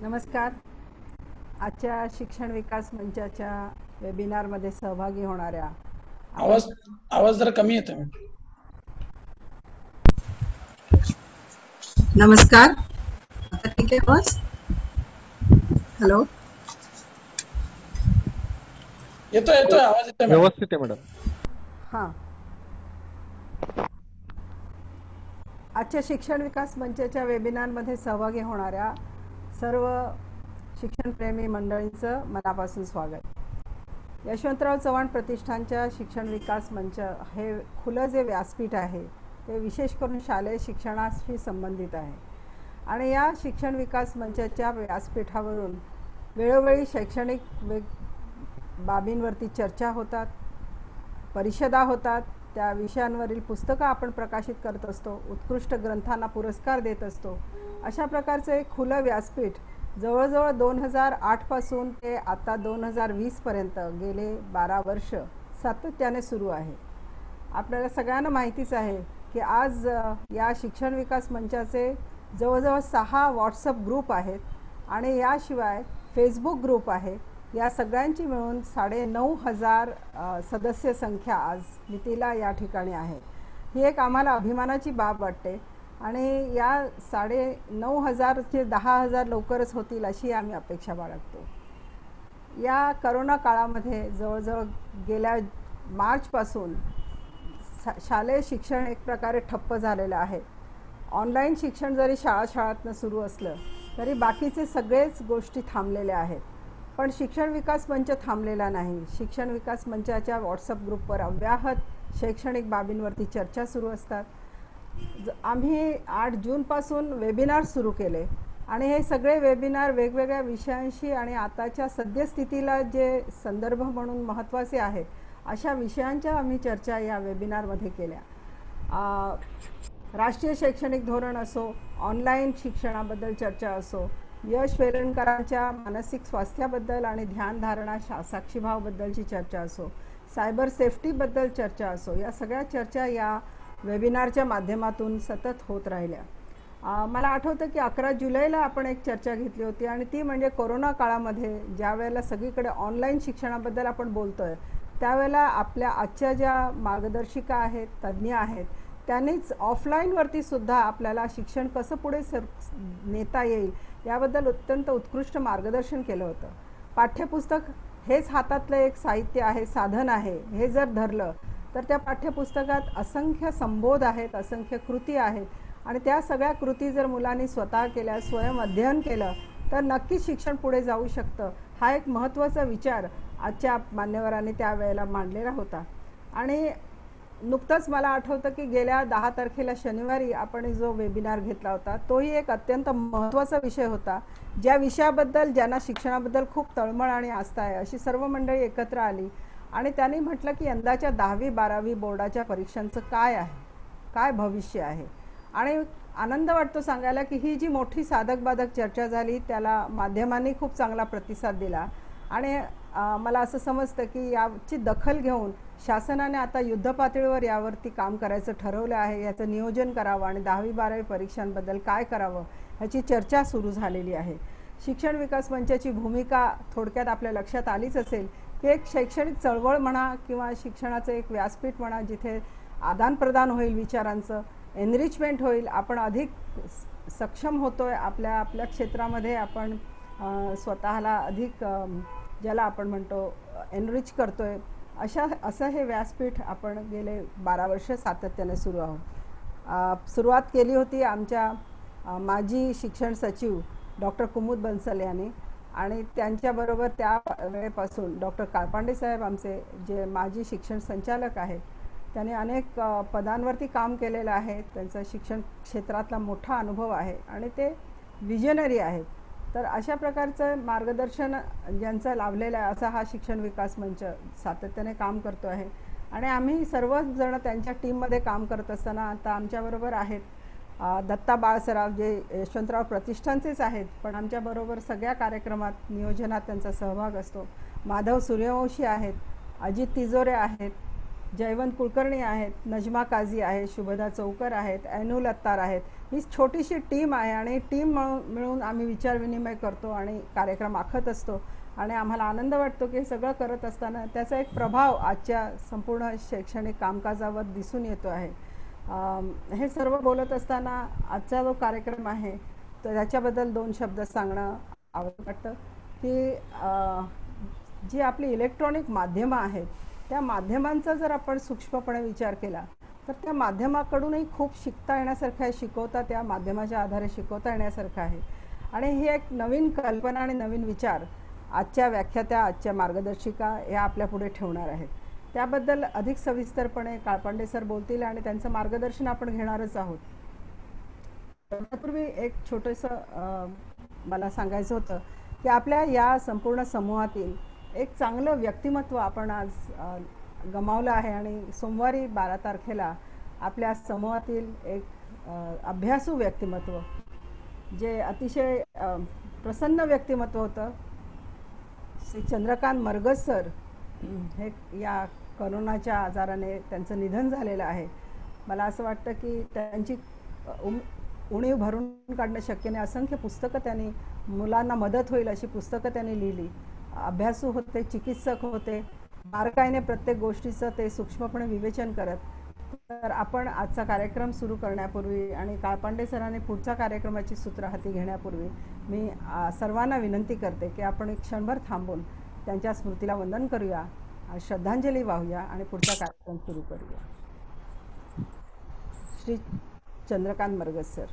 नमस्कार. आजच्या शिक्षण विकास मंचाच्या वेबिनारमध्ये सहभागी होणाऱ्या आवाज आवाज जरा कमी येतोय मॅम. नमस्कार. आता ठीक आहे आवाज? हॅलो. येतोय आवाज येतोय मॅडम. व्यवस्थित आहे मॅडम. हां. आजच्या शिक्षण विकास मंचाच्या वेबिनारमध्ये सहभागी होणाऱ्या सर्व शिक्षणप्रेमी मंडळींचं मनापासून स्वागत. यशवंतराव चव्हाण प्रतिष्ठानच्या शिक्षण विकास मंच हे खुलं जे व्यासपीठ आहे ते विशेष करून शालेय शिक्षणाशी संबंधित आहे आणि या शिक्षण विकास मंचाच्या व्यासपीठावरून वेळोवेळी शैक्षणिक बाबींवरती चर्चा होतात, परिषदा होतात, त्या विषयांवरील पुस्तकं आपण प्रकाशित करत असतो, उत्कृष्ट ग्रंथांना पुरस्कार देत असतो. अशा प्रकारचं एक खुलं व्यासपीठ जवळजवळ 2008 पासून ते आता 2020पर्यंत गेले 12 वर्ष सातत्याने सुरू आहे. आपल्याला सगळ्यांना माहितीच आहे की आज या शिक्षण विकास मंचाचे जवळजवळ 6 व्हॉट्सअप ग्रुप आहेत आणि याशिवाय फेसबुक ग्रुप आहे. या सगळ्यांची मिळून 9,500 सदस्य संख्या आज मितीला या ठिकाणी आहे. ही एक आम्हाला अभिमानाची बाब वाटते आणि या 9,500चे 10,000 लवकरच होतील अशी आम्ही अपेक्षा बाळगतो. या करोना काळामध्ये जवळजवळ गेल्या मार्चपासून शालेय शिक्षण एक प्रकारे ठप्प झालेलं आहे. ऑनलाईन शिक्षण जरी शाळांतनं सुरू असलं तरी बाकीचे सगळेच गोष्टी थांबलेल्या आहेत. पण शिक्षण विकास मंच थांबलेला नाही. शिक्षण विकास मंचाच्या व्हॉट्सअप ग्रुपवर अव्याहत शैक्षणिक बाबींवरती चर्चा सुरू असतात. आम्ही 8 जूनपासून वेबिनार सुरू केले आणि हे सगळे वेबिनार वेगवेगळ्या विषयांशी आणि आताच्या सद्यस्थितीला जे संदर्भ म्हणून महत्त्वाचे आहेत अशा विषयांच्या आम्ही चर्चा या वेबिनारमध्ये केल्या. राष्ट्रीय शैक्षणिक धोरण असो, ऑनलाईन शिक्षणाबद्दल चर्चा असो, यश वेलणकरांच्या मानसिक स्वास्थ्याबद्दल आणि ध्यानधारणा साक्षीभावबद्दलची चर्चा असो, सायबर सेफ्टीबद्दल चर्चा असो, या सगळ्या चर्चा या वेबिनारच्या माध्यमातून सतत होत राहिल्या. मला आठवतं की 11 जुलैला आपण एक चर्चा घेतली होती आणि ती म्हणजे कोरोना काळामध्ये ज्या वेळेला सगळीकडे ऑनलाईन शिक्षणाबद्दल आपण बोलतोय त्यावेळेला आपल्या आजच्या ज्या मार्गदर्शिका आहेत, तज्ज्ञ आहेत, त्यांनीच ऑफलाईनवरती सुद्धा आपल्याला शिक्षण कसं पुढे नेता येईल याबद्दल अत्यंत उत्कृष्ट मार्गदर्शन केलं होतं. पाठ्यपुस्तक हेच हातातलं एक साहित्य आहे, साधन आहे, हे जर धरलं तर त्या पाठ्यपुस्तकात असंख्य संबोध आहेत, असंख्य कृती आहेत आणि त्या सगळ्या कृती जर मुलांनी स्वतः केल्या, स्वयं अध्ययन केलं तर नक्कीच शिक्षण पुढे जाऊ शकतं. हा एक महत्त्वाचा विचार आजच्या मान्यवरांनी त्यावेळेला मांडलेला होता. आणि नुकतंच मला आठवतं की गेल्या 10 तारखेला शनिवारी आपण जो वेबिनार घेतला होता तोही एक अत्यंत महत्त्वाचा विषय होता. ज्या विषयाबद्दल ज्यांना शिक्षणाबद्दल खूप तळमळ आणि आस्था आहे अशी सर्व मंडळी एकत्र आली आणि त्यांनी म्हटलं की यंदाच्या 10वी-12वी बोर्डाच्या परीक्षांचं काय आहे, काय भविष्य आहे. आणि आनंद वाटतो सांगायला की ही जी मोठी साधक-बाधक चर्चा झाली त्याला माध्यमांनी खूप चांगला प्रतिसाद दिला आणि मला असं समजतं की याची दखल घेऊन शासनाने आता युद्धपातळीवर यावरती काम करायचं ठरवलं आहे. याचं नियोजन करावं आणि 10वी-12वी परीक्षांबद्दल काय करावं ह्याची चर्चा सुरू झालेली आहे. शिक्षण विकास मंचाची भूमिका थोडक्यात आपल्या लक्षात आलीच असेल की एक शैक्षणिक चळवळ म्हणा किंवा शिक्षणाचं एक व्यासपीठ म्हणा जिथे आदानप्रदान होईल विचारांचं, एनरिचमेंट होईल, आपण अधिक सक्षम होतोय आपल्या क्षेत्रामध्ये, आपण स्वतःला अधिक ज्याला आपण म्हणतो एनरिच करतोय, असं हे व्यासपीठ आपण गेले 12 वर्ष सातत्याने सुरू आहोत. सुरुवात केली होती आमच्या माजी शिक्षण सचिव डॉक्टर कुमुद बन्सल यांनी आणि त्यांच्याबरोबर त्या वेळेपासून डॉक्टर काळपांडे साहेब आमचे जे माजी शिक्षण संचालक आहेत त्यांनी अनेक पदांवरती काम केलेलं आहे. त्यांचा शिक्षण क्षेत्रातला मोठा अनुभव आहे आणि ते विजनरी आहेत. तर अशा प्रकारचं मार्गदर्शन ज्यांचं लाभलेलं आहे असा हा शिक्षण विकास मंच सातत्याने काम करतो आहे आणि आम्ही सर्वच जण त्यांच्या टीममध्ये काम करत असताना आता आमच्याबरोबर आहेत दत्ता बाळसराव जे यशवंतराव प्रतिष्ठानचेच आहेत पण आमच्याबरोबर सगळ्या कार्यक्रमात नियोजनात त्यांचा सहभाग असतो. माधव सूर्यवंशी आहेत, अजित तिजोरे आहेत, जयवंत कुलकर्णी आहेत, नजमा काझी आहेत, शुभदा चौकर आहेत, ऐनूल अत्तार आहेत. ही छोटीशी टीम आहे आणि टीम मिळून आम्ही विचारविनिमय करतो आणि कार्यक्रम आखत असतो आणि आम्हाला आनंद वाटतो की हे सगळं करत असताना त्याचा एक प्रभाव आजच्या संपूर्ण शैक्षणिक कामकाजावर दिसून येतो आहे. हे सर्व बोलत असताना आजचा जो कार्यक्रम आहे तर त्याच्याबद्दल 2 शब्द सांगणं आवश्यक वाटतं की जी आपली इलेक्ट्रॉनिक माध्यमं आहेत त्या माध्यमांचा जर आपण सूक्ष्मपणे विचार केला तर त्या माध्यमाकडूनही खूप शिकता येण्यासारखं आहे, शिकवता त्या माध्यमाच्या आधारे शिकवता येण्यासारखं आहे. आणि ही एक नवीन कल्पना आणि नवीन विचार आजच्या व्याख्यात्या, आजच्या मार्गदर्शिका या आपल्या पुढे ठेवणार आहेत. त्याबद्दल अधिक सविस्तरपणे काळपांडे सर बोलतील आणि त्यांचं मार्गदर्शन आपण घेणारच आहोत. त्यापूर्वी एक छोटंसं मला सांगायचं होतं की आपल्या या संपूर्ण समूहातील एक चांगलं व्यक्तिमत्व आपण आज गमावलं आहे आणि सोमवारी 12 तारखेला आपल्या समूहातील एक अभ्यासू व्यक्तिमत्व जे अतिशय प्रसन्न व्यक्तिमत्व होतं, श्री चंद्रकांत मरगज सर हे या करोनाच्या आजाराने त्यांचं निधन झालेलं आहे. मला असं वाटतं की त्यांची उणीव भरून काढणं शक्य नाही. असंख्य पुस्तकं त्यांनी, मुलांना मदत होईल अशी पुस्तकं त्यांनी लिहिली. अभ्यासू होते, चिकित्सक होते, बारकाईने प्रत्येक गोष्टीचं ते सूक्ष्मपणे विवेचन करत. तर आपण आजचा कार्यक्रम सुरू करण्यापूर्वी आणि काळपांडे सरांनी पुढच्या कार्यक्रमाची सूत्र हाती घेण्यापूर्वी मी सर्वांना विनंती करते की आपण एक क्षणभर थांबून त्यांच्या स्मृतीला वंदन करूया, श्रद्धांजली वाहूया आणि पुढचा कार्यक्रम सुरू करूया. श्री चंद्रकांत मरगज सर.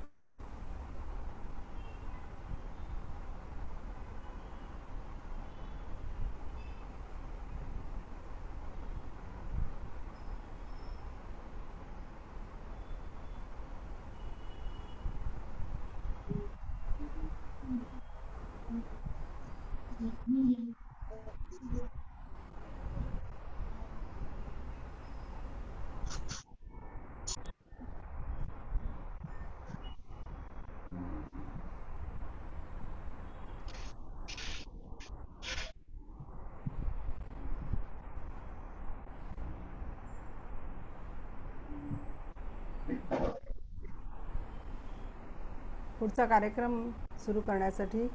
पुढचा कार्यक्रम सुरू करण्यासाठी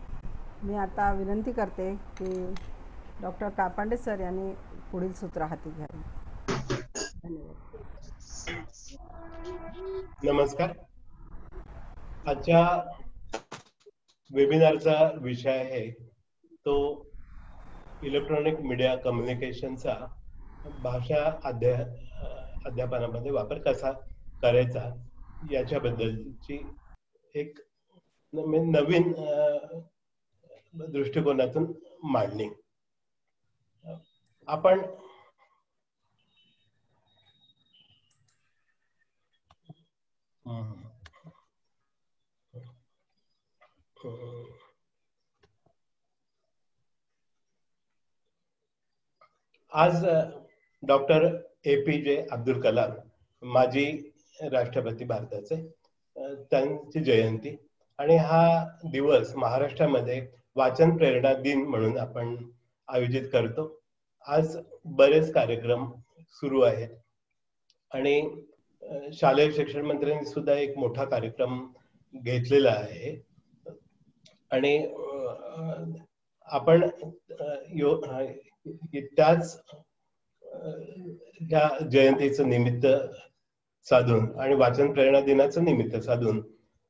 मी आता विनंती करते की डॉक्टर काळपांडे सर यांनी पुढील सूत्र हाती घ्यावे. धन्यवाद. नमस्कार. आजच्या वेबिनारचा विषय आहे तो इलेक्ट्रॉनिक मीडिया कम्युनिकेशनचा भाषा अध्यापनामध्ये वापर कसा करायचा याच्याबद्दलची एक नवीन दृष्टिकोनातून मांडणी. आपण आज डॉक्टर APJ अब्दुल कलाम, माजी राष्ट्रपती भारताचे, त्यांची जयंती आणि हा दिवस महाराष्ट्रामध्ये वाचन प्रेरणा दिन म्हणून आपण आयोजित करतो. आज बरेच कार्यक्रम सुरू आहेत आणि शालेय शिक्षण मंत्र्यांनी सुद्धा एक मोठा कार्यक्रम घेतलेला आहे आणि आपण त्याच या जयंतीचं निमित्त साधून आणि वाचन प्रेरणा दिनाचं निमित्त साधून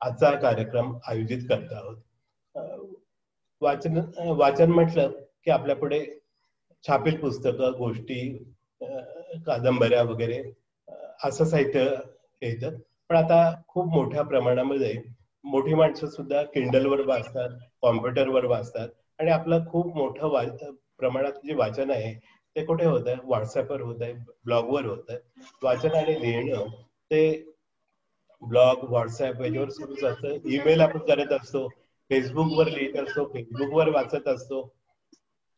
आजचा कार्यक्रम आयोजित करत आहोत. वाचन म्हटलं की आपल्या पुढे छापील पुस्तकं, गोष्टी, कादंबऱ्या वगैरे असं साहित्य येतं. पण आता खूप मोठ्या प्रमाणामध्ये मोठी माणसं सुद्धा किंडलवर वाचतात, कॉम्प्युटरवर वाचतात आणि आपलं खूप मोठं प्रमाणात जे वाचन आहे ते कुठे होत आहे? व्हॉट्सअपवर होत आहे, ब्लॉगवर होत आहे. वाचन आणि लिहिणं ते ब्लॉग, व्हॉट्सअप याच्यावर सुरूच असतं. ईमेल आपण करत असतो, फेसबुकवर लिहित असतो, फेसबुकवर वाचत असतो.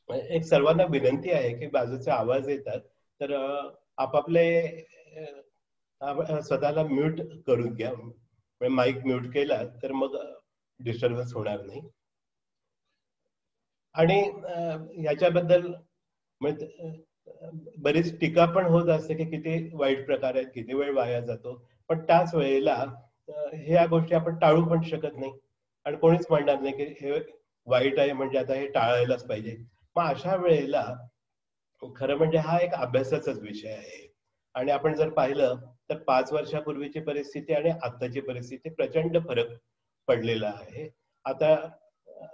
एक सर्वांना विनंती आहे की बाजूचे आवाज येतात तर आपापले स्वतःला म्यूट करून घ्या. माईक म्यूट केला तर मग डिस्टर्बन्स होणार नाही. आणि ह्याच्याबद्दल बरीच टीका पण होत असते की किती वाईट प्रकार आहेत, किती वेळ वाया जातो. पण त्याच वेळेला ह्या गोष्टी आपण टाळू पण शकत नाही आणि कोणीच म्हणणार नाही की हे वाईट आहे म्हणजे आता हे टाळायलाच पाहिजे. मग अशा वेळेला खरं म्हणजे हा एक अभ्यासाचाच विषय आहे. आणि आपण जर पाहिलं तर 5 वर्षापूर्वीची परिस्थिती आणि आत्ताची परिस्थिती प्रचंड फरक पडलेला आहे. आता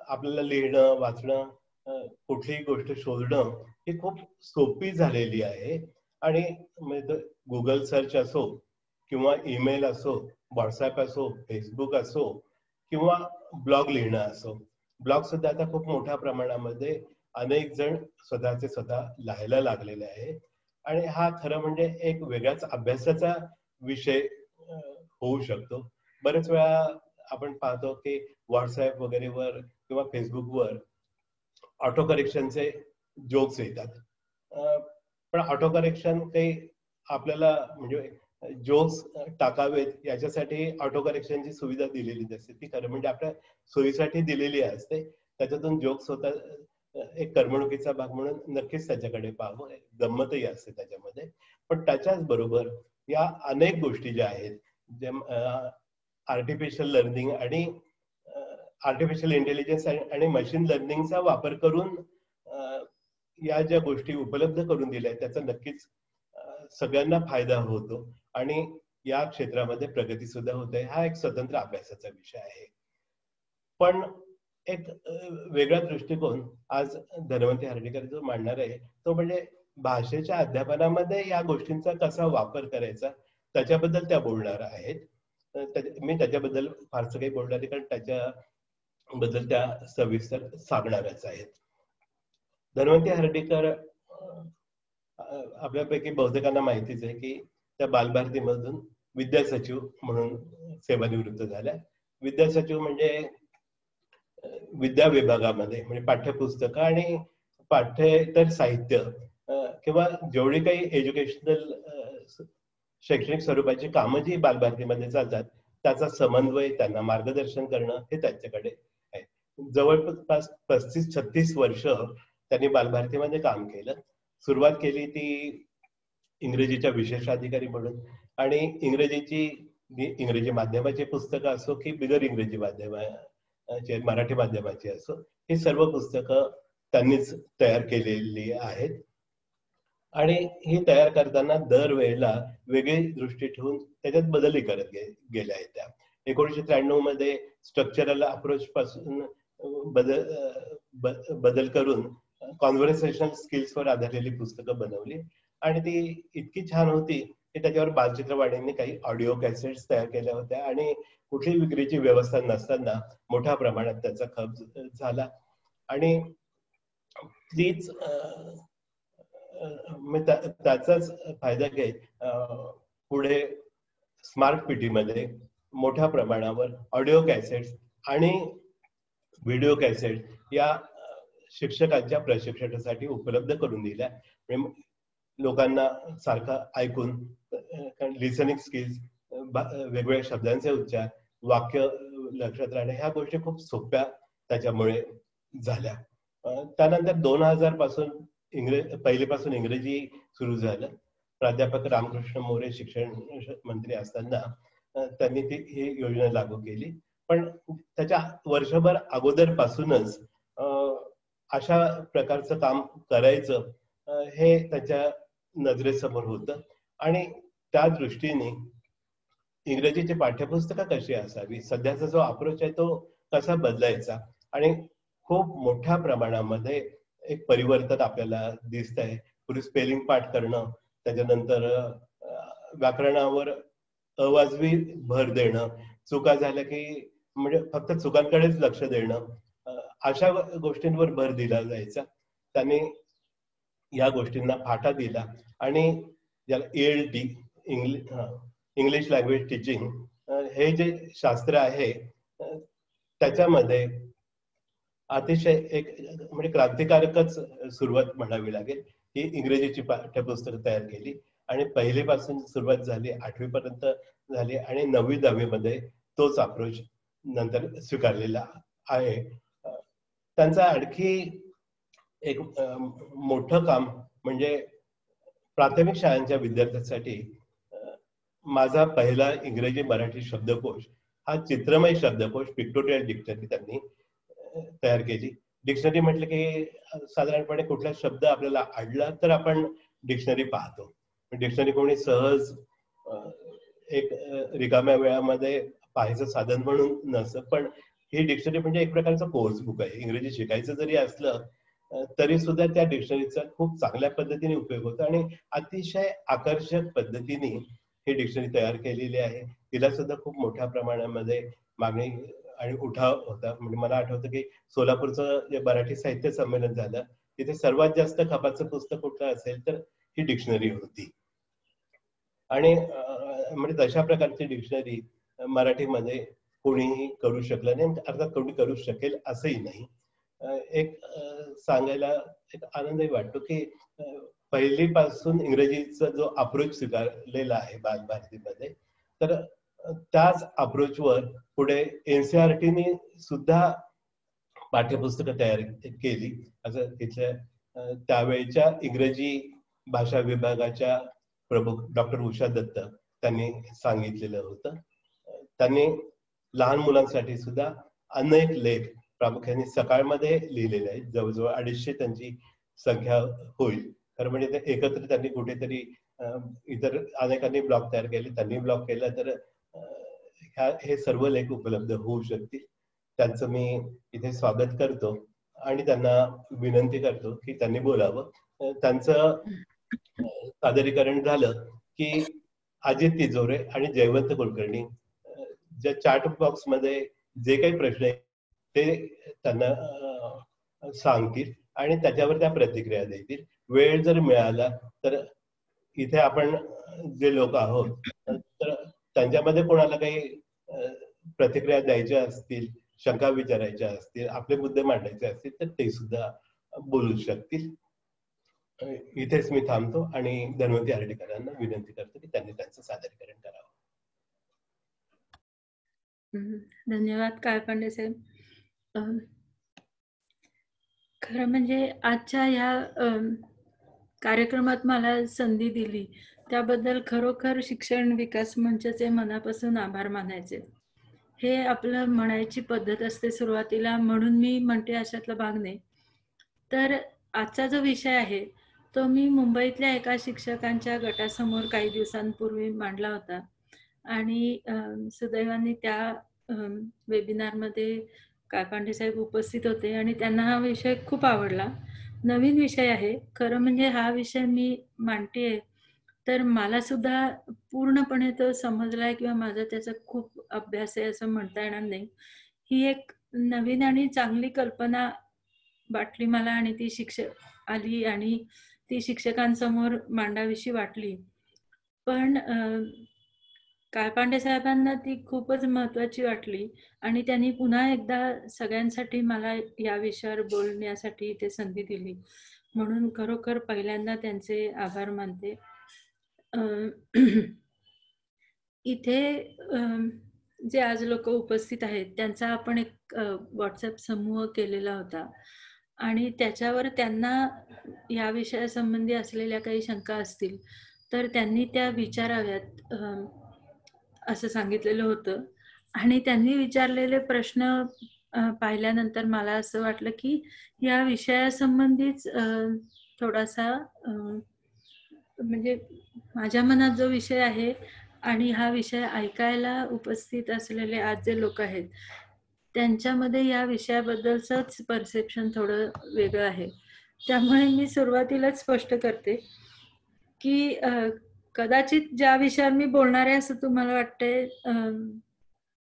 आपल्याला लिहिणं, वाचणं, कुठलीही गोष्ट शोधणं ही खूप सोपी झालेली आहे. आणि गुगल सर्च असो किंवा ईमेल असो, व्हॉट्सअप असो, फेसबुक असो किंवा ब्लॉग लिहिणं असो. ब्लॉग सुद्धा आता खूप मोठ्या प्रमाणामध्ये अनेक जण स्वतःचे स्वतः लिहायला लागलेले आहे. आणि हा खरं म्हणजे एक वेगळ्याच अभ्यासाचा विषय होऊ शकतो. बरेच वेळा आपण पाहतो की व्हॉट्सअप वगैरेवर किंवा फेसबुकवर ऑटो करेक्शनचे जोक्स येतात. पण ऑटो करेक्शन काही आपल्याला म्हणजे जोक्स टाकावेत याच्यासाठी ऑटो करेक्शनची सुविधा दिलेली नसते. ती खरं म्हणजे आपल्या सोयीसाठी दिलेली असते. त्याच्यातून जोक्स होतात, एक करमणुकीचा भाग म्हणून नक्कीच त्याच्याकडे पाहावं, गंमतही असते त्याच्यामध्ये. पण त्याच्याच बरोबर या अनेक गोष्टी ज्या आहेत, ज्या आर्टिफिशियल लर्निंग आणि आर्टिफिशियल इंटेलिजन्स आणि मशीन लर्निंगचा वापर करून या ज्या गोष्टी उपलब्ध करून दिल्या आहेत त्याचा नक्कीच सगळ्यांना फायदा होतो आणि या क्षेत्रामध्ये प्रगती सुद्धा होते. हा एक स्वतंत्र अभ्यासाचा विषय आहे. पण एक वेगळा दृष्टिकोन आज धन्वंती हर्डीकर जो मांडणार आहे तो म्हणजे भाषेच्या अध्यापनामध्ये या गोष्टींचा कसा वापर करायचा त्याच्याबद्दल त्या बोलणार आहेत. मी त्याच्याबद्दल फारसं काही बोलणार नाही कारण त्याच्याबद्दल त्या सविस्तर सांगणारच आहेत. धन्वंती हर्डीकर आपल्यापैकी बहुतेकांना माहितीच आहे की त्या बालभारतीमधून विद्या सचिव म्हणून सेवानिवृत्त झाल्या. विद्या सचिव म्हणजे विद्या विभागामध्ये म्हणजे पाठ्यपुस्तकं आणि पाठ्येतर साहित्य किंवा जेवढी काही एज्युकेशनल शैक्षणिक स्वरूपाची कामं जी बालभारतीमध्ये चालतात त्याचा समन्वय, त्यांना मार्गदर्शन करणं हे त्यांच्याकडे आहे. जवळपास 35-36 वर्ष त्यांनी बालभारतीमध्ये काम केलं. सुरुवात केली ती इंग्रजीच्या विशेषाधिकारी म्हणून आणि इंग्रजी माध्यमाची पुस्तकं असो की बिगर इंग्रजी माध्यमाचे मराठी माध्यमाची असो ही सर्व पुस्तकं त्यांनीच तयार केलेली आहेत. आणि ही तयार करताना दरवेळेला वेगळी दृष्टी ठेवून त्याच्यात बदलही करत गेल्या आहेत. त्या 1993 मध्ये स्ट्रक्चरल अप्रोच पासून बदल करून कॉन्व्हर्सेशनल स्किल्सवर आधारलेली पुस्तकं बनवली आणि ती इतकी छान होती की त्याच्यावर बालचित्रवाणींनी काही ऑडिओ कॅसेट्स तयार केल्या होत्या आणि कुठलीही विक्रीची व्यवस्था नसताना मोठ्या प्रमाणात त्याचा खप झाला. आणि तीच त्याचाच फायदा घेत पुढे स्मार्ट पीटी मध्ये मोठ्या प्रमाणावर ऑडिओ कॅसेट्स आणि व्हिडिओ कॅसेट या शिक्षकांच्या प्रशिक्षणासाठी उपलब्ध करून दिल्या. लोकांना सारखं ऐकून लिसनिंग स्किल्स, वेगवेगळ्या शब्दांचे उच्चार, वाक्य लक्षात राहणे ह्या गोष्टी खूप सोप्या त्याच्यामुळे झाल्या. त्यानंतर 2000 पासून पहिलीपासून इंग्रजी सुरू झालं. प्राध्यापक रामकृष्ण मोरे शिक्षण मंत्री असताना त्यांनी ही योजना लागू केली. पण त्याच्या वर्षभर अगोदर पासूनच अशा प्रकारचं काम करायचं हे त्याच्या नजरेसमोर होतं आणि त्या दृष्टीने इंग्रजीची पाठ्यपुस्तकं कशी असावी, सध्याचा जो अप्रोच आहे तो कसा बदलायचा आणि खूप मोठ्या प्रमाणामध्ये एक परिवर्तन आपल्याला दिसत आहे. पूर्वी स्पेलिंग पाठ करणं, त्याच्यानंतर व्याकरणावर अवाजवी भर देणं, चुका झाल्या की म्हणजे फक्त चुकांकडेच लक्ष देणं, अशा गोष्टींवर भर दिला जायचा. त्यांनी या गोष्टींना फाटा दिला आणि ज्याला ELT इंग्लिश लँग्वेज टीचिंग हे जे शास्त्र आहे त्याच्यामध्ये अतिशय एक म्हणजे क्रांतिकारकच सुरुवात म्हणावी लागेल. ही इंग्रजीची पाठ्यपुस्तकं तयार केली आणि पहिलीपासून सुरुवात झाली, 8वी पर्यंत झाली आणि 9वी-10वी मध्ये तोच अप्रोच नंतर स्वीकारलेला आहे. त्यांचा आणखी एक मोठं काम म्हणजे प्राथमिक शाळांच्या विद्यार्थ्यांसाठी माझा पहिला इंग्रजी मराठी शब्दकोश हा चित्रमय शब्दकोश पिक्टोरियल डिक्शनरी त्यांनी तयार केली. डिक्शनरी म्हटलं की साधारणपणे कुठला शब्द आपल्याला आढळला तर आपण डिक्शनरी पाहतो. डिक्शनरी कोणी सहज एक रिकाम्या वेळामध्ये पाहायचं साधन म्हणून नसतं, पण ही डिक्शनरी म्हणजे एक प्रकारचं कोर्स बुक आहे. इंग्रजी शिकायचं जरी असलं तरी सुद्धा त्या डिक्शनरीचा खूप चांगल्या पद्धतीने उपयोग होतो आणि अतिशय आकर्षक पद्धतीने ही डिक्शनरी तयार केलेली आहे. तिला सुद्धा खूप मोठ्या प्रमाणामध्ये मागणी आणि उठाव होता. म्हणजे मला आठवतं की सोलापूरचं जे मराठी साहित्य संमेलन झालं तिथे सर्वात जास्त खपाचं पुस्तक कुठलं असेल तर ही डिक्शनरी होती. आणि म्हणजे तशा प्रकारची डिक्शनरी मराठीमध्ये कोणीही करू शकलं नाही, अर्थात कोणी करू शकेल असंही नाही. एक सांगायला एक आनंदही वाटतो की पहिलीपासून इंग्रजीचा जो अप्रोच स्वीकारलेला आहे बालभारतीमध्ये, तर त्याच अप्रोचवर पुढे एनसीईआरटीने सुद्धा पाठ्यपुस्तकं तयार केली. असं तिथल्या त्यावेळच्या इंग्रजी भाषा विभागाच्या प्रमुख डॉक्टर उषा दत्त त्यांनी सांगितलेलं होतं. त्यांनी लहान मुलांसाठी सुद्धा अनेक लेख प्रामुख्याने सकाळमध्ये लिहिलेले आहेत. जवळजवळ 250 त्यांची संख्या होईल. खरं म्हणजे ते एकत्र त्यांनी कुठेतरी इतर अनेकांनी ब्लॉग तयार केले, त्यांनी ब्लॉग केला तर हे सर्व लेख उपलब्ध होऊ शकतील. त्यांचं मी इथे स्वागत करतो आणि त्यांना विनंती करतो की त्यांनी बोलावं. त्यांचं सादरीकरण झालं की अजित तिजोरे आणि जयवंत कुलकर्णी ज्या चॅट बॉक्स मध्ये जे काही प्रश्न आहेत ते त्यांना सांगतील आणि त्याच्यावर त्या प्रतिक्रिया देतील. वेळ जर मिळाला तर इथे आपण जे लोक आहोत तर त्यांच्यामध्ये कोणाला काही प्रतिक्रिया द्यायच्या असतील, शंका विचारायच्या असतील, आपले मुद्दे मांडायचे असतील तर ते सुद्धा बोलू शकतील. इथेच मी थांबतो आणि धन्वंती आर्डेकरांना विनंती करतो की त्यांनी त्यांचं सादरीकरण करावं. धन्यवाद काळपांडे साहेब. खरं म्हणजे आजच्या ह्या कार्यक्रमात मला संधी दिली त्याबद्दल खरोखर शिक्षण विकास मंचचे मनापासून आभार मानायचे. हे आपलं म्हणायची पद्धत असते सुरुवातीला, म्हणून मी म्हणते अशातला भाग नाही. तर आजचा जो विषय आहे तो मी मुंबईतल्या एका शिक्षकांच्या गटासमोर काही दिवसांपूर्वी मांडला होता आणि सुदैवाने त्या वेबिनारमध्ये काळपांडे साहेब उपस्थित होते आणि त्यांना हा विषय खूप आवडला. नवीन विषय आहे. खरं म्हणजे हा विषय मी मांडतेय तर मला सुद्धा पूर्णपणे तो समजलाय किंवा माझा त्याचा खूप अभ्यास आहे असं म्हणता येणार नाही. ही एक नवीन आणि चांगली कल्पना वाटली मला आणि ती शिक्षक आली आणि ती शिक्षकांसमोर मांडावीशी वाटली. पण काळपांडे साहेबांना ती खूपच महत्वाची वाटली आणि त्यांनी पुन्हा एकदा सगळ्यांसाठी मला या विषयावर बोलण्यासाठी इथे संधी दिली, म्हणून खरोखर पहिल्यांदा त्यांचे आभार मानते. इथे जे आज लोक उपस्थित आहेत त्यांचा आपण एक व्हॉट्सअप समूह केलेला होता आणि त्याच्यावर त्यांना या विषयासंबंधी असलेल्या काही शंका असतील तर त्यांनी त्या विचाराव्यात असं सांगितलेलं होतं. आणि त्यांनी विचारलेले प्रश्न पाहिल्यानंतर मला असं वाटलं की या विषयासंबंधीच थोडासा म्हणजे माझ्या मनात जो विषय आहे आणि हा विषय ऐकायला उपस्थित असलेले आज जे लोक आहेत त्यांच्यामध्ये या विषयाबद्दलच परसेप्शन थोडं वेगळं आहे. त्यामुळे मी सुरुवातीलाच स्पष्ट करते की कदाचित ज्या विषयावर मी बोलणार आहे असं तुम्हाला वाटतंय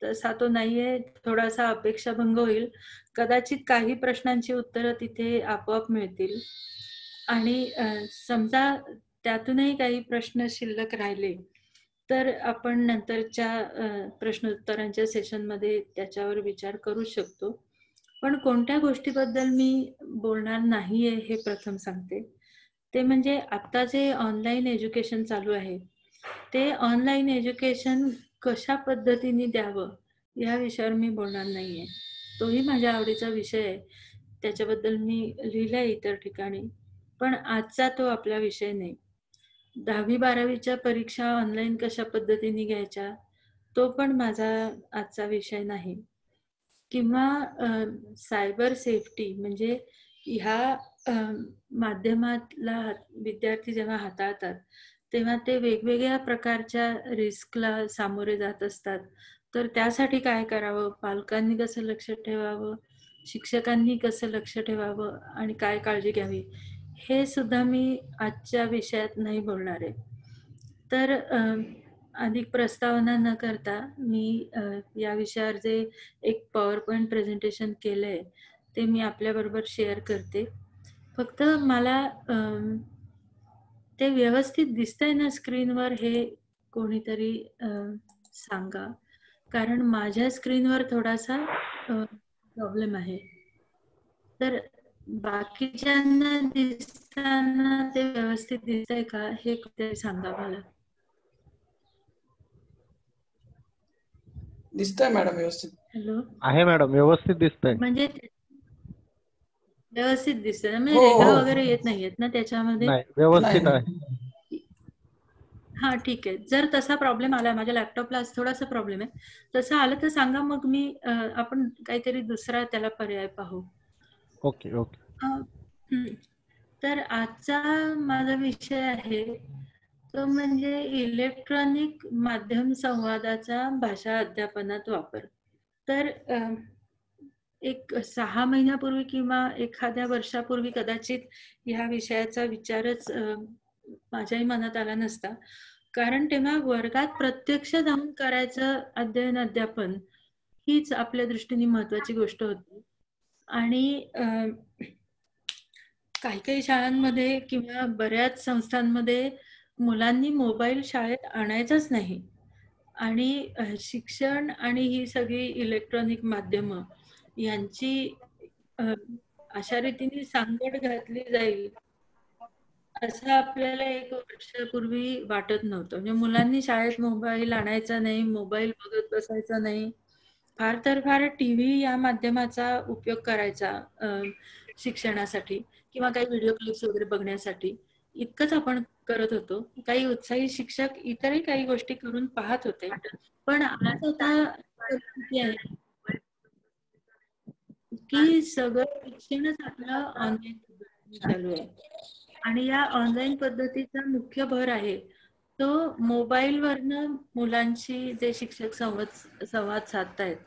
तसा तो नाहीये, थोडासा अपेक्षाभंग होईल. कदाचित काही प्रश्नांची उत्तरं तिथे आपोआप मिळतील आणि समजा त्यातूनही काही प्रश्न शिल्लक राहिले तर आपण नंतरच्या प्रश्नोत्तरांच्या सेशनमध्ये त्याच्यावर विचार करू शकतो. पण कोणत्या गोष्टीबद्दल मी बोलणार नाहीये हे प्रथम सांगते. ते म्हणजे आता जे ऑनलाईन एज्युकेशन चालू आहे ते ऑनलाईन एज्युकेशन कशा पद्धतीने द्यावं या विषयावर मी बोलणार नाहीये. तोही माझ्या आवडीचा विषय आहे, त्याच्याबद्दल मी लिहिलंय इतर ठिकाणी, पण आजचा तो आपला विषय नाही. 10वी-12वीच्या परीक्षा ऑनलाईन कशा पद्धतीने घ्यायच्या, तो पण माझा आजचा विषय नाही. किंवा सायबर सेफ्टी म्हणजे ह्या अ, माध्यमातला विद्यार्थी जेव्हा हाताळतात, तेव्हा ते वेगवेगळ्या प्रकारच्या रिस्कला सामोरे जात असतात. तर त्यासाठी काय करावं? पालकांनी कसं लक्ष ठेवावं? शिक्षकांनी कसं लक्ष ठेवावं? आणि काय काळजी घ्यावी? हे सुद्धा मी आजच्या विषयात नाही बोलणार आहे. तर अधिक प्रस्तावना न करता मी या विषयावर जे एक पॉवर पॉइंट प्रेझेंटेशन केलंय ते मी आपल्याबरोबर शेअर करते. फक्त मला ते व्यवस्थित दिसतंय ना स्क्रीनवर हे कोणीतरी सांगा. कारण माझ्या स्क्रीनवर थोडासा प्रॉब्लेम आहे. तर बाकीच्यांना दिसताना ते व्यवस्थित दिसतंय का हे कोणीतरी सांगा मला. दिसतंय मॅडम व्यवस्थित. हॅलो. आहे मॅडम, व्यवस्थित दिसतंय. म्हणजे व्यवस्थित दिसतंय ना, म्हणजे हो, रेखा हो. वगैरे येत नाहीयेत ना त्याच्यामध्ये? नाही, व्यवस्थित नाही, आहे. हा ठीक आहे. जर तसा प्रॉब्लेम आला, माझ्या लॅपटॉपला आज थोडासा प्रॉब्लेम आहे, तसं आलं तर सांगा, मग मी आपण काहीतरी दुसरा त्याला पर्याय पाहू. Okay okay. तर आजचा माझा विषय आहे तो म्हणजे इलेक्ट्रॉनिक माध्यम संवादाचा भाषा अध्यापनात वापर. तर एक 6 महिन्यापूर्वी किंवा एखाद्या वर्षापूर्वी कदाचित ह्या विषयाचा विचारच माझ्याही मनात आला नसता. कारण तेव्हा वर्गात प्रत्यक्ष जाऊन करायचं अध्ययन अध्यापन हीच आपल्या दृष्टीने महत्वाची गोष्ट होती. आणि काही शाळांमध्ये किंवा बऱ्याच संस्थांमध्ये मुलांनी मोबाईल शाळेत आणायचाच नाही. आणि शिक्षण आणि ही सगळी इलेक्ट्रॉनिक माध्यमं यांची अशा रीतीने सांगड घातली जाईल असं आपल्याला 1 वर्षापूर्वी वाटत नव्हतं. म्हणजे मुलांनी शाळेत मोबाईल आणायचा नाही, मोबाईल बघत बसायचा नाही. फार तर फार टीव्ही या माध्यमाचा उपयोग करायचा शिक्षणासाठी किंवा काही व्हिडिओ क्लिप्स वगैरे बघण्यासाठी. इतकंच आपण करत होतो. काही उत्साही शिक्षक इतरही काही गोष्टी करून पाहत होते. पण आज आता परिस्थिती आहे की सगळं शिक्षणच आपलं ऑनलाईन चालू आहे. आणि या ऑनलाईन पद्धतीचा मुख्य भर आहे तो मोबाईलवरनं मुलांशी जे शिक्षक संवाद साधतायत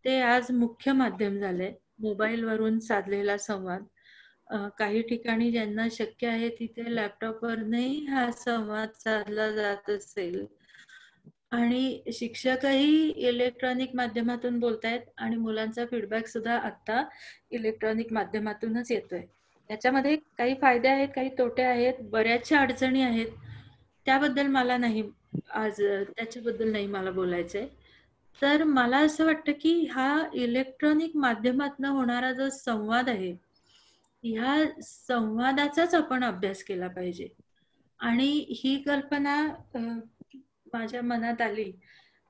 ते आज मुख्य माध्यम झालंय. मोबाईलवरून साधलेला संवाद. काही ठिकाणी ज्यांना शक्य आहे तिथे लॅपटॉपवरनही हा संवाद साधला जात असेल. आणि शिक्षकही इलेक्ट्रॉनिक माध्यमातून बोलतायत आणि मुलांचा फीडबॅक सुद्धा आता इलेक्ट्रॉनिक माध्यमातूनच येतोय. त्याच्यामध्ये काही फायदे आहेत, काही तोटे आहेत, बऱ्याचशा अडचणी आहेत. त्याबद्दल मला नाही आज त्याच्याबद्दल नाही मला बोलायचंय. तर मला असं वाटतं की हा इलेक्ट्रॉनिक माध्यमातून होणारा जो संवाद आहे, ह्या संवादाचाच आपण अभ्यास केला पाहिजे. आणि ही कल्पना माझ्या मनात आली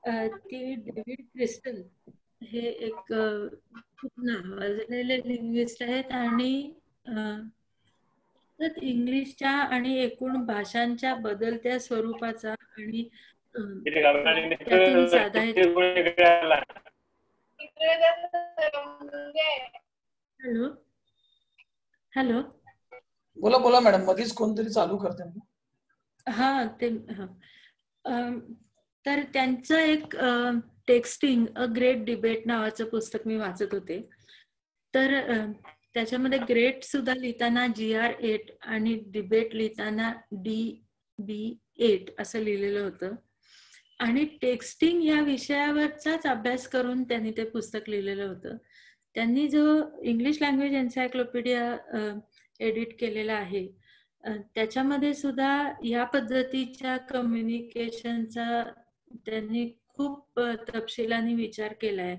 ती डेव्हिड क्रिस्टल हे एक खूप नावाजलेले लिंग्विस्ट आहेत आणि इंग्लिशच्या आणि एकूण भाषांच्या बदलत्या स्वरूपाचा आणि त्यातून साधायचा. Hello hello. बोला बोला मॅडम, मध्येच कोणतरी चालू करते. हा ते तर त्यांचं एक टेक्स्टिंग अ ग्रेट डिबेट नावाचं पुस्तक मी वाचत होते. तर त्याच्यामध्ये ग्रेट सुद्धा लिहिताना GR8 आणि डिबेट लिहिताना DB8 असं लिहिलेलं होतं. आणि टेक्स्टिंग या विषयावरचाच अभ्यास करून त्यांनी ते पुस्तक लिहिलेलं होतं. त्यांनी जो इंग्लिश लँग्वेज एन्सायक्लोपीडिया एडिट केलेला आहे त्याच्यामध्ये सुद्धा या पद्धतीच्या कम्युनिकेशनचा त्यांनी खूप तपशिलाने विचार केलाय.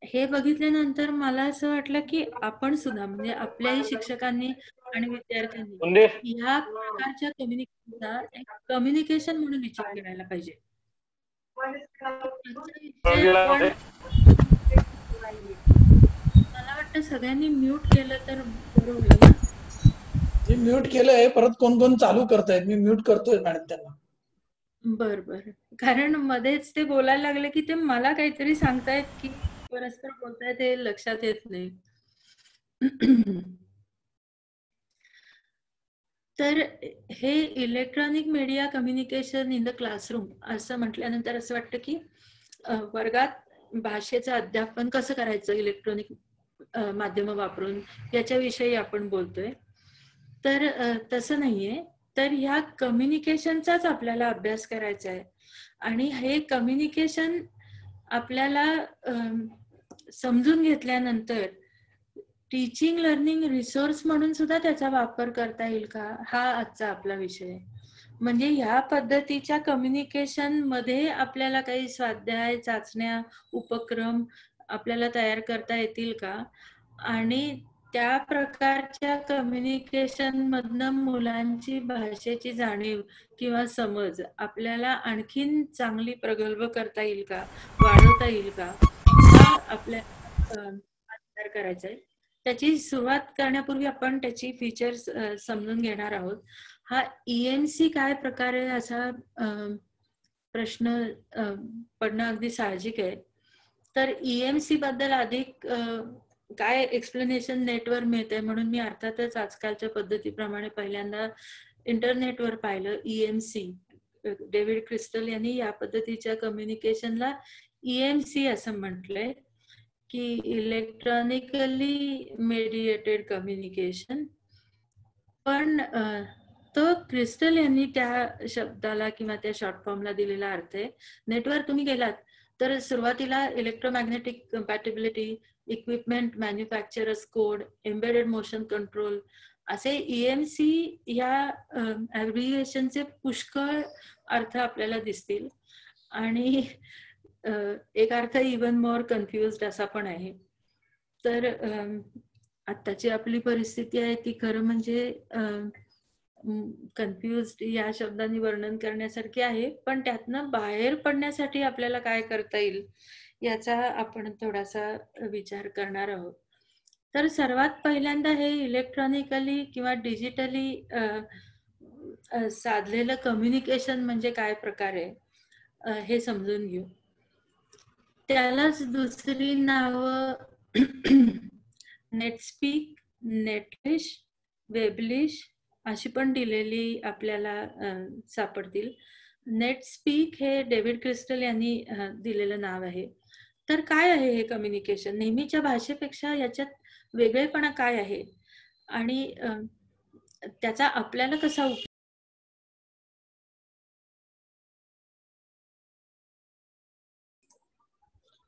हे बघितल्यानंतर मला असं वाटलं की आपण सुद्धा म्हणजे आपल्याही शिक्षकांनी आणि विद्यार्थ्यांनी ह्या प्रकारच्या कम्युनिकेशनचा एक कम्युनिकेशन म्हणून विचार करायला पाहिजे. मला वाटतं सगळ्यांनी म्यूट केलं तर बरं होईल ना. मी म्यूट केलंय, परत कोण कोण चालू करतायत, मी म्यूट करतोय मॅडम त्यांना. बर बर, कारण मध्येच ते बोलायला लागले की ते मला काहीतरी सांगतायत की परस्पर बोलतायत हे लक्षात येत नाही. तर हे electronic media communication in the classroom असं म्हटल्यानंतर असं वाटतं की वर्गात भाषेचं अध्यापन कसं करायचं इलेक्ट्रॉनिक माध्यम वापरून याच्याविषयी आपण बोलतोय. तर तसं नाहीये, तर ह्या कम्युनिकेशनचाच आपल्याला अभ्यास करायचा आहे. आणि हे कम्युनिकेशन आपल्याला समजून घेतल्यानंतर टीचिंग लर्निंग रिसोर्स म्हणून सुद्धा त्याचा वापर करता येईल का, हा आजचा आपला विषय आहे. म्हणजे ह्या पद्धतीच्या कम्युनिकेशन मध्ये आपल्याला काही स्वाध्याय, चाचण्या, उपक्रम आपल्याला तयार करता येतील का, आणि त्या प्रकारच्या कम्युनिकेशन मधनं मुलांची भाषेची जाणीव किंवा समज आपल्याला आणखीन चांगली प्रगल्भ करता येईल का, वाढवता येईल का, हा आपल्याला विचार करायचा आहे. त्याची सुरुवात करण्यापूर्वी आपण त्याची फीचर्स समजून घेणार आहोत. हा EMC काय प्रकार आहे असा प्रश्न पडणं अगदी साहजिक आहे. तर EMC बद्दल अधिक काय एक्सप्लेनेशन नेटवर मिळते, म्हणून मी अर्थातच आजकालच्या पद्धतीप्रमाणे पहिल्यांदा इंटरनेटवर पाहिलं. EMC डेव्हिड क्रिस्टल यांनी या पद्धतीच्या कम्युनिकेशनला EMC असं म्हटलंय की इलेक्ट्रॉनिकली मेडिएटेड कम्युनिकेशन. पण तो क्रिस्टल यांनी त्या शब्दाला किंवा त्या शॉर्ट फॉर्मला दिलेला अर्थ आहे. नेटवर तुम्ही गेलात तर सुरुवातीला electromagnetic compatibility, equipment manufacturers code, embedded motion control असे EMC ह्या ॲब्रिव्हिएशनचे पुष्कळ अर्थ आपल्याला दिसतील. आणि एक अर्थ इवन मोर कन्फ्युज्ड असा पण आहे. तर आत्ताची आपली परिस्थिती आहे ती खरं म्हणजे कन्फ्युज्ड या शब्दाने वर्णन करण्यासारखी आहे, पण त्यातनं बाहेर पडण्यासाठी आपल्याला काय करता येईल याचा आपण थोडासा विचार करणार आहोत. तर सर्वात पहिल्यांदा हे इलेक्ट्रॉनिकली किंवा डिजिटली साधलेलं कम्युनिकेशन म्हणजे काय प्रकार आहे हे समजून घेऊ. त्यालाच दुसरी नावं नेटस्पीक, नेटलिश, वेबलिश अशी पण दिलेली आपल्याला सापडतील. नेटस्पीक हे डेव्हिड क्रिस्टल यांनी दिलेलं नाव आहे. तर काय आहे हे कम्युनिकेशन? नेहमीच्या भाषेपेक्षा याच्यात वेगळेपणा काय आहे आणि त्याचा आपल्याला कसा उपयोग?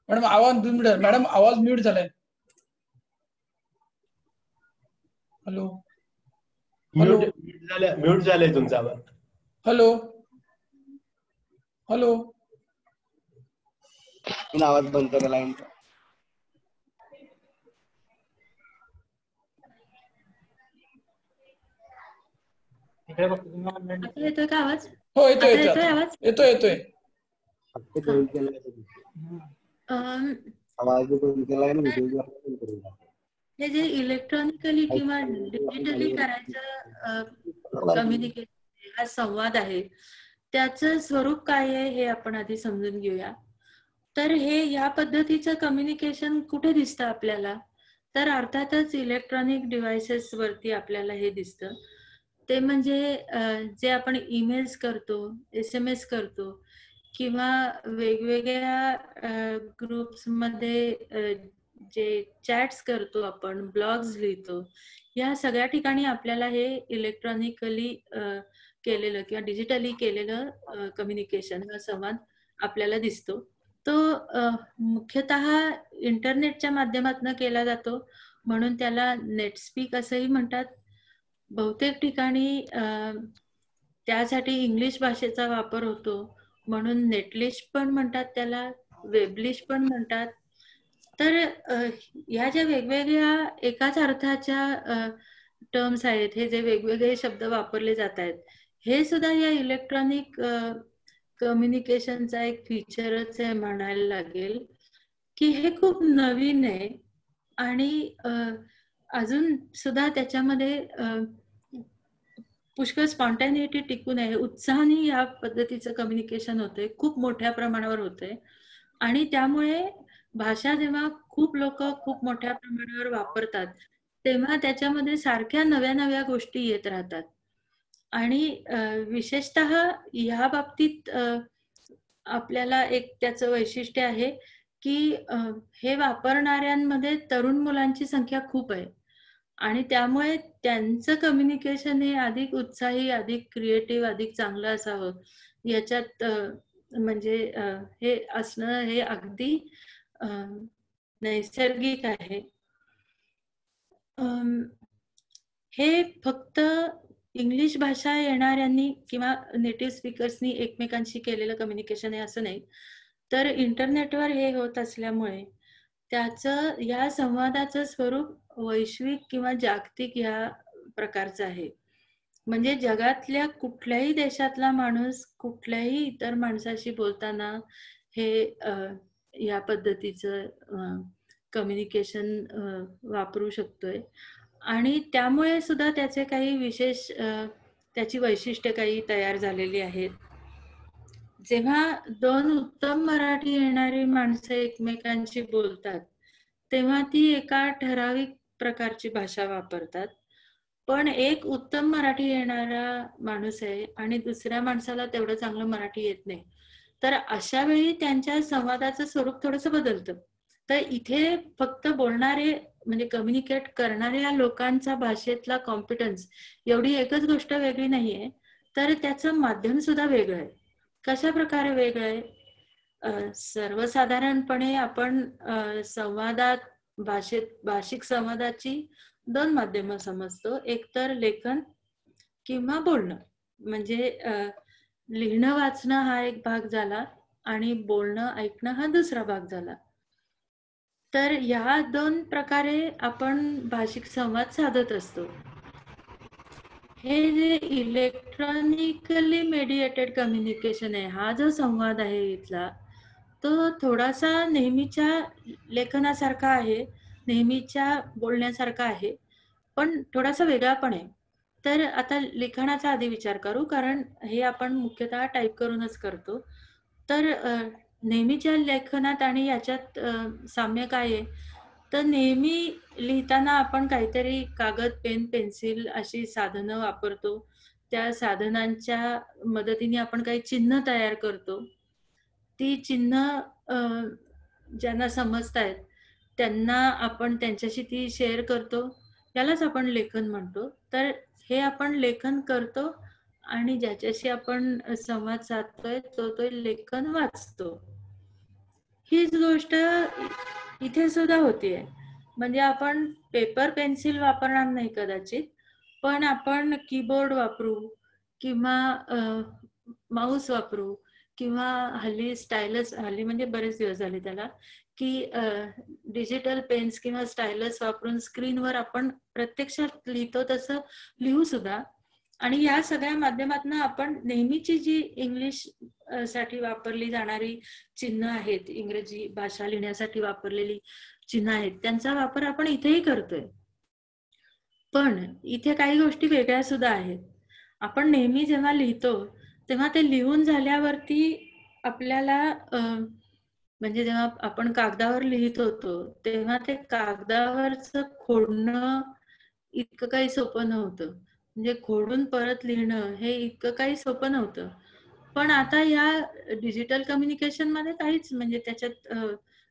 मॅडम आवाज म्यूट झालाय. हॅलो हॅलो म्यूट झालाय तुमचा आवाज. हॅलो हॅलो आवाज बंद केला. आता येतोय का आवाज? हो येतोय आता येतोय आवाज? येतोय. आवाज बंद केलाय ना, व्हिडिओ बंद करून टाक. हे जे इलेक्ट्रॉनिकली किंवा डिजिटली करायचं कम्युनिकेशन हा संवाद आहे, त्याचं स्वरूप काय आहे हे आपण आधी समजून घेऊया. तर हे या पद्धतीचं कम्युनिकेशन कुठे दिसतं आपल्याला? तर अर्थातच इलेक्ट्रॉनिक डिव्हाइसेस वरती आपल्याला हे दिसतं. ते म्हणजे जे आपण ईमेल्स करतो, SMS करतो किंवा वेगवेगळ्या ग्रुप्समध्ये जे चॅट्स करतो आपण, ब्लॉग्स लिहितो, या सगळ्या ठिकाणी आपल्याला हे इलेक्ट्रॉनिकली केलेलं किंवा डिजिटली केलेलं कम्युनिकेशन हा संवाद आपल्याला दिसतो. तो मुख्यतः इंटरनेटच्या माध्यमातून केला जातो, म्हणून त्याला नेटस्पीक असंही म्हणतात. बहुतेक ठिकाणी त्यासाठी इंग्लिश भाषेचा वापर होतो, म्हणून नेटलिश पण म्हणतात त्याला, वेबलिश पण म्हणतात. तर ह्या ज्या वेगवेगळ्या एकाच अर्थाच्या टर्म्स आहेत, हे जे वेगवेगळे शब्द वापरले जात आहेत, हे सुद्धा या इलेक्ट्रॉनिक कम्युनिकेशनचा एक फीचरच आहे म्हणायला लागेल, की हे खूप नवीन आहे आणि अजून सुद्धा त्याच्यामध्ये पुष्कळ स्पॉन्टॅनिटी टिकून आहे, उत्साहाने या पद्धतीचं कम्युनिकेशन होतंय, खूप मोठ्या प्रमाणावर होतंय. आणि त्यामुळे भाषा जेव्हा खूप लोक खूप मोठ्या प्रमाणावर वापरतात तेव्हा त्याच्यामध्ये सारख्या नव्या नव्या गोष्टी येत राहतात. आणि विशेषतः ह्या बाबतीत आपल्याला एक त्याचं वैशिष्ट्य आहे की हे वापरणाऱ्यांमध्ये तरुण मुलांची संख्या खूप आहे आणि त्यामुळे त्यांचं कम्युनिकेशन हे अधिक उत्साही, अधिक क्रिएटिव्ह, अधिक चांगलं असावं याच्यात म्हणजे हे असणं हे अगदी नैसर्गिक आहे. हे फक्त इंग्लिश भाषा येणाऱ्यांनी किंवा नेटिव्ह स्पीकर्सनी एकमेकांशी केलेलं कम्युनिकेशन आहे असं नाही, तर इंटरनेटवर हे होत असल्यामुळे त्याचं या संवादाचं स्वरूप वैश्विक किंवा जागतिक ह्या प्रकारचं आहे. म्हणजे जगातल्या कुठल्याही देशातला माणूस कुठल्याही इतर माणसाशी बोलताना हे या पद्धतीचं कम्युनिकेशन वापरू शकतोय आणि त्यामुळे सुद्धा त्याचे काही विशेष त्याची वैशिष्ट्ये काही तयार झालेली आहेत. जेव्हा दोन उत्तम मराठी येणारी माणसं एकमेकांशी बोलतात तेव्हा ती एका ठराविक प्रकारची भाषा वापरतात. पण एक उत्तम मराठी येणारा माणूस आहे आणि दुसऱ्या माणसाला तेवढं चांगलं मराठी येत नाही, तर अशा वेळी त्यांच्या संवादाचं स्वरूप थोडंसं बदलतं. तर इथे फक्त बोलणारे म्हणजे कम्युनिकेट करणाऱ्या लोकांचा भाषेतला कॉम्पिटन्स एवढी एकच गोष्ट वेगळी नाहीये, तर त्याचं माध्यम सुद्धा वेगळं आहे. कशा प्रकारे वेगळं आहे? सर्वसाधारणपणे आपण संवादात भाषिक संवादाची दोन माध्यमं समजतो, एक तर लेखन किंवा बोलणं. म्हणजे लिहिणं वाचणं हा एक भाग झाला आणि बोलणं ऐकणं हा दुसरा भाग झाला. तर ह्या दोन प्रकारे आपण भाषिक संवाद साधत असतो. हे जे इलेक्ट्रॉनिकली मेडिएटेड कम्युनिकेशन आहे, हा जो संवाद आहे इथला, तो थोडासा नेहमीच्या लेखनासारखा आहे, नेहमीच्या बोलण्यासारखा आहे, पण थोडासा वेगळा पण आहे. तर आता लिखाणाचा आधी विचार करू, कारण हे आपण मुख्यतः टाईप करूनच करतो. तर नेहमीच्या लेखनात आणि याच्यात साम्य काय आहे, तर नेहमी लिहिताना आपण काहीतरी कागद, पेन, पेन्सिल अशी साधनं वापरतो. त्या साधनांच्या मदतीने आपण काही चिन्ह तयार करतो. ती चिन्ह ज्यांना समजतायत त्यांना आपण त्यांच्याशी ती शेअर करतो. त्यालाच आपण लेखन म्हणतो. तर हे आपण लेखन करतो आणि ज्याच्याशी आपण संवाद साधतोय तो लेखन वाचतो. हीच गोष्ट इथे सुद्धा होतीये. म्हणजे आपण पेपर पेन्सिल वापरणार नाही कदाचित, पण आपण कीबोर्ड वापरू किंवा माऊस वापरू किंवा हल्ली स्टायलस, हल्ली म्हणजे बरेच दिवस झाले त्याला, की डिजिटल पेन्स किंवा स्टायलस वापरून स्क्रीनवर आपण प्रत्यक्षात लिहितो तसं लिहू सुद्धा. आणि या सगळ्या माध्यमातून आपण नेहमीची जी इंग्लिश साठी वापरली जाणारी चिन्ह आहेत, इंग्रजी भाषा लिहिण्यासाठी वापरलेली चिन्ह आहेत, त्यांचा वापर आपण इथेही करतोय. पण इथे काही गोष्टी वेगळ्या सुद्धा आहेत. आपण नेहमी जेव्हा लिहितो तेव्हा ते लिहून झाल्यावरती आपल्याला म्हणजे जेव्हा आपण कागदावर लिहित होतो तेव्हा ते कागदावरचं खोडणं इतकं काही सोपं नव्हतं. म्हणजे खोडून परत लिहिणं हे इतकं काही सोपं नव्हतं. पण आता या डिजिटल कम्युनिकेशन मध्ये काहीच म्हणजे त्याच्यात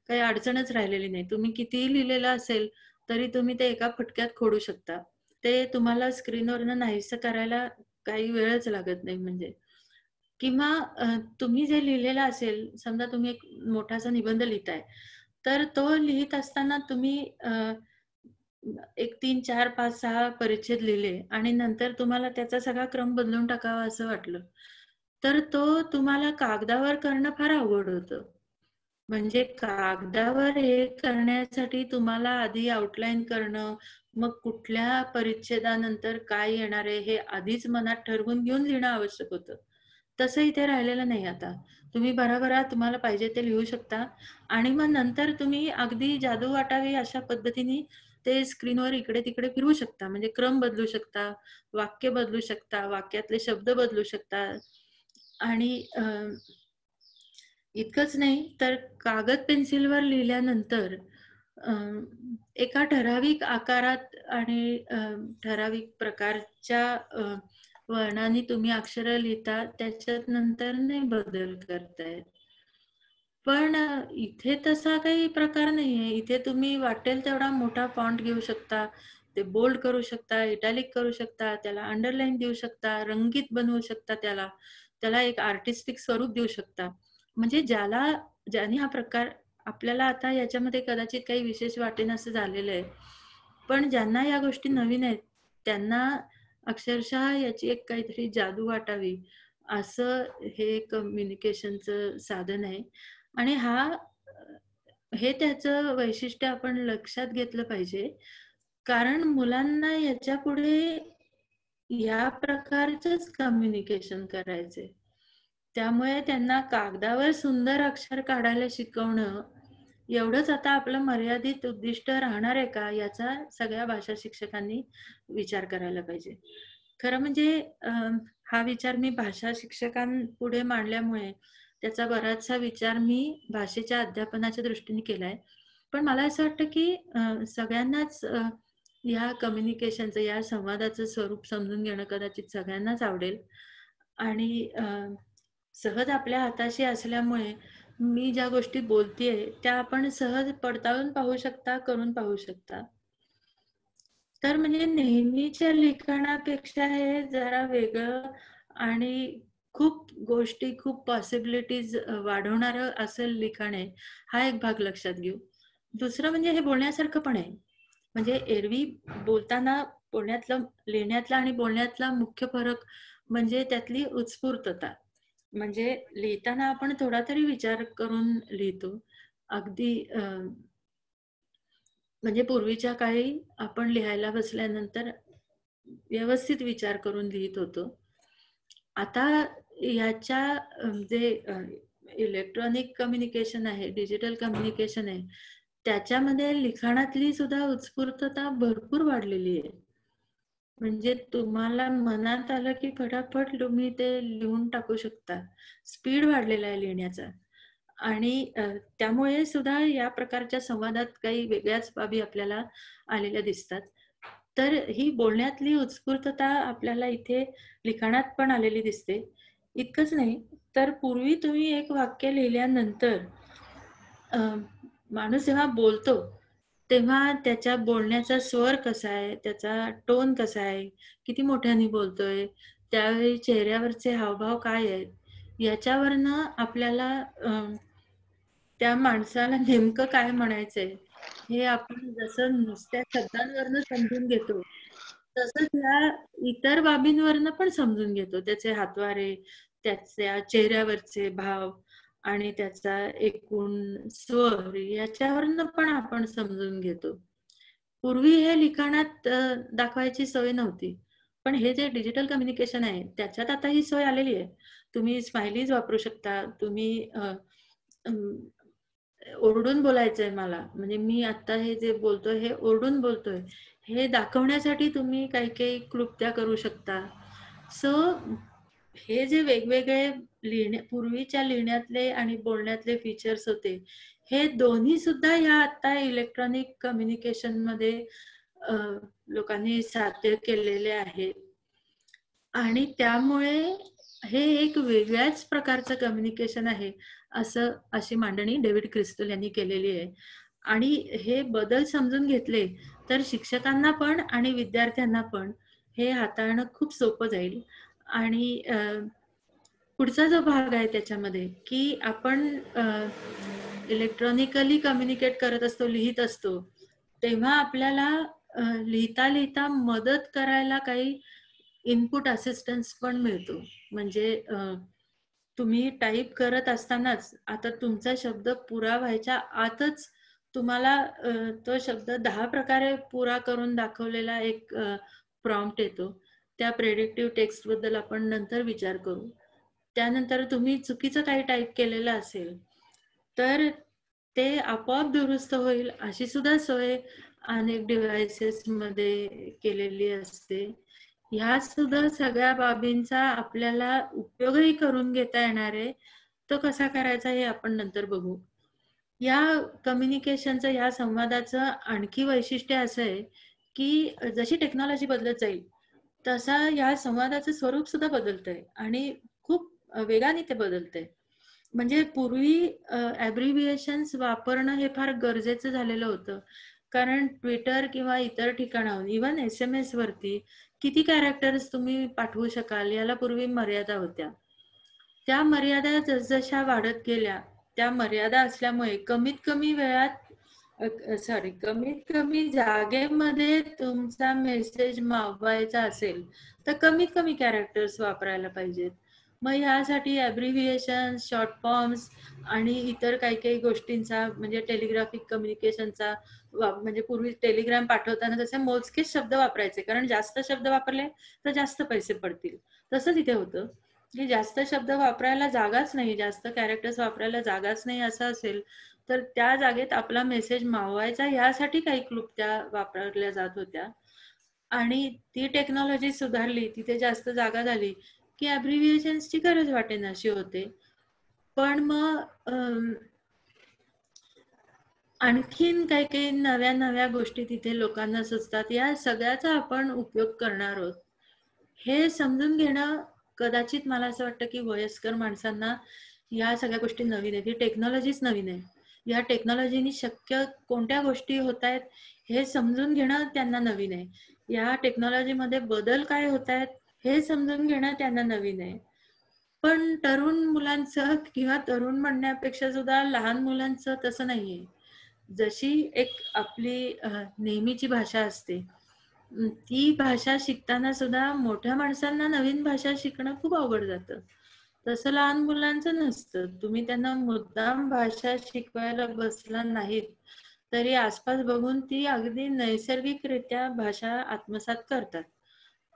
काही अडचणच राहिलेली नाही. तुम्ही कितीही लिहिलेलं असेल तरी तुम्ही ते एका फटक्यात खोडू शकता. ते तुम्हाला स्क्रीनवरनं नाहीसं करायला काही वेळच लागत नाही. म्हणजे किंवा तुम्ही जे लिहिलेलं असेल, समजा तुम्ही एक मोठासा निबंध लिहिताय, तर तो लिहित असताना तुम्ही एक 3, 4, 5, 6 परिच्छेद लिहिले आणि नंतर तुम्हाला त्याचा सगळा क्रम बदलून टाकावा असं वाटलं, तर तो तुम्हाला कागदावर करणं फार अवघड होतं. म्हणजे कागदावर हे करण्यासाठी तुम्हाला आधी आउटलाईन करणं, मग कुठल्या परिच्छेदानंतर काय येणार आहे हे आधीच मनात ठरवून घेऊन लिहिणं आवश्यक होतं. तसं इथे राहिलेलं नाही आता. तुम्ही भराभरा तुम्हाला पाहिजे ते लिहू शकता आणि मग नंतर तुम्ही अगदी जादू वाटावी अशा पद्धतीने ते स्क्रीनवर इकडे तिकडे फिरवू शकता. म्हणजे क्रम बदलू शकता, वाक्य बदलू शकता, वाक्यातले शब्द बदलू शकता आणि इतकंच नाही तर कागद पेन्सिलवर लिहिल्यानंतर एका ठराविक आकारात आणि ठराविक प्रकारच्या वर्णाने तुम्ही अक्षर लिहिता, त्याच्यात नंतर नाही बदल करतायत. पण इथे तसा काही प्रकार नाहीये. इथे तुम्ही वाटेल तेवढा मोठा फॉन्ट घेऊ शकता, ते बोल्ड करू शकता, इटॅलिक करू शकता, त्याला अंडरलाईन देऊ शकता, रंगीत बनवू शकता, त्याला एक आर्टिस्टिक स्वरूप देऊ शकता. म्हणजे ज्याने हा प्रकार आपल्याला आता याच्यामध्ये कदाचित काही विशेष वाटेन असं झालेलं आहे, पण ज्यांना या गोष्टी नवीन आहेत त्यांना अक्षरशः याची एक काहीतरी जादू वाटावी असं हे कम्युनिकेशनचं साधन आहे. आणि हे त्याचं वैशिष्ट्य आपण लक्षात घेतलं पाहिजे, कारण मुलांना याच्या पुढे या प्रकारचंच कम्युनिकेशन करायचंय. त्यामुळे त्यांना कागदावर सुंदर अक्षर काढायला शिकवणं एवढंच आता आपलं मर्यादित उद्दिष्ट राहणार आहे का, याचा सगळ्या भाषा शिक्षकांनी विचार करायला पाहिजे. खरं म्हणजे हा विचार मी भाषा शिक्षकांपुढे मांडल्यामुळे त्याचा बराचसा विचार मी भाषेच्या अध्यापनाच्या दृष्टीने केलाय. पण मला असं वाटतं की सगळ्यांनाच या कम्युनिकेशनचं, या संवादाचं स्वरूप समजून घेणं कदाचित सगळ्यांनाच आवडेल आणि सहज आपल्या हाताशी असल्यामुळे मी ज्या गोष्टी बोलतेय त्या आपण सहज पडताळून पाहू शकता, करून पाहू शकता. तर म्हणजे नेहमीच्या लिखाणापेक्षा हे जरा वेगळं आणि खूप गोष्टी, खूप पॉसिबिलिटीज वाढवणारं असं लिखाण आहे, हा एक भाग लक्षात घेऊ. दुसरं म्हणजे हे बोलण्यासारखं पण आहे. म्हणजे एरवी लिहिण्यातला आणि बोलण्यातला मुख्य फरक म्हणजे त्यातली उत्स्फूर्तता. म्हणजे लिहिताना आपण थोडा तरी विचार करून लिहितो. अगदी म्हणजे पूर्वीच्या काळी आपण लिहायला बसल्यानंतर व्यवस्थित विचार करून लिहित होतो. आता याच्या जे इलेक्ट्रॉनिक कम्युनिकेशन आहे, डिजिटल कम्युनिकेशन आहे, त्याच्यामध्ये लिखाणातली सुद्धा उत्स्फूर्तता भरपूर वाढलेली आहे. म्हणजे तुम्हाला मनात आलं की फटाफट तुम्ही ते लिहून टाकू शकता. स्पीड वाढलेला आहे लिहिण्याचा आणि त्यामुळे सुद्धा या प्रकारच्या संवादात काही वेगळ्याच बाबी आपल्याला आलेल्या दिसतात. तर ही बोलण्यातली उत्स्फूर्तता आपल्याला इथे लिखाणात पण आलेली दिसते. इतकंच नाही तर पूर्वी तुम्ही एक वाक्य लिहिल्यानंतर माणूस जेव्हा बोलतो तेव्हा त्याच्या बोलण्याचा स्वर कसा आहे, त्याचा टोन कसा आहे, किती मोठ्याने बोलतोय, त्यावेळी चेहऱ्यावरचे हावभाव काय आहेत, याच्यावरनं आपल्याला त्या माणसाला नेमकं काय म्हणायचंय हे आपण जसं नुसत्या शब्दांवरनं समजून घेतो, तसंच या इतर बाबींवरनं पण समजून घेतो. त्याचे हातवारे, त्याच्या चेहऱ्यावरचे भाव आणि त्याचा एकूण स्वर याच्यावरनं पण आपण समजून घेतो. पूर्वी हे लिखाणात दाखवायची सवय नव्हती, पण हे जे डिजिटल कम्युनिकेशन आहे त्याच्यात आता ही सोय आलेली आहे. तुम्ही स्माइलीज वापरू शकता, तुम्ही ओरडून बोलायचंय मला, म्हणजे मी आता हे जे बोलतोय हे ओरडून बोलतोय, हे दाखवण्यासाठी तुम्ही काही काही क्लृप्त्या करू शकता. सो हे जे वेगवेगळे पूर्वीच्या लिहिण्यातले आणि बोलण्यातले फीचर्स होते, हे दोन्ही सुद्धा या आता इलेक्ट्रॉनिक कम्युनिकेशन मध्ये लोकांनी साध्य केलेले आहेत आणि त्यामुळे हे एक वेगळ्याच प्रकारचं कम्युनिकेशन आहे अशी मांडणी डेव्हिड क्रिस्टल यांनी केलेली आहे. आणि हे बदल समजून घेतले तर शिक्षकांना पण आणि विद्यार्थ्यांना पण हे हाताळणं खूप सोपं जाईल. आणि पुढचा जो भाग आहे त्याच्यामध्ये की आपण इलेक्ट्रॉनिकली कम्युनिकेट करत असतो, लिहित असतो, तेव्हा आपल्याला लिहिता लिहिता मदत करायला काही इनपुट असिस्टन्स पण मिळतो. म्हणजे तुम्ही टाईप करत असतानाच आता तुमचा शब्द पुरा व्हायच्या आतच तुम्हाला तो शब्द 10 प्रकारे पुरा करून दाखवलेला एक प्रॉम्प्ट येतो. त्या प्रेडिक्टिव्ह टेक्स्ट बद्दल आपण नंतर विचार करू. त्यानंतर तुम्ही चुकीचं काही टाईप केलेलं असेल तर ते आपोआप दुरुस्त होईल अशी सुद्धा सोय अनेक डिव्हायसेस मध्ये केलेली असते. ह्या सुद्धा सगळ्या बाबींचा आपल्याला उपयोगही करून घेता येणार आहे. तो कसा करायचा हे आपण नंतर बघू. या कम्युनिकेशनचं, या संवादाचं आणखी वैशिष्ट्य असं आहे की जशी टेक्नॉलॉजी बदलत जाईल तसा या संवादाचं स्वरूप सुद्धा बदलतंय आणि खूप वेगाने ते बदलतंय. म्हणजे पूर्वी ॲब्रिव्हिएशन्स वापरणं हे फार गरजेचं झालेलं होतं, कारण ट्विटर किंवा इतर ठिकाणाहून इव्हन SMS वरती किती कॅरेक्टर्स तुम्ही पाठवू शकाल याला पूर्वी मर्यादा होत्या. त्या मर्यादा जसजशा वाढत गेल्या, त्या मर्यादा असल्यामुळे कमीत कमी जागेमध्ये तुमचा मेसेज मागवायचा असेल तर कमीत कमी कॅरेक्टर्स वापरायला पाहिजेत. मग ह्यासाठी ॲब्रिव्हिएशन, शॉर्ट फॉर्म्स आणि इतर काही काही गोष्टींचा म्हणजे टेलिग्राफिक कम्युनिकेशनचा म्हणजे पूर्वी टेलिग्राम पाठवताना तसे मोजकेच शब्द वापरायचे, कारण जास्त शब्द वापरले तर जास्त पैसे पडतील. तसंच इथे होतं की जास्त शब्द वापरायला जागाच नाही, जास्त कॅरेक्टर्स वापरायला जागाच नाही असं असेल तर त्या जागेत आपला मेसेज मागवायचा यासाठी काही क्लुप्त्या वापरल्या जात होत्या. आणि ती टेक्नॉलॉजी सुधारली, तिथे जास्त जागा झाली की ॲब्रिव्हिएशन्सची गरज वाटेनाशी होते. पण मग आणखीन काही काही नव्या नव्या गोष्टी तिथे लोकांना सुचतात. या सगळ्याचा आपण उपयोग करणार आहोत. हे समजून घेणं कदाचित मला असं वाटतं की वयस्कर माणसांना या सगळ्या गोष्टी नवीन आहेत. ही टेक्नॉलॉजीच नवीन आहे. या टेक्नॉलॉजीनी शक्य कोणत्या गोष्टी होत आहेत हे समजून घेणं त्यांना नवीन आहे. या टेक्नॉलॉजीमध्ये बदल काय होत आहेत हे समजून घेणं त्यांना नवीन आहे. पण तरुण मुलांचं किंवा तरुण म्हणण्यापेक्षा सुद्धा लहान मुलांचं तसं नाहीये. जशी एक आपली नेहमीची भाषा असते, ती भाषा शिकताना सुद्धा मोठ्या माणसांना नवीन भाषा शिकणं खूप अवघड जातं. तसं लहान मुलांचं नसतं. तुम्ही त्यांना मुद्दाम भाषा शिकवायला बसला नाहीत तरी आसपास बघून ती अगदी नैसर्गिकरित्या भाषा आत्मसात करतात.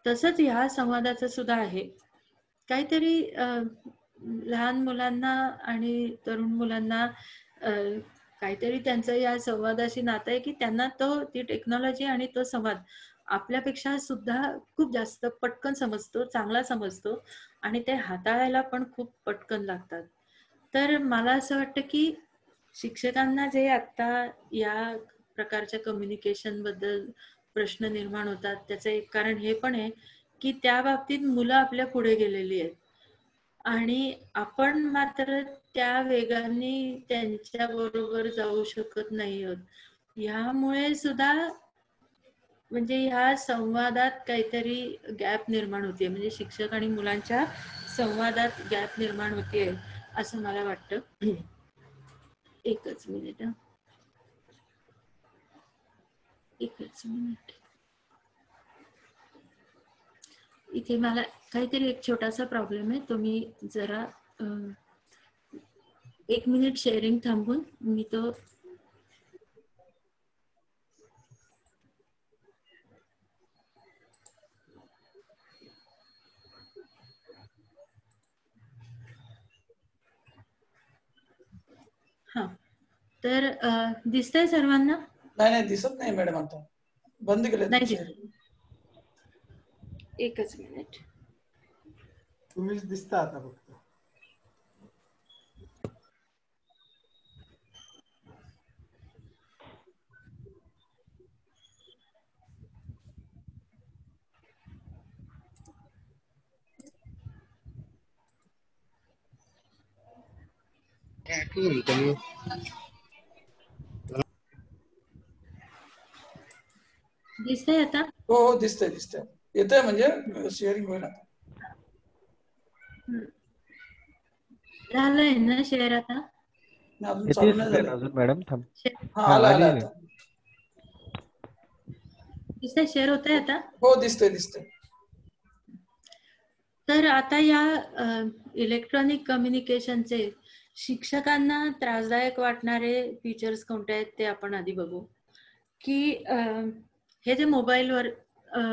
तसंच ह्या संवादाचं सुद्धा आहे. काहीतरी लहान मुलांना आणि तरुण मुलांना काहीतरी त्यांचं या संवादाशी नातं आहे की त्यांना ती टेक्नॉलॉजी आणि तो संवाद आपल्यापेक्षा सुद्धा खूप जास्त पटकन समजतो, चांगला समजतो आणि ते हाताळायला पण खूप पटकन लागतात. तर मला असं वाटतं की शिक्षकांना जे आता या प्रकारच्या कम्युनिकेशन बद्दल प्रश्न निर्माण होतात त्याचं एक कारण हे पण आहे की त्या बाबतीत मुलं आपल्या पुढे गेलेली आहेत आणि आपण मात्र त्या वेगाने त्यांच्या बरोबर जाऊ शकत नाही आहोत. ह्यामुळे सुद्धा म्हणजे ह्या संवादात काहीतरी गॅप निर्माण होते, म्हणजे शिक्षक आणि मुलांच्या संवादात गॅप निर्माण होते असं मला वाटतं. एकच मिनिट. इथे मला काहीतरी एक छोटासा प्रॉब्लेम आहे. तुम्ही जरा 1 मिनिट शेअरिंग थांबून मी तो हा तर दिसतंय सर्वांना? नाही दिसत नाही मॅडम, आता बंद केलं. एकच मिनिट. तुम्हीच दिसता आता फक्त. दिसतंय आता? हो दिसतंय. येतंय म्हणजे शेअरिंग होईल आता. झालंय ना शेअर आता? अजून चालू नाही झालं अजून मॅडम थांब. आला आता. दिसतंय, शेअर होतंय आता? हो दिसतंय. तर आता या इलेक्ट्रॉनिक कम्युनिकेशनचे शिक्षकांना त्रासदायक वाटणारे फीचर्स कोणते आहेत ते आपण आधी बघू. की हे जे मोबाईलवर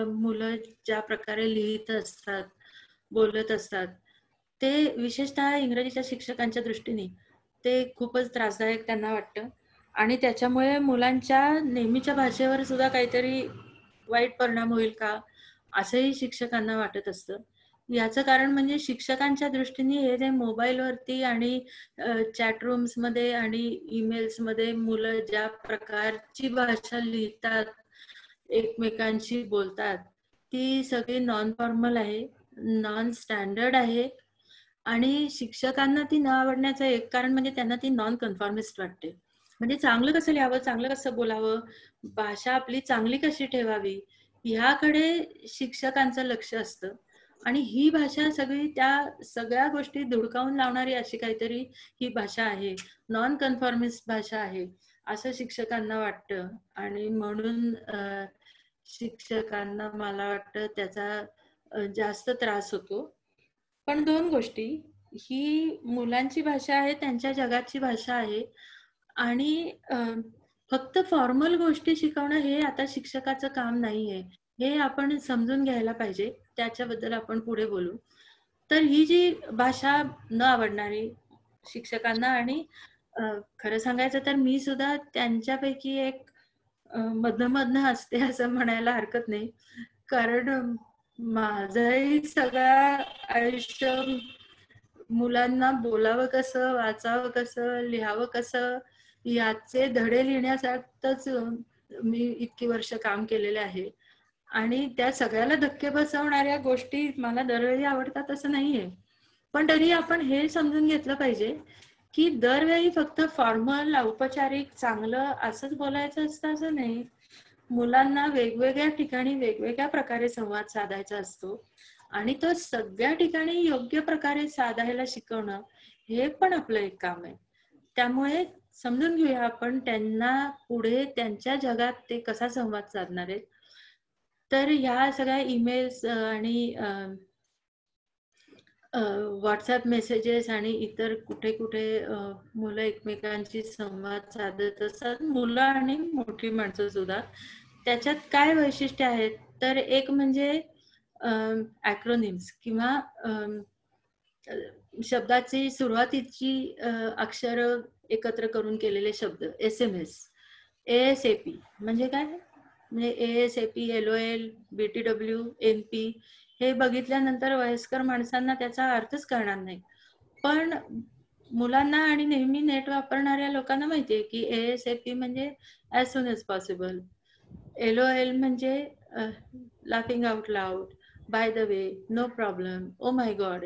मुलं ज्या प्रकारे लिहित असतात, बोलत असतात, ते विशेषतः इंग्रजीच्या शिक्षकांच्या दृष्टीने ते खूपच त्रासदायक त्यांना वाटतं आणि त्याच्यामुळे मुलांच्या नेहमीच्या भाषेवर सुद्धा काहीतरी वाईट परिणाम होईल का असंही शिक्षकांना वाटत असतं. याचं कारण म्हणजे शिक्षकांच्या दृष्टीने हे जे मोबाईलवरती आणि चॅट रूम्समध्ये आणि ईमेल्समध्ये मुलं ज्या प्रकारची भाषा लिहितात, एकमेकांशी बोलतात, ती सगळी नॉन फॉर्मल आहे, नॉन स्टँडर्ड आहे आणि शिक्षकांना ती न आवडण्याचं एक कारण म्हणजे त्यांना ती नॉन कन्फॉर्मिस्ट वाटते. म्हणजे चांगलं कसं लिहावं, चांगलं कसं बोलावं, भाषा आपली चांगली कशी ठेवावी, ह्याकडे शिक्षकांचं लक्ष असतं. आणि ही भाषा सगळी त्या सगळ्या गोष्टी धुडकावून लावणारी अशी काहीतरी ही भाषा आहे, नॉन कन्फॉर्मिस्ट भाषा आहे, असं शिक्षकांना वाटतं. आणि म्हणून शिक्षकांना मला वाटतं त्याचा जास्त त्रास होतो. पण दोन गोष्टी, ही मुलांची भाषा आहे, त्यांच्या जगाची भाषा आहे आणि फक्त फॉर्मल गोष्टी शिकवणं हे आता शिक्षकाचं काम नाहीये, हे आपण समजून घ्यायला पाहिजे. त्याच्याबद्दल आपण पुढे बोलू. तर ही जी भाषा न आवडणारी शिक्षकांना आणि खरं सांगायचं तर मी सुद्धा त्यांच्यापैकी एक मधनं असते असं म्हणायला हरकत नाही. कारण माझंही सगळं आयुष्य मुलांना बोलावं कसं, वाचावं कसं, लिहावं कसं याचे धडे लिहिण्यासाठीच मी इतकी वर्ष काम केलेले आहे. आणि त्या सगळ्याला धक्के बसवणाऱ्या गोष्टी मला दरवेळी आवडतात असं नाहीये. पण तरी आपण हे समजून घेतलं पाहिजे की दरवेळी फक्त फॉर्मल, औपचारिक, चांगलं असंच बोलायचं असतं असं नाही. मुलांना वेगवेगळ्या ठिकाणी वेगवेगळ्या प्रकारे संवाद साधायचा असतो आणि तो सगळ्या ठिकाणी योग्य प्रकारे साधायला शिकवणं हे पण आपलं एक काम आहे. त्यामुळे समजून घेऊया आपण त्यांना पुढे त्यांच्या जगात ते कसा संवाद साधणार आहेत. तर ह्या सगळ्या ईमेल्स आणि व्हॉट्सअप मेसेजेस आणि इतर कुठे कुठे मुलं एकमेकांशी संवाद साधत असतात, मुलं आणि मोठी माणसं सुद्धा. त्याच्यात काय वैशिष्ट्य आहेत तर एक म्हणजे ॲक्रोनिम्स किंवा शब्दाची सुरुवातीची अक्षरं एकत्र करून केलेले शब्द. SMS, ASAP म्हणजे काय, म्हणजे ASAP, LOL, BTW, NP हे बघितल्यानंतर वयस्कर माणसांना त्याचा अर्थच कळणार नाही. पण मुलांना आणि नेहमी नेट वापरणाऱ्या लोकांना माहितीये की ASAP म्हणजे as soon as possible, LOL म्हणजे laughing out loud, by the way, no problem, oh my god.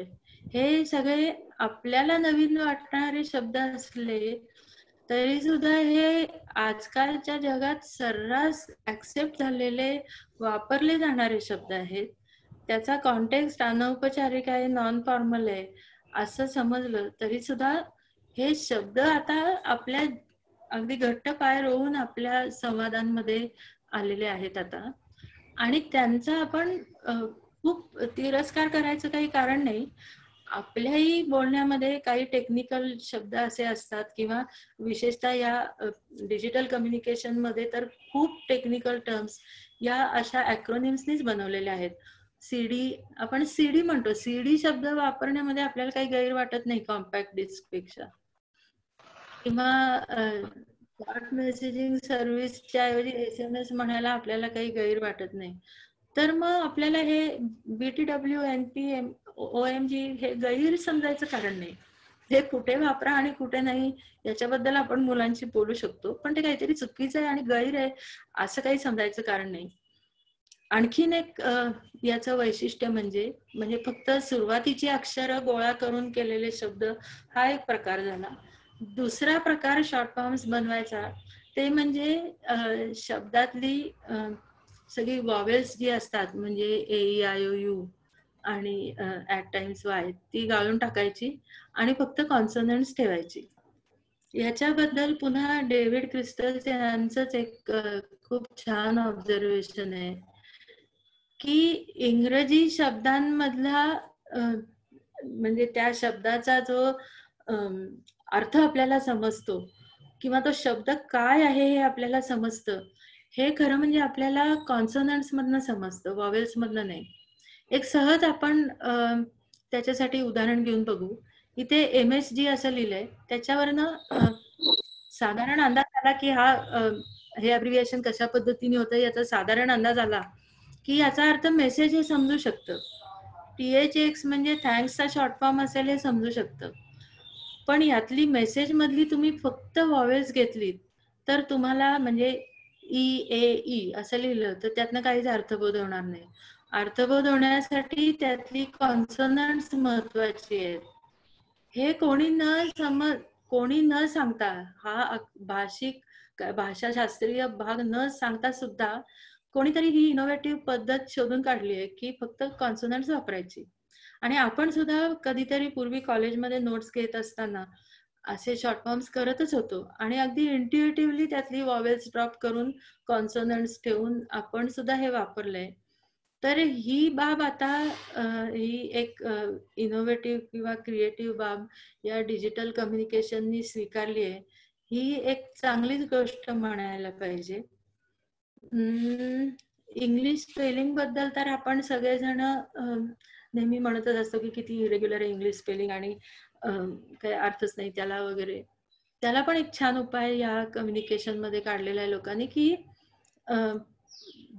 हे सगळे आपल्याला नवीन वाटणारे शब्द असले तरी सुद्धा हे आजकालच्या जगात सर्रास ऍक्सेप्ट झालेले, वापरले जाणारे शब्द आहेत. त्याचा कॉन्टेक्स्ट अनौपचारिक आहे, नॉन फॉर्मल आहे असं समजलं तरी सुद्धा हे शब्द आता आपल्या अगदी घट्ट पाय रोवून आपल्या संवादांमध्ये आलेले आहेत आता. आणि त्यांचा आपण खूप तिरस्कार करायचं काही कारण नाही. आपल्याही बोलण्यामध्ये काही टेक्निकल शब्द असे असतात किंवा विशेषतः या डिजिटल कम्युनिकेशन मध्ये तर खूप टेक्निकल टर्म्स या अशा ॲक्रोनिम्सनीच बनवलेल्या आहेत. CD, आपण CD म्हणतो, CD शब्द वापरण्यामध्ये आपल्याला काही गैर वाटत नाही कॉम्पॅक्ट डिस्क पेक्षा. किंवा शॉर्ट मेसेजिंग सर्व्हिसच्या ऐवजी SMS म्हणायला आपल्याला काही गैर वाटत नाही. तर मग आपल्याला हे BTW, NP, OMG हे गैर समजायचं कारण नाही. हे कुठे वापरा आणि कुठे नाही याच्याबद्दल आपण मुलांशी बोलू शकतो, पण ते काहीतरी चुकीचं आहे आणि गैर आहे असं काही समजायचं कारण नाही. आणखीन एक याचं वैशिष्ट्य म्हणजे फक्त सुरुवातीची अक्षरं गोळा करून केलेले शब्द हा एक प्रकार झाला. दुसरा प्रकार शॉर्ट फॉर्म्स बनवायचा ते म्हणजे शब्दातली सगळी वॉवेल्स जी असतात म्हणजे AEIOU आणि ऍट टाइम्स Y ती गाळून टाकायची आणि फक्त कॉन्सोनंट्स ठेवायची. याच्याबद्दल पुन्हा डेव्हिड क्रिस्टल यांचंच एक खूप छान ऑब्झर्वेशन आहे की इंग्रजी शब्दांमधला म्हणजे त्या शब्दाचा जो अर्थ आपल्याला समजतो किंवा तो शब्द काय आहे हे आपल्याला समजतं, हे खरं म्हणजे आपल्याला कॉन्सोनंट्स मधनं समजतं, वॉवेल्स मधनं नाही. एक सहज आपण त्याच्यासाठी उदाहरण घेऊन बघू. इथे MSG असं लिहिलंय, त्याच्यावरनं साधारण अंदाज आला की हे अब्रिव्हिएशन कशा पद्धतीने होतं याचा साधारण अंदाज आला की याचा अर्थ मेसेज हे समजू शकतं. THX म्हणजे थँक्सचा शॉर्ट फॉर्म असेल हे समजू शकतं. पण यातली मेसेज मधली तुम्ही फक्त वॉवेल्स घेतलीत तर तुम्हाला म्हणजे EAE असं लिहिलं तर त्यातनं काहीच अर्थबोध होणार नाही. अर्थबोध होण्यासाठी त्यातली कॉन्सोनंट्स महत्वाची आहेत. हे कोणी न सांगता हा भाषाशास्त्रीय भाग न सांगता सुद्धा कोणीतरी ही इनोव्हेटिव्ह पद्धत शोधून काढली आहे की फक्त कॉन्सोनंट्स वापरायची. आणि आपण सुद्धा कधीतरी पूर्वी कॉलेजमध्ये नोट्स घेत असताना असे शॉर्ट फॉर्म्स करतच होतो आणि अगदी इंट्युएटिव्हली त्यातली वॉवेल्स ड्रॉप करून कॉन्सोनंट्स ठेवून आपण सुद्धा हे वापरलंय. तर ही बाब आता ही एक इनोव्हेटिव्ह किंवा क्रिएटिव्ह बाब या डिजिटल कम्युनिकेशननी स्वीकारली आहे. ही एक चांगलीच गोष्ट म्हणायला पाहिजे. इंग्लिश स्पेलिंग बद्दल तर आपण सगळेजण नेहमी म्हणतच असतो की किती इरेग्युलर आहे इंग्लिश स्पेलिंग आणि काही अर्थच नाही त्याला वगैरे. त्याला पण एक छान उपाय या कम्युनिकेशन मध्ये काढलेला आहे लोकांनी की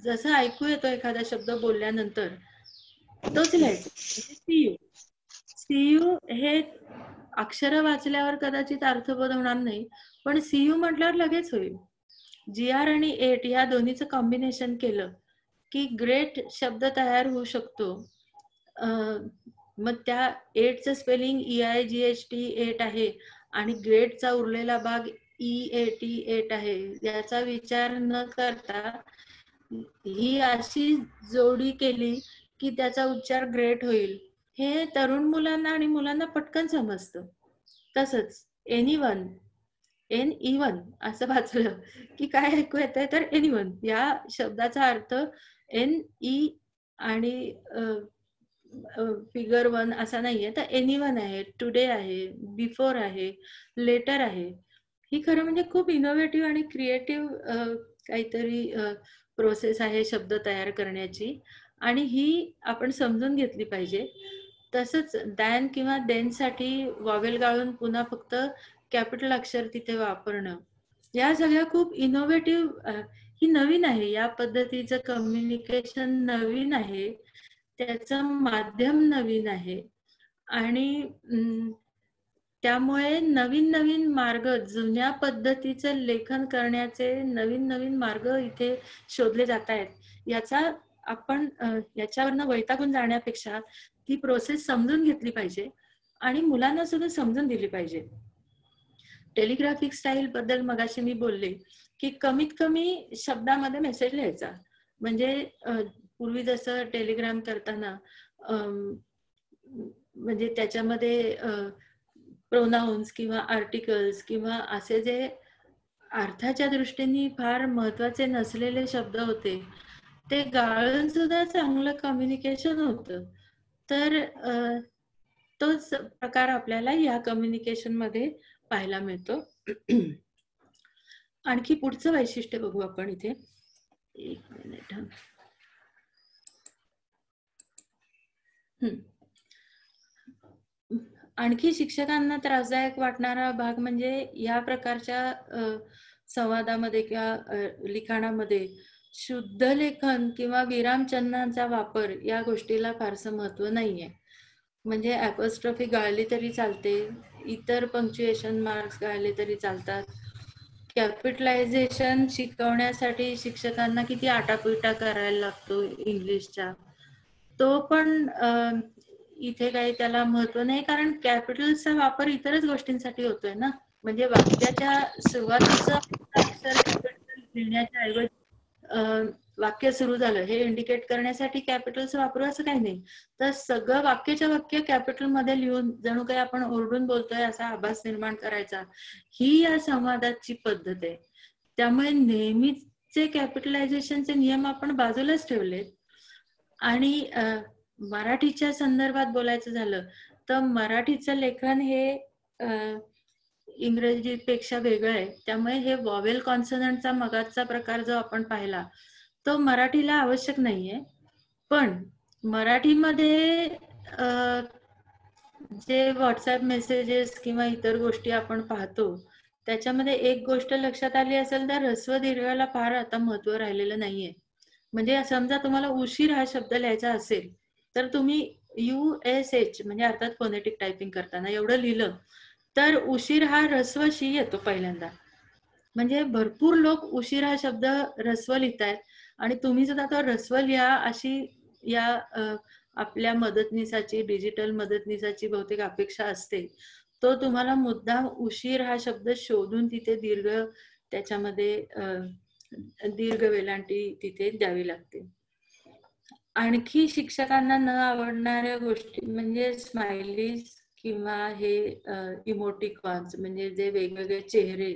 जसं ऐकू येतो एखादा शब्द बोलल्यानंतर तोच लिहायचा. CU हे अक्षर वाचल्यावर कदाचित अर्थबोध होणार नाही पण CU म्हटल्यावर लगेच होईल. GR आणि 8 या दोन्हीचं कॉम्बिनेशन केलं की ग्रेट शब्द तयार होऊ शकतो. मग त्या 8चं स्पेलिंग EIGHT 8 आहे आणि ग्रेटचा उरलेला भाग EAT 8 आहे. याचा विचार न करता ही अशी जोडी केली की त्याचा उच्चार ग्रेट होईल. हे तरुण मुलांना आणि मुलांना पटकन समजतं. तसंच एनीवन असं वाचलं की काय ऐकू येतंय तर एनीवन या शब्दाचा अर्थ NE आणि फिगर 1 असा नाहीये तर एनीवन आहे, टुडे आहे, बिफोर आहे, लेटर आहे. ही खरं म्हणजे खूप इनोव्हेटिव्ह आणि क्रिएटिव्ह काहीतरी प्रोसेस आहे शब्द तयार करण्याची आणि ही आपण समजून घेतली पाहिजे. तसंच दॅन किंवा देन साठी वॉवेल गाळून पुन्हा फक्त कॅपिटल अक्षर तिथे वापरणं या सगळ्या खूप इनोव्हेटिव्ह ही नवीन आहे. या पद्धतीचं कम्युनिकेशन नवीन आहे, त्याचं माध्यम नवीन आहे आणि त्यामुळे नवीन नवीन मार्ग जुन्या पद्धतीचं लेखन करण्याचे नवीन नवीन मार्ग इथे शोधले जात आहेत. याचा आपण याच्यावरनं वैतागून जाण्यापेक्षा ती प्रोसेस समजून घेतली पाहिजे आणि मुलांना सुद्धा समजून दिली पाहिजे. टेलिग्राफिक स्टाईल बद्दल मगाशी मी बोलले की कमीत कमी शब्दामध्ये मेसेज लिहायचा. म्हणजे पूर्वी जसं टेलिग्राम करताना म्हणजे त्याच्यामध्ये प्रोनाउन्स किंवा आर्टिकल्स किंवा असे जे अर्थाच्या दृष्टीने फार महत्वाचे नसलेले शब्द होते ते गाळून सुद्धा चांगलं कम्युनिकेशन होतं. तर तोच प्रकार आपल्याला या कम्युनिकेशन मध्ये पाहायला मिळतो. आणखी पुढचं वैशिष्ट्य बघू आपण इथे. एक मिनिट. आणखी शिक्षकांना त्रासदायक वाटणारा भाग म्हणजे या प्रकारच्या संवादामध्ये किंवा लिखाणामध्ये शुद्ध लेखन किंवा विरामचिन्हांचा वापर या गोष्टीला फारसं महत्व नाहीये. म्हणजे अपॉस्ट्रॉफी गाळली तरी चालते, इतर पंक्च्युएशन मार्क्स गाळले तरी चालतात. कॅपिटलायझेशन शिकवण्यासाठी शिक्षकांना किती आटापिटा करायला लागतो इंग्लिशच्या, तो पण इथे काही त्याला महत्व नाही कारण कॅपिटल्सचा वापर इतरच गोष्टींसाठी होतोय ना. म्हणजे वाक्याच्या सुरुवातीचं अक्षर कॅपिटल लिहिण्याच्या ऐवजी वाक्य सुरू झालं हे इंडिकेट करण्यासाठी कॅपिटल्स वापरू असं काही नाही. तर सगळं वाक्याच्या वाक्य कॅपिटल मध्ये लिहून जणू काही आपण ओरडून बोलतोय असा आभास निर्माण करायचा, ही या संवादाची पद्धत आहे. त्यामुळे नेहमीचे कॅपिटलायझेशनचे नियम आपण बाजूलाच ठेवलेत. आणि मराठीच्या संदर्भात बोलायचं झालं तर मराठीचं लेखन हे इंग्रजीपेक्षा वेगळं आहे. त्यामुळे हे वॉवेल कॉन्सोनंटचा मगाचा प्रकार जो आपण पाहिला तो मराठीला आवश्यक नाहीये. पण मराठीमध्ये जे व्हॉट्सअप मेसेजेस किंवा इतर गोष्टी आपण पाहतो त्याच्यामध्ये एक गोष्ट लक्षात आली असेल तर ऱ्हस्व दीर्घाला फार आता महत्व राहिलेलं नाहीये. म्हणजे समजा तुम्हाला उशीर हा शब्द लिहायचा असेल तर तुम्ही USH म्हणजे अर्थात फोनेटिक टायपिंग करताना एवढं लिहिलं तर उशीर हा ऱ्हस्वशी येतो पहिल्यांदा. म्हणजे भरपूर लोक उशीर हा शब्द ऱ्हस्व लिहितायत आणि तुम्ही सुद्धा तो ऱ्हस्व लिहा अशी या आपल्या मदतनीसाची डिजिटल मदतनीसाची बहुतेक अपेक्षा असते. तो तुम्हाला मुद्दाम उशीर हा शब्द शोधून तिथे दीर्घ त्याच्यामध्ये दीर्घ वेलांटी तिथे द्यावी लागते. आणखी शिक्षकांना न आवडणाऱ्या गोष्टी म्हणजे स्माइलीज किंवा हे इमोटिकॉन्स म्हणजे जे वेगवेगळे चेहरे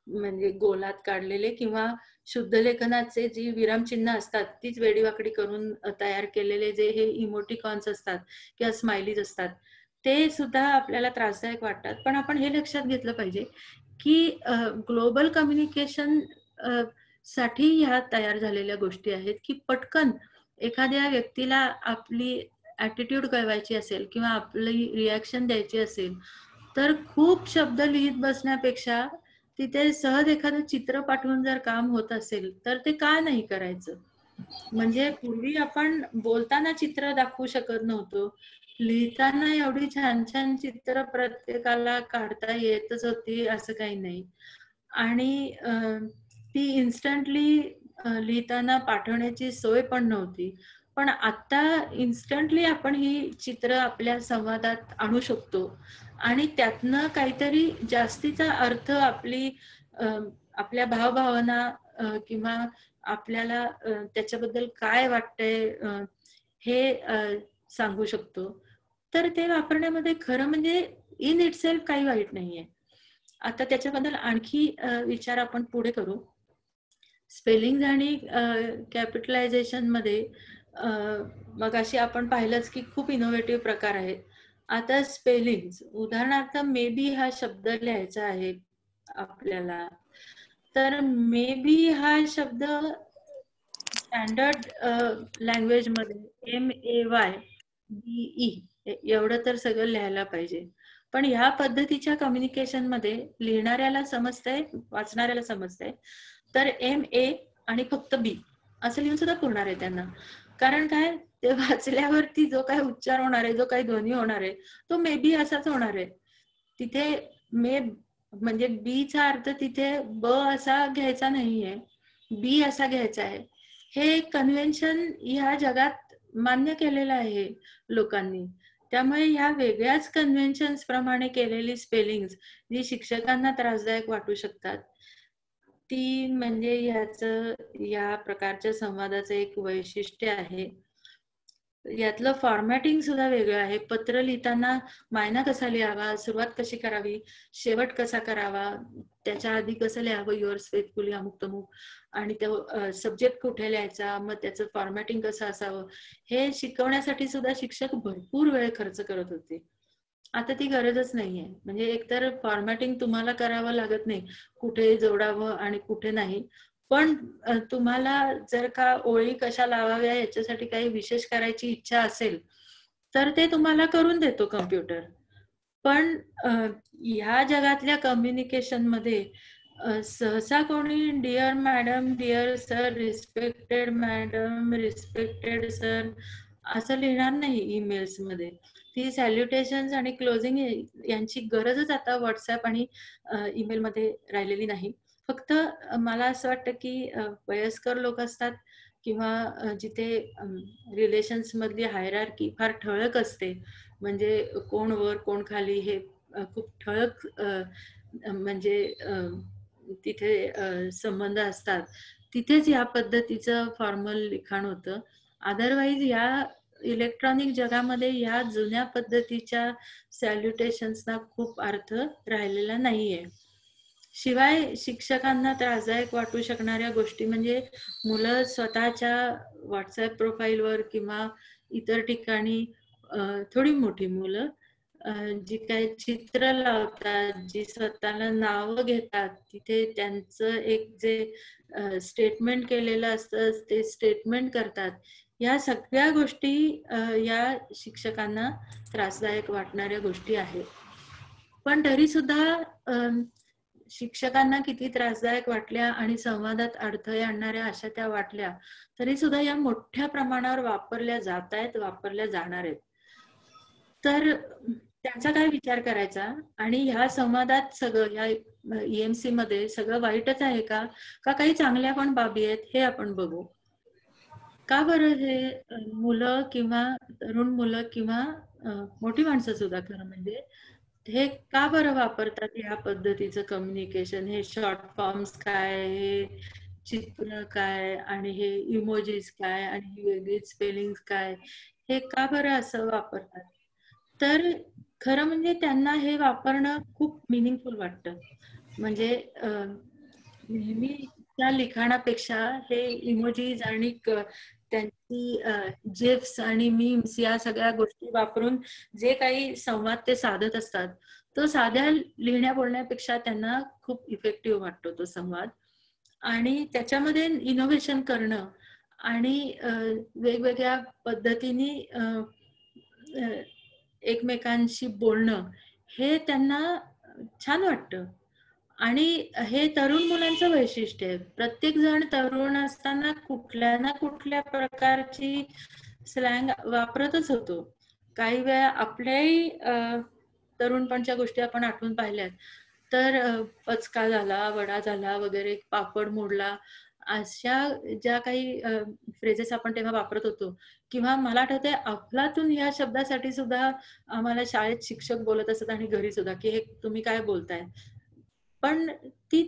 म्हणजे गोलात काढलेले किंवा शुद्ध लेखनाचे जी विरामचिन्ह असतात तीच वेडीवाकडी करून तयार केलेले जे हे इमोटिकॉन्स असतात किंवा स्माइलीज असतात ते सुद्धा आपल्याला त्रासदायक वाटतात. पण आपण हे लक्षात घेतलं पाहिजे की ग्लोबल कम्युनिकेशन साठी ह्या तयार झालेल्या गोष्टी आहेत की पटकन एखाद्या व्यक्तीला आपली ॲटिट्यूड कळवायची असेल किंवा आपली रिॲक्शन द्यायची असेल तर खूप शब्द लिहित बसण्यापेक्षा तिथे सहज एखादं चित्र पाठवून जर काम होत असेल तर ते का नाही करायचं. म्हणजे पूर्वी आपण बोलताना चित्र दाखवू शकत नव्हतो, लिहिताना एवढी छान छान चित्र प्रत्येकाला काढता येतच होती असं काही नाही. आणि ती इन्स्टंटली लिहिताना पाठवण्याची सोय पण नव्हती. पण आता इन्स्टंटली आपण ही चित्र आपल्या संवादात आणू शकतो आणि त्यातनं काहीतरी जास्तीचा अर्थ आपल्या भावभावना किंवा आपल्याला त्याच्याबद्दल काय वाटतंय हे सांगू शकतो. तर ते वापरण्यामध्ये खरं म्हणजे इन इटसेल्फ काही वाईट नाहीये. आता त्याच्याबद्दल आणखी विचार आपण पुढे करू. स्पेलिंग आणि कॅपिटलायझेशन मध्ये मगाशी आपण पाहिलंच की खूप इनोव्हेटिव्ह प्रकार आहेत. आता स्पेलिंग उदाहरणार्थ मे बी हा शब्द लिहायचा आहे आपल्याला तर मे बी हा शब्द स्टँडर्ड लँग्वेज मध्ये MAYBE एवढं तर सगळं लिहायला पाहिजे. पण ह्या पद्धतीच्या कम्युनिकेशन मध्ये लिहिणाऱ्याला समजतंय वाचणाऱ्याला समजतंय तर MA आणि फक्त B असं लिहून सुद्धा पुरणार आहे त्यांना. कारण काय ते वाचल्यावरती जो काय उच्चार होणार आहे जो काही ध्वनी होणार आहे तो मे बी असाच होणार आहे. तिथे मे म्हणजे बीचा अर्थ तिथे ब असा घ्यायचा नाहीये, बी असा घ्यायचा आहे. हे कन्व्हेन्शन ह्या जगात मान्य केलेलं आहे लोकांनी. त्यामुळे ह्या वेगळ्याच कन्व्हेन्शन्स प्रमाणे केलेली स्पेलिंग्स जी शिक्षकांना त्रासदायक वाटू शकतात ती म्हणजे या प्रकारच्या संवादाचं एक वैशिष्ट्य आहे. यातलं फॉर्मॅटिंग सुद्धा वेगळं आहे. पत्र लिहिताना मायना कसा लिहावा, सुरुवात कशी करावी, शेवट कसा करावा, त्याच्या आधी कसं लिहावं युअर्स फेथफुली अमुक तमुक आणि तो सब्जेक्ट कुठे लिहायचा, मग त्याचं फॉर्मॅटिंग कसं असावं हे शिकवण्यासाठी सुद्धा शिक्षक भरपूर वेळ खर्च करत होते. आता ती गरजच नाहीये. म्हणजे एकतर फॉर्मॅटिंग तुम्हाला करावं लागत नाही, कुठे जोडावं आणि कुठे नाही. पण तुम्हाला जर का ओळी कशा लावाव्या याच्यासाठी काही विशेष करायची इच्छा असेल तर ते तुम्हाला करून देतो कम्प्युटर. पण ह्या जगातल्या कम्युनिकेशन मध्ये सहसा कोणी dear madam, dear sir, respected madam, respected sir असं लिहिणार नाही ईमेल्स मध्ये. ती सॅल्युटेशन्स आणि क्लोजिंग यांची गरजच आता व्हॉट्सअप आणि ईमेल मध्ये राहिलेली नाही. फक्त मला असं वाटतं की वयस्कर लोक असतात किंवा जिथे रिलेशन्स मधली हायरार्की फार ठळक असते म्हणजे कोण वर कोण खाली हे खूप ठळक म्हणजे तिथे संबंध असतात तिथेच या पद्धतीचं फॉर्मल लिखाण होतं. अदरवाईज या इलेक्ट्रॉनिक जगामध्ये या जुन्या पद्धतीच्या सॅल्युटेशन्सना खूप अर्थ राहिलेला नाहीये. शिवाय शिक्षकांना त्रासदायक वाटू शकणाऱ्या गोष्टी म्हणजे मुलं स्वतःच्या व्हॉट्सअप प्रोफाईलवर किंवा इतर ठिकाणी थोडी मोठी मुलं जी काही चित्र लावतात, जी स्वतःला नावं घेतात, तिथे त्यांचं एक जे स्टेटमेंट केलेलं असतं ते स्टेटमेंट करतात. या सगळ्या गोष्टी या शिक्षकांना त्रासदायक वाटणाऱ्या गोष्टी आहेत. पण तरी सुद्धा शिक्षकांना किती त्रासदायक वाटल्या आणि संवादात अडथळे आणणाऱ्या अशा त्या वाटल्या, तरी सुद्धा या मोठ्या प्रमाणावर वापरल्या जात आहेत, वापरल्या जाणार आहेत. तर त्यांचा काय विचार करायचा आणि ह्या संवादात सगळं या EMC मध्ये सगळं वाईटच आहे का काही चांगल्या पण बाबी आहेत हे आपण बघू. का बरं हे मुलं किंवा तरुण मुलं किंवा मोठी माणसं सुद्धा खरं म्हणजे हे का बरं वापरतात या पद्धतीचं कम्युनिकेशन? हे शॉर्ट फॉर्म्स काय, हे चित्र काय आणि हे इमोजीस काय आणि ही वेगळी स्पेलिंग काय, हे का बरं असं वापरतात? तर खरं म्हणजे त्यांना हे वापरणं खूप मिनिंगफुल वाटतं. म्हणजे नेहमीच्या लिखाणापेक्षा हे इमोजीज आणि त्यांची जिफ्स आणि मीम्स या सगळ्या गोष्टी वापरून जे काही संवाद ते साधत असतात, तो साध्या लिहिण्या बोलण्यापेक्षा त्यांना खूप इफेक्टिव्ह वाटतो तो संवाद. आणि त्याच्यामध्ये इनोव्हेशन करणं आणि वेगवेगळ्या पद्धतीने एकमेकांशी बोलणं हे त्यांना छान वाटतं. आणि हे तरुण मुलांचं वैशिष्ट्य आहे. प्रत्येक जण तरुण असताना कुठल्या ना कुठल्या प्रकारची स्लँग वापरतच होतो. काही वेळा आपल्याही तरुणपणच्या गोष्टी आपण आठवून पाहिल्यात तर पचका झाला, वडा झाला वगैरे, पापड मोडला, अशा ज्या काही फ्रेजेस आपण तेव्हा वापरत होतो. किंवा मला आठवतंय अफलातून या शब्दासाठी सुद्धा आम्हाला शाळेत शिक्षक बोलत असत आणि घरी सुद्धा की हे तुम्ही काय बोलताय. पण ती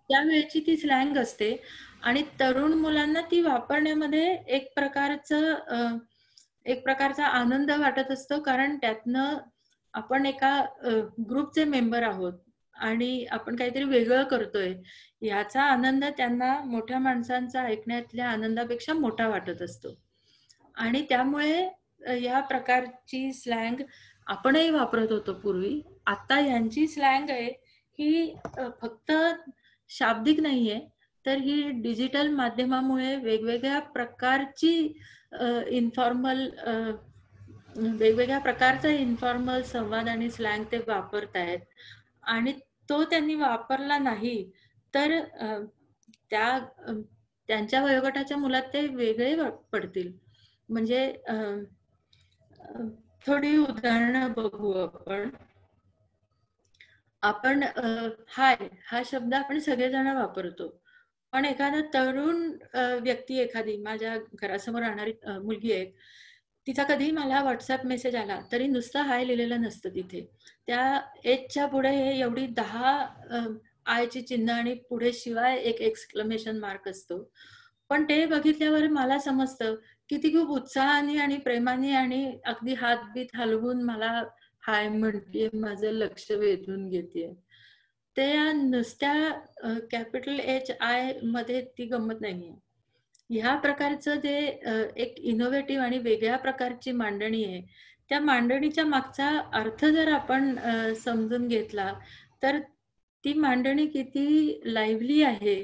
त्यावेळेची ती स्लँग असते आणि तरुण मुलांना ती वापरण्यामध्ये एक प्रकारचा आनंद वाटत असतो, कारण त्यातनं आपण एका ग्रुपचे मेंबर आहोत आणि आपण काहीतरी वेगळं करतोय याचा आनंद त्यांना मोठ्या माणसांचा ऐकण्यातल्या आनंदापेक्षा मोठा वाटत असतो. आणि त्यामुळे या प्रकारची स्लँग आपणही वापरत होतो पूर्वी. आता यांची स्लँग आहे ही फक्त शाब्दिक नाहीये, तर ही डिजिटल माध्यमामुळे वेगवेगळ्या प्रकारची वेगवेगळ्या प्रकारचा इन्फॉर्मल संवाद आणि स्लँग ते वापरतायत. आणि तो त्यांनी वापरला नाही तर त्यांच्या वयोगटाच्या मुलात ते वेगळे पडतील. म्हणजे थोडी उदाहरणं बघू आपण. आपण हाय हा शब्द आपण सगळेजण वापरतो, पण एखादा तरुण व्यक्ती, एखादी माझ्या घरासमोर राहणारी मुलगी आहे, तिचा कधी मला व्हॉट्सअप मेसेज आला तरी नुसतं हाय लिहिलेलं नसतं तिथे. त्या एचच्या पुढे हे एवढी 10 आयची चिन्ह आणि पुढे शिवाय एक एक्सक्लेमेशन मार्क असतो. पण ते बघितल्यावर मला समजतं की ती खूप उत्साहाने आणि प्रेमाने आणि अगदी हातबीत हलवून मला हाय म्हणते, माझं लक्ष वेधून घेते. ते नुसत्या कॅपिटल HI मध्ये ती गंमत नाहीये. ह्या प्रकारचं जे एक इनोव्हेटिव्ह आणि वेगळ्या प्रकारची मांडणी आहे, त्या मांडणीच्या मागचा अर्थ जर आपण समजून घेतला तर ती मांडणी किती लाईव्हली आहे,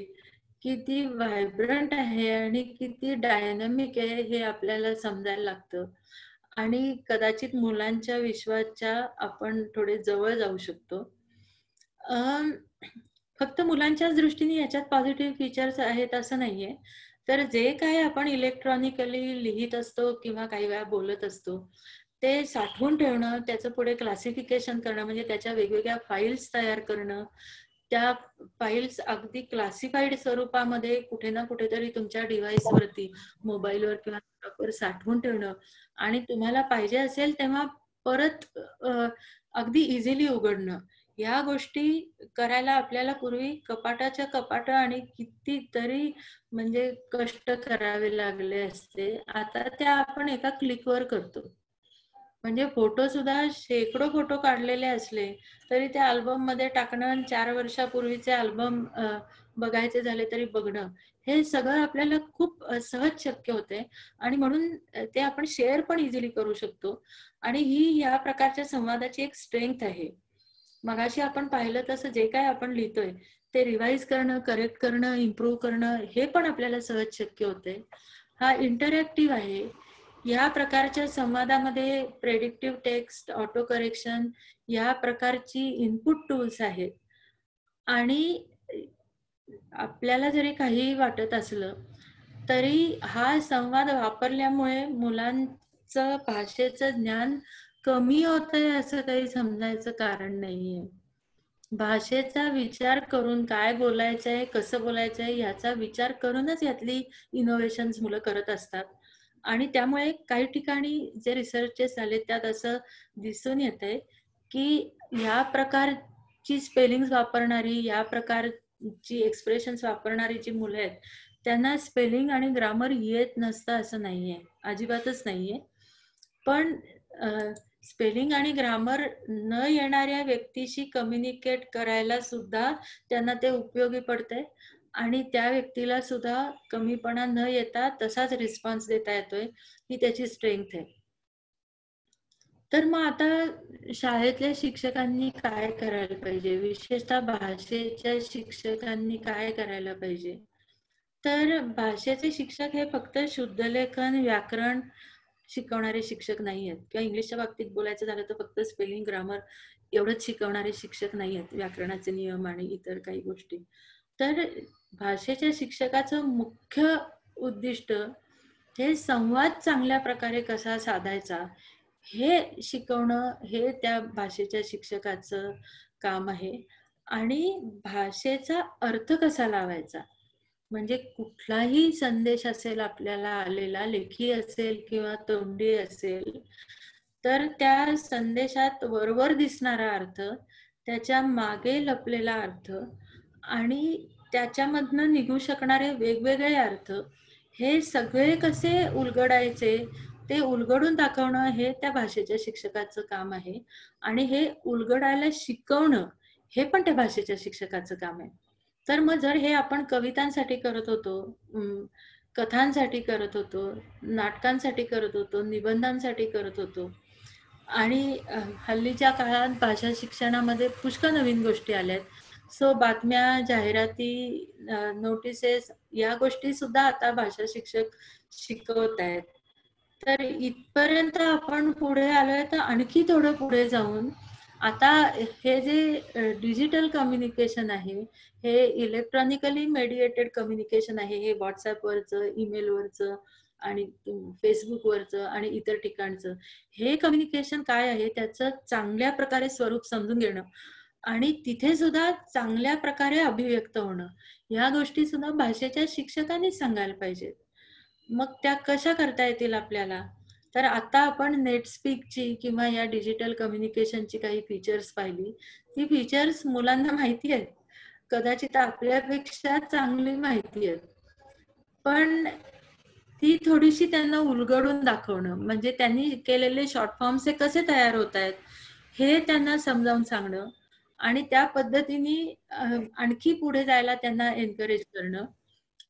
किती व्हायब्रंट आहे आणि किती डायनॅमिक आहे हे आपल्याला समजायला लागतं. आणि कदाचित मुलांच्या विश्वाच्या आपण थोडे जवळ जाऊ शकतो. फक्त मुलांच्याच दृष्टीने याच्यात पॉझिटिव्ह फीचर्स आहेत असं नाहीये. तर जे काय आपण इलेक्ट्रॉनिकली लिहित असतो किंवा काही वेळा बोलत असतो ते साठवून ठेवणं, त्याचं पुढे क्लासिफिकेशन करणं, म्हणजे त्याच्या वेगवेगळ्या फाईल्स तयार करणं, त्या फाईल्स अगदी क्लासिफाईड स्वरूपामध्ये कुठे ना कुठेतरी तुमच्या डिव्हाइसवरती, मोबाईलवर किंवा लॅपटॉपवर साठवून ठेवणं आणि तुम्हाला पाहिजे असेल तेव्हा परत अगदी इझिली उघडणं, या गोष्टी करायला आपल्याला पूर्वी कपाटाच्या कपाट आणि कितीतरी म्हणजे कष्ट करावे लागले असते. आता त्या आपण एका क्लिकवर करतो. म्हणजे फोटो सुद्धा शेकडो फोटो काढलेले असले तरी त्या अल्बम मध्ये टाकणं, 4 वर्षापूर्वीचे अल्बम बघायचे झाले तरी बघणं, हे सगळं आपल्याला खूप सहज शक्य होते आणि म्हणून ते आपण शेअर पण इझिली करू शकतो आणि ही या प्रकारच्या संवादाची एक स्ट्रेंथ आहे. मगाशी आपण पाहिलं तसं जे काय आपण लिहितोय ते रिवाइज करणं, करेक्ट करणं, इम्प्रूव्ह करणं हे पण आपल्याला सहज शक्य होते. हा इंटरॅक्टिव्ह आहे. या प्रकारच्या संवादामध्ये प्रेडिक्टिव्ह टेक्स्ट, ऑटो करेक्शन या प्रकारची इनपुट टूल्स आहेत आणि आपल्याला जरी काही वाटत असलं तरी हा संवाद वापरल्यामुळे मुलांचं भाषेचं ज्ञान कमी होतंय असं काही समजायचं कारण नाहीये. भाषेचा विचार करून काय बोलायचंय, कसं बोलायचंय याचा विचार करूनच यातली इनोव्हेशन्स मुलं करत असतात आणि त्यामुळे काही ठिकाणी जे रिसर्चेस झाले त्यात असं दिसून येतंय की या प्रकारची स्पेलिंग्स वापरणारी, या प्रकारची एक्सप्रेशन्स वापरणारी जी मुलं आहेत त्यांना स्पेलिंग आणि ग्रामर येत नसतं असं नाहीये, अजिबातच नाहीये. पण स्पेलिंग आणि ग्रामर न येणाऱ्या व्यक्तीशी कम्युनिकेट करायला सुद्धा त्यांना ते उपयोगी पडते आणि त्या व्यक्तीला सुद्धा कमीपणा न येता तसाच रिस्पॉन्स देता येतोय, ही त्याची स्ट्रेंथ आहे. तर मग आता शाळेतल्या शिक्षकांनी काय करायला पाहिजे, विशेषतः भाषेच्या शिक्षकांनी काय करायला पाहिजे? तर भाषेचे शिक्षक हे फक्त शुद्धलेखन, व्याकरण शिकवणारे शिक्षक नाही आहेत किंवा इंग्लिशच्या बाबतीत बोलायचं झालं तर फक्त स्पेलिंग, ग्रामर एवढंच शिकवणारे शिक्षक नाही आहेत, व्याकरणाचे नियम आणि इतर काही गोष्टी. तर भाषेच्या शिक्षकाचं मुख्य उद्दिष्ट हे संवाद चांगल्या प्रकारे कसा साधायचा हे शिकवणं, हे त्या भाषेच्या शिक्षकाचं काम आहे आणि भाषेचा अर्थ कसा लावायचा, म्हणजे कुठलाही संदेश असेल आपल्याला आलेला, लेखी असेल किंवा तोंडी असेल, तर त्या संदेशात वरवर दिसणारा अर्थ, त्याच्या मागे लपलेला अर्थ आणि त्याच्यामधनं निघू शकणारे वेगवेगळे अर्थ हे सगळे कसे उलगडायचे ते उलगडून दाखवणं हे त्या भाषेच्या शिक्षकाचं काम आहे आणि हे उलगडायला शिकवणं हे पण त्या भाषेच्या शिक्षकाचं काम आहे. तर मग जर हे आपण कवितांसाठी करत होतो, कथांसाठी करत होतो, नाटकांसाठी करत होतो, निबंधांसाठी करत होतो आणि हल्लीच्या काळात भाषा शिक्षणामध्ये पुष्कळ नवीन गोष्टी आल्यात. सो बातम्या, जाहिराती, नोटिसेस या गोष्टी सुद्धा आता भाषा शिक्षक शिकवत आहेत. तर इथपर्यंत आपण पुढे आलोय तर आणखी थोडं पुढे जाऊन आता हे जे डिजिटल कम्युनिकेशन आहे, हे इलेक्ट्रॉनिकली मेडिएटेड कम्युनिकेशन आहे, हे व्हॉट्सअपवरचं, ईमेलवरचं आणि फेसबुकवरचं आणि इतर ठिकाणचं हे कम्युनिकेशन काय आहे त्याचं चांगल्या प्रकारे स्वरूप समजून घेणं आणि तिथे सुद्धा चांगल्या प्रकारे अभिव्यक्त होणं, ह्या गोष्टी सुद्धा भाषेच्या शिक्षकांनी सांगायला पाहिजेत. मग त्या कशा करता येतील आपल्याला? तर आता आपण नेटस्पीकची किंवा या डिजिटल कम्युनिकेशनची काही फीचर्स पाहिली. ती फीचर्स मुलांना माहिती आहेत, कदाचित आपल्यापेक्षा चांगली माहिती आहेत, पण ती थोडीशी त्यांना उलगडून दाखवणं, म्हणजे त्यांनी केलेले शॉर्ट फॉर्म्स हे कसे तयार होत आहेत हे त्यांना समजावून सांगणं आणि त्या पद्धतीने आणखी पुढे जायला त्यांना एनकरेज करणं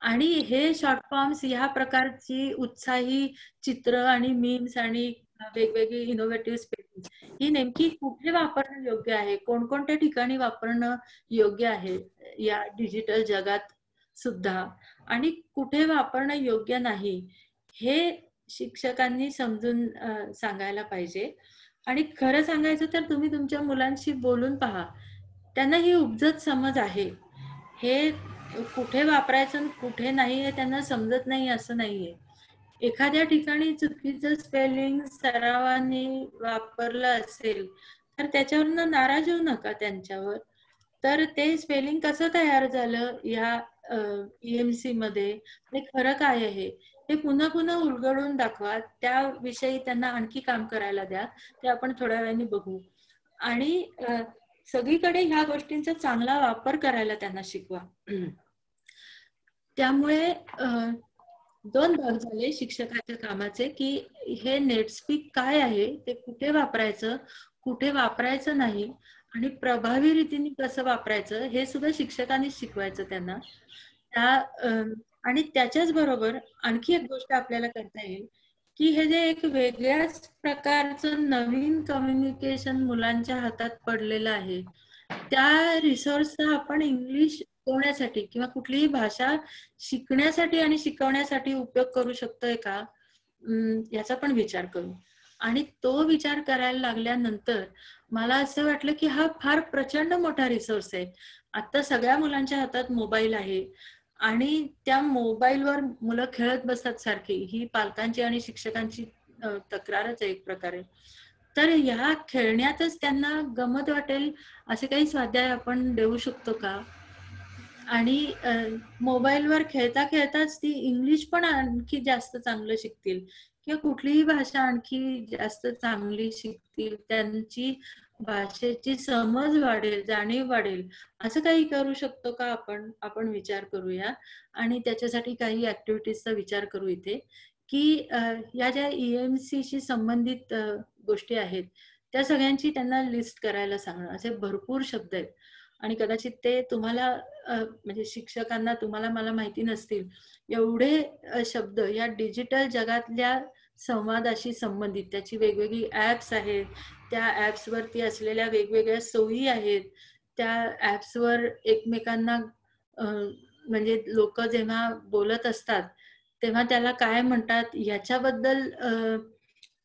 आणि हे शॉर्ट फॉर्म्स ह्या प्रकारची उत्साही चित्र आणि मीम्स आणि वेगवेगळी इनोव्हेटिव्ह स्पेलिंग ही नेमकी कुठे वापरणं योग्य आहे, कोणकोणत्या ठिकाणी वापरणं योग्य आहे या डिजिटल जगात सुद्धा आणि कुठे वापरणं योग्य नाही हे शिक्षकांनी समजून सांगायला पाहिजे. आणि खरं सांगायचं तर तुम्ही तुमच्या मुलांशी बोलून पहा, त्यांना ही उपजत समज आहे, हे कुठे वापरायचं कुठे नाही हे त्यांना समजत नाही असं नाहीये. एखाद्या ठिकाणी चुकीचं स्पेलिंग सरावाने वापरलं असेल तर त्याच्यावरनं नाराज होऊ नका त्यांच्यावर, तर ते स्पेलिंग कसं तयार झालं या EMC मध्ये आणि खरं काय आहे हे पुन्हा पुन्हा उलगडून दाखवा, त्याविषयी त्यांना आणखी काम करायला द्या, ते आपण थोड्या वेळाने बघू आणि सगळीकडे ह्या गोष्टींचा चांगला वापर करायला त्यांना शिकवा. त्यामुळे दोन भाग झाले शिक्षकाच्या कामाचे, की हे नेटस्पीक काय आहे, ते कुठे वापरायचं, कुठे वापरायचं नाही आणि प्रभावी रीतीने कसं वापरायचं हे सुद्धा शिक्षकांनी शिकवायचं त्यांना. आणि त्याच्याच बरोबर आणखी एक गोष्ट आपल्याला करता येईल, की हे जे एक वेगळ्याच प्रकारचं नवीन कम्युनिकेशन मुलांच्या हातात पडलेलं आहे, त्या रिसोर्सचा आपण इंग्लिश शिकवण्यासाठी किंवा कुठलीही भाषा शिकण्यासाठी आणि शिकवण्यासाठी उपयोग करू शकतोय का, याचा पण विचार करू. आणि तो विचार करायला लागल्यानंतर मला असं वाटलं की हा फार प्रचंड मोठा रिसोर्स आहे. आता सगळ्या मुलांच्या हातात मोबाईल आहे आणि त्या मोबाईलवर मुलं खेळत बसतात सारखी. ही पालकांची आणि शिक्षकांची तक्रारच आहे एक प्रकारे. तर ह्या खेळण्यातच त्यांना गमत वाटेल असे काही स्वाध्याय आपण देऊ शकतो का? आणि मोबाईलवर खेळता खेळताच ती इंग्लिश पण आणखी जास्त चांगलं शिकतील किंवा कुठलीही भाषा आणखी जास्त चांगली शिकतील, त्यांची भाषेची समज वाढेल, जाणीव वाढेल. असं काही करू शकतो का आपण विचार करूया आणि त्याच्यासाठी काही ऍक्टिव्हिटीजचा विचार करू इथे, की या ज्या EMC शी संबंधित गोष्टी आहेत त्या सगळ्यांची त्यांना लिस्ट करायला सांगणं. असे भरपूर शब्द आहेत आणि कदाचित ते तुम्हाला म्हणजे शिक्षकांना, तुम्हाला, मला माहिती नसतील एवढे शब्द या डिजिटल जगातल्या संवादाशी संबंधित. त्याची वेगवेगळी ऍप्स आहेत, त्या ऍप्सवरती असलेल्या वेगवेगळ्या सोयी आहेत, त्या ऍप्सवर एकमेकांना म्हणजे लोक जेव्हा बोलत असतात तेव्हा त्याला काय म्हणतात याच्याबद्दल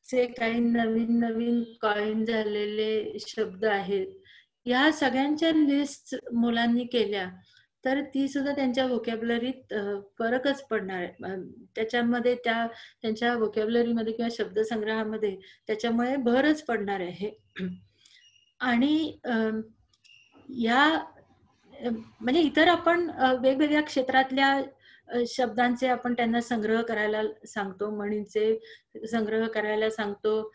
जे काही नवीन नवीन कॉइन झालेले शब्द आहेत, या सगळ्यांच्या लिस्ट मुलांनी केल्या तर ती सुद्धा त्यांच्या व्होकॅब्युलरीत फरकच पडणार आहे. त्याच्यामध्ये त्यांच्या व्होकॅब्युलरीमध्ये किंवा शब्दसंग्रहामध्ये त्याच्यामुळे भरच पडणार आहे. आणि या म्हणजे इतर आपण वेगवेगळ्या क्षेत्रातल्या शब्दांचे आपण त्यांना संग्रह करायला सांगतो, म्हणींचे संग्रह करायला सांगतो,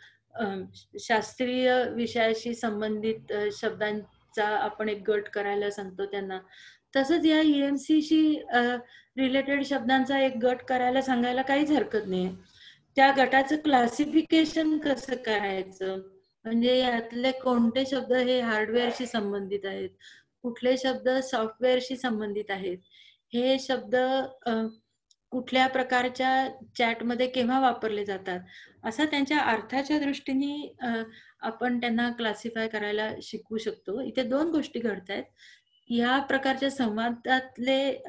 शास्त्रीय विषयाशी संबंधित शब्दांचा आपण एक गट करायला सांगतो त्यांना. तसंच या EMC शी रिलेटेड शब्दांचा एक गट करायला सांगायला काहीच हरकत नाही. त्या गटाचं क्लासिफिकेशन कसं करायचं, म्हणजे यातले कोणते शब्द हे हार्डवेअरशी संबंधित आहेत, कुठले शब्द सॉफ्टवेअरशी संबंधित आहेत, हे शब्द कुठल्या प्रकारच्या चॅटमध्ये केव्हा वापरले जातात, असा त्यांच्या अर्थाच्या दृष्टीने आपण त्यांना क्लासिफाय करायला शिकवू शकतो. इथे दोन गोष्टी घडत आहेत. या प्रकारच्या संवादातले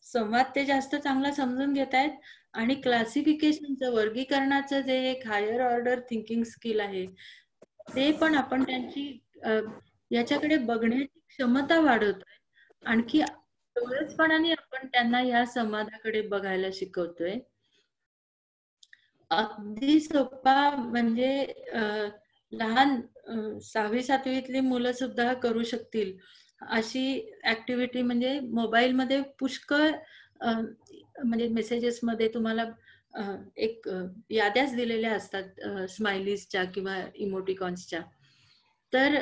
संवाद ते जास्त चांगला समजून घेत आहेत आणि क्लासिफिकेशनचं, वर्गीकरणाचं जे एक हायर ऑर्डर थिंकिंग स्किल आहे ते पण आपण त्यांची याच्याकडे बघण्याची क्षमता वाढवतोय. आणखी डोळसपणाने आपण त्यांना या संवादाकडे बघायला शिकवतोय. अगदी सोपा म्हणजे लहान 6वी-7वीतली मुलं सुद्धा करू शकतील अशी ऍक्टिव्हिटी म्हणजे मोबाईलमध्ये पुष्कळ म्हणजे मेसेजेसमध्ये तुम्हाला एक याद्याच दिलेल्या असतात स्माइलीजच्या किंवा इमोटिकॉन्सच्या. तर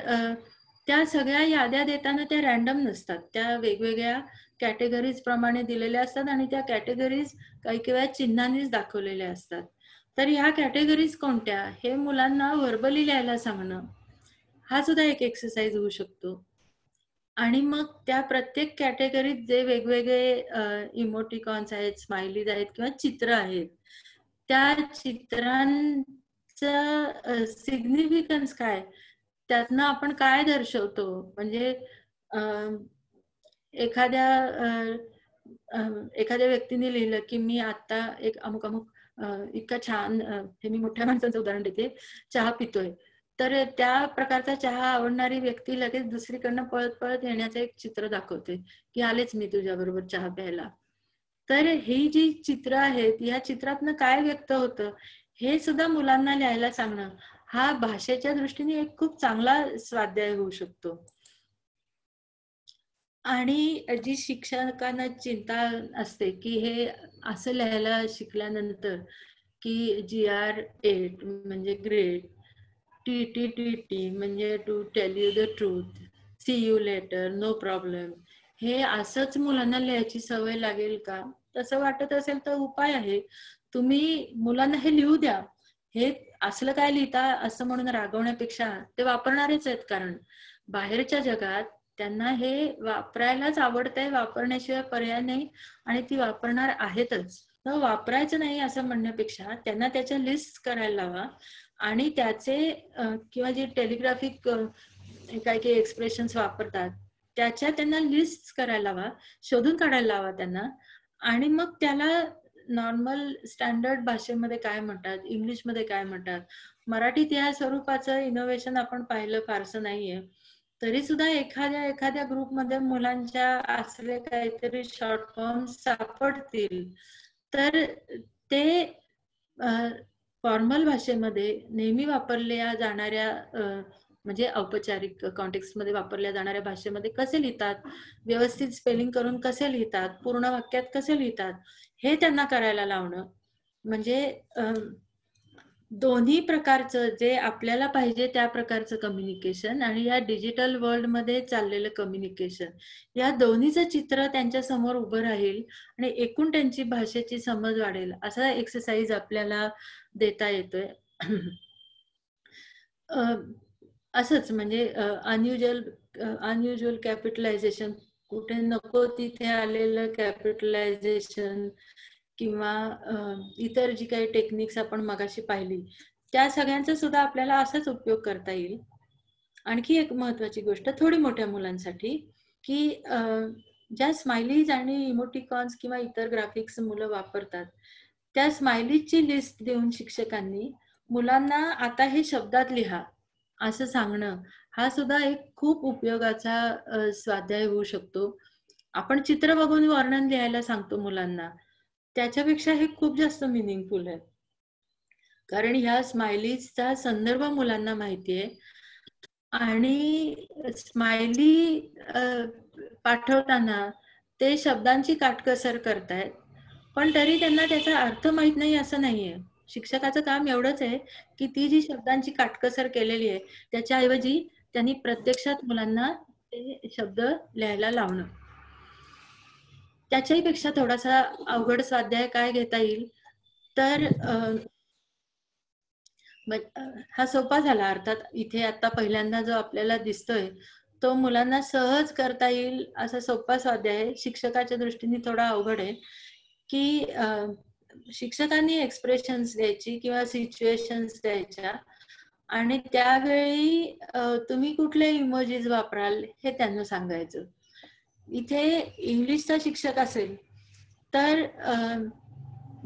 त्या सगळ्या याद्या देताना त्या रॅन्डम नसतात, त्या वेगवेगळ्या कॅटेगरीज प्रमाणे दिलेल्या असतात आणि त्या कॅटेगरीज काही वेळा चिन्हांनीच दाखवलेल्या असतात. तर ह्या कॅटेगरीज कोणत्या हे मुलांना व्हर्बली लिहायला सांगणं हा सुद्धा एक एक्सरसाइज होऊ शकतो. आणि मग त्या प्रत्येक कॅटेगरीत जे वेगवेगळे इमोटिकॉन्स आहेत, स्माइलीज आहेत किंवा चित्र आहेत, त्या चित्रांचं सिग्निफिकन्स काय, त्यातनं आपण काय दर्शवतो. म्हणजे एखाद्या व्यक्तीने लिहिलं की मी आता एक अमुक अमुक इतका छान, हे मी मोठ्या माणसाचं उदाहरण देते, चहा पितोय. तर त्या प्रकारचा चहा आवडणारी व्यक्ती लगेच दुसरीकडनं पळत पळत येण्याचं एक चित्र दाखवते की आलेच मी तुझ्या बरोबर चहा प्यायला. तर ही जी चित्र आहेत, या चित्रातनं काय व्यक्त होतं हे सुद्धा मुलांना लिहायला सांगणं हा भाषेच्या दृष्टीने एक खूप चांगला स्वाध्याय होऊ शकतो. आणि जी शिक्षकांना चिंता असते की हे असं लिहायला शिकल्यानंतर की GR8 म्हणजे ग्रेट, TTTT म्हणजे to tell you the truth, see you later, no problem, हे असंच मुलांना लिहायची सवय लागेल का तसं वाटत असेल तर उपाय आहे, तुम्ही मुलांना हे लिहू द्या. हे असलं काय लिहिता असं म्हणून रागवण्यापेक्षा ते वापरणारेच आहेत, कारण बाहेरच्या जगात त्यांना हे वापरायलाच आवडतंय, वापरण्याशिवाय पर्याय नाही आणि ती वापरणार आहेतच. तर वापरायचं नाही असं म्हणण्यापेक्षा त्यांना त्याच्या लिस्ट करायला लावा आणि त्याचे किंवा जे टेलिग्राफिक काही काही एक्सप्रेशन्स वापरतात त्याच्या त्यांना लिस्ट करायला लावा, शोधून काढायला लावा त्यांना, आणि मग त्याला नॉर्मल स्टँडर्ड भाषेमध्ये काय म्हणतात, इंग्लिशमध्ये काय म्हणतात. मराठीत या स्वरूपाचं इनोव्हेशन आपण पाहिलं फारसं नाहीये, तरी सुद्धा एखाद्या ग्रुपमध्ये मुलांच्या असले काहीतरी शॉर्ट फॉर्म सापडतील तर ते फॉर्मल भाषेमध्ये नेहमी वापरल्या जाणाऱ्या म्हणजे औपचारिक कॉन्टेक्स्ट मध्ये वापरल्या जाणाऱ्या भाषेमध्ये कसे लिहितात, व्यवस्थित स्पेलिंग करून कसे लिहितात, पूर्ण वाक्यात कसे लिहितात, हे त्यांना करायला लावणं. म्हणजे दोन्ही प्रकारचं जे आपल्याला पाहिजे त्या प्रकारचं कम्युनिकेशन आणि या डिजिटल वर्ल्ड मध्ये चाललेलं कम्युनिकेशन, या दोन्हीचं चित्र त्यांच्या समोर उभं राहील आणि एकूण त्यांची भाषेची समज वाढेल, असा एक्सरसाइज आपल्याला देता येतोय. असंच म्हणजे अनयुज्युअल कॅपिटलायझेशन, कुठे नको तिथे आलेलं कॅपिटलायझेशन किंवा इतर जी काही टेक्निक्स आपण मगाशी पाहिली त्या सगळ्यांचा सुद्धा आपल्याला असाच उपयोग करता येईल. आणखी एक महत्वाची गोष्ट थोडी मोठ्या मुलांसाठी, की ज्या स्माइलीज आणि इमोटिकॉन्स किंवा इतर ग्राफिक्स मुलं वापरतात त्या स्माइलीजची लिस्ट देऊन शिक्षकांनी मुलांना आता हे शब्दात लिहा असं सांगणं, हा सुद्धा एक खूप उपयोगाचा स्वाध्याय होऊ शकतो. आपण चित्र बघून वर्णन लिहायला सांगतो मुलांना, त्याच्यापेक्षा हे खूप जास्त मिनिंगफुल आहे, कारण ह्या स्माइलीजचा संदर्भ मुलांना माहिती आहे आणि स्माइली पाठवताना ते शब्दांची काटकसर करतायत, पण तरी त्यांना त्याचा अर्थ माहित नाही असं नाहीये. शिक्षकाचं काम एवढंच आहे की ती जी शब्दांची काटकसर केलेली आहे त्याच्याऐवजी त्यांनी प्रत्यक्षात मुलांना ते शब्द लिहायला लावणं. त्याच्याही पेक्षा थोडासा अवघड स्वाध्याय काय घेता येईल तर हा सोपा झाला अर्थात, इथे आता पहिल्यांदा जो आपल्याला दिसतोय तो मुलांना सहज करता येईल असा सोपा स्वाध्याय आहे. शिक्षकाच्या दृष्टीने थोडा अवघड आहे की शिक्षकांनी एक्सप्रेशन्स द्यायची किंवा सिच्युएशन्स द्यायच्या आणि त्यावेळी तुम्ही कुठले इमोजीज वापराल हे त्यांना सांगायचं. इथे इंग्लिशचा शिक्षक असेल तर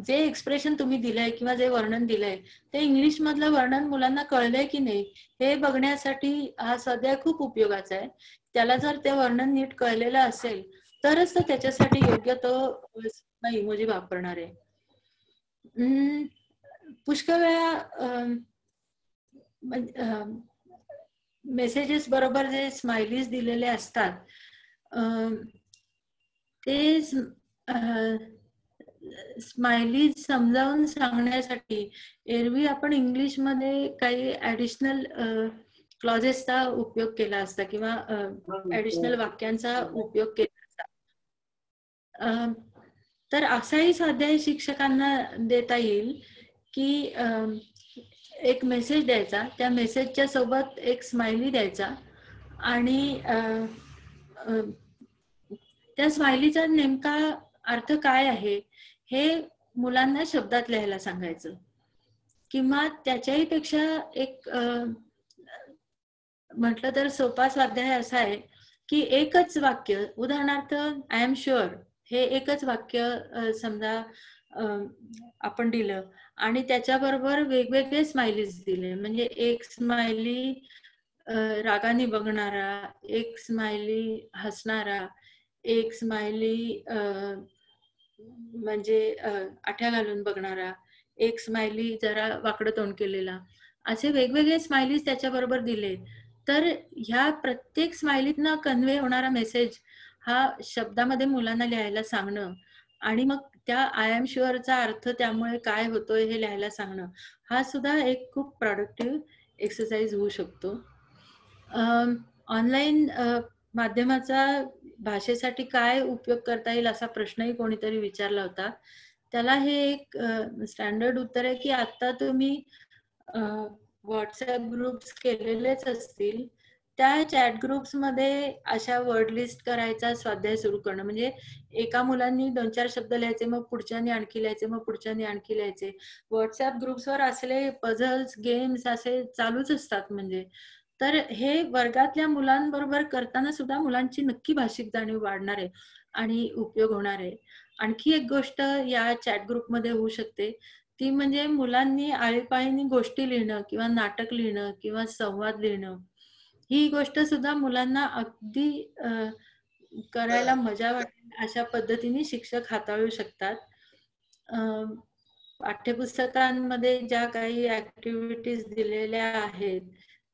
जे एक्सप्रेशन तुम्ही दिलंय किंवा जे वर्णन दिलंय ते इंग्लिश मधलं वर्णन मुलांना कळलंय की नाही हे बघण्यासाठी हा स्वाध्याय खूप उपयोगाचा आहे. त्याला जर ते वर्णन नीट कळलेलं असेल तरच तो त्याच्यासाठी योग्य तो इमोजी वापरणार आहे. पुष्कळ वेळा मेसेजेस बरोबर जे स्माइलीज दिलेले असतात ते स्माइलीज समजावून सांगण्यासाठी एरवी आपण इंग्लिश मध्ये काही ऍडिशनल क्लॉजेसचा उपयोग केला असता किंवा ऍडिशनल वाक्यांचा उपयोग केला असता. तर असाही स्वाध्याय शिक्षकांना देता येईल की एक मेसेज द्यायचा, त्या मेसेजच्या सोबत एक स्माइली द्यायचा आणि त्या स्माइलीचा नेमका अर्थ काय आहे हे मुलांना शब्दात लिहायला सांगायचं. किंवा त्याच्याही पेक्षा एक म्हटलं तर सोपा स्वाध्याय असा आहे की एकच वाक्य, उदाहरणार्थ आय एम शुअर हे एकच वाक्य समजा आपण दिलं आणि त्याच्याबरोबर वेगवेगळे स्माइलीज दिले, म्हणजे एक स्माइली रागाने बघणारा, एक स्माइली हसणारा, एक स्माइली म्हणजे आठ्या घालून बघणारा, एक स्माइली जरा वाकडं तोंड केलेला, असे वेगवेगळे स्माइलीज त्याच्याबरोबर दिले तर ह्या प्रत्येक स्माइलीतनं कन्वे होणारा मेसेज हा शब्दामध्ये मुलांना लिहायला सांगणं आणि मग त्या आय एम शुअरचा अर्थ त्यामुळे काय होतोय हे लिहायला सांगणं, हा सुद्धा एक खूप प्रोडक्टिव्ह एक्सरसाइज होऊ शकतो. ऑनलाईन माध्यमाचा भाषेसाठी काय उपयोग करता येईल असा प्रश्नही कोणीतरी विचारला होता. त्याला हे एक स्टँडर्ड उत्तर आहे की आता तुम्ही व्हॉट्सअप ग्रुप्स केलेलेच असतील, त्या चॅट ग्रुप्स मध्ये अशा वर्ड लिस्ट करायचा स्वाध्याय सुरू करणं. म्हणजे एका मुलांनी 2-4 शब्द लिहायचे, मग पुढच्यानी आणखी लिहायचे, मग पुढच्यानी आणखी लिहायचे. व्हॉट्सअप ग्रुप्सवर असले पझल्स, गेम्स असे चालूच असतात. म्हणजे तर हे वर्गातल्या मुलांबरोबर करताना सुद्धा मुलांची नक्की भाषिक जाणीव वाढणार आहे आणि उपयोग होणार आहे. आणखी एक गोष्ट या चॅट ग्रुपमध्ये होऊ शकते, ती म्हणजे मुलांनी आळीपाळीनी गोष्टी लिहिणं किंवा नाटक लिहिणं किंवा संवाद लिहिणं. ही गोष्ट सुद्धा मुलांना अगदी करायला मजा वाटेल अशा पद्धतीने शिक्षक हाताळू शकतात. पाठ्यपुस्तकांमध्ये ज्या काही ऍक्टिव्हिटीज दिलेल्या आहेत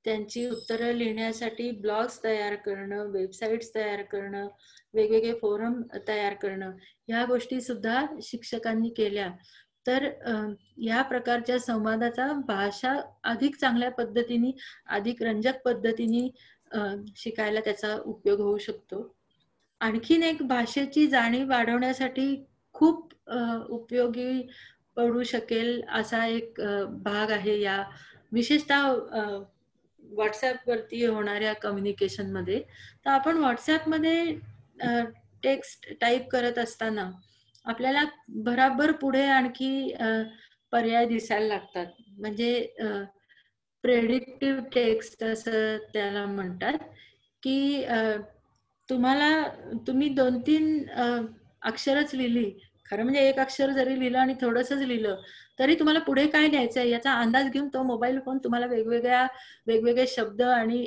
त्यांची उत्तरं लिहिण्यासाठी ब्लॉग्स तयार करणं, वेबसाईट्स तयार करणं, वेगवेगळे फोरम तयार करणं, ह्या गोष्टी सुद्धा शिक्षकांनी केल्या तर या प्रकारच्या संवादाचा भाषा अधिक चांगल्या पद्धतीने, अधिक रंजक पद्धतीने शिकायला त्याचा उपयोग होऊ शकतो. आणखीन एक भाषेची जाणीव वाढवण्यासाठी खूप उपयोगी पडू शकेल असा एक भाग आहे या विशेषतः व्हॉट्सअप वरती होणाऱ्या कम्युनिकेशन मध्ये. तर आपण व्हॉट्सअप मध्ये टेक्स्ट टाईप करत असताना आपल्याला भराभर पुढे आणखी पर्याय दिसायला लागतात. म्हणजे प्रेडिक्टिव्ह टेक्स्ट असं त्याला म्हणतात की तुम्ही 2-3 अक्षरच लिहिली, खरं म्हणजे एक अक्षर जरी लिहिलं आणि थोडंसंच लिहिलं तरी तुम्हाला पुढे काय लिहायचंय याचा अंदाज घेऊन तो मोबाईल फोन तुम्हाला वेगवेगळे शब्द आणि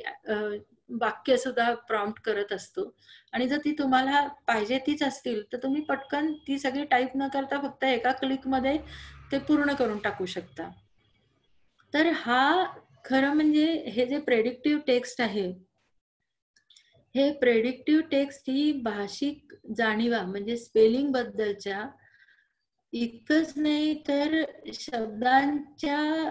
वाक्य सुद्धा प्रॉम्प्ट करत असतो. आणि जर ती तुम्हाला पाहिजे तीच असतील तर तुम्ही पटकन ती सगळी टाईप न करता फक्त एका क्लिक मध्ये ते पूर्ण करून टाकू शकता. तर हा खरं म्हणजे हे जे प्रेडिक्टिव्ह टेक्स्ट आहे, हे प्रेडिक्टिव्ह टेक्स्ट ही भाषिक जाणीवा म्हणजे स्पेलिंग बद्दलच्या इतकंच नाही तर शब्दांच्या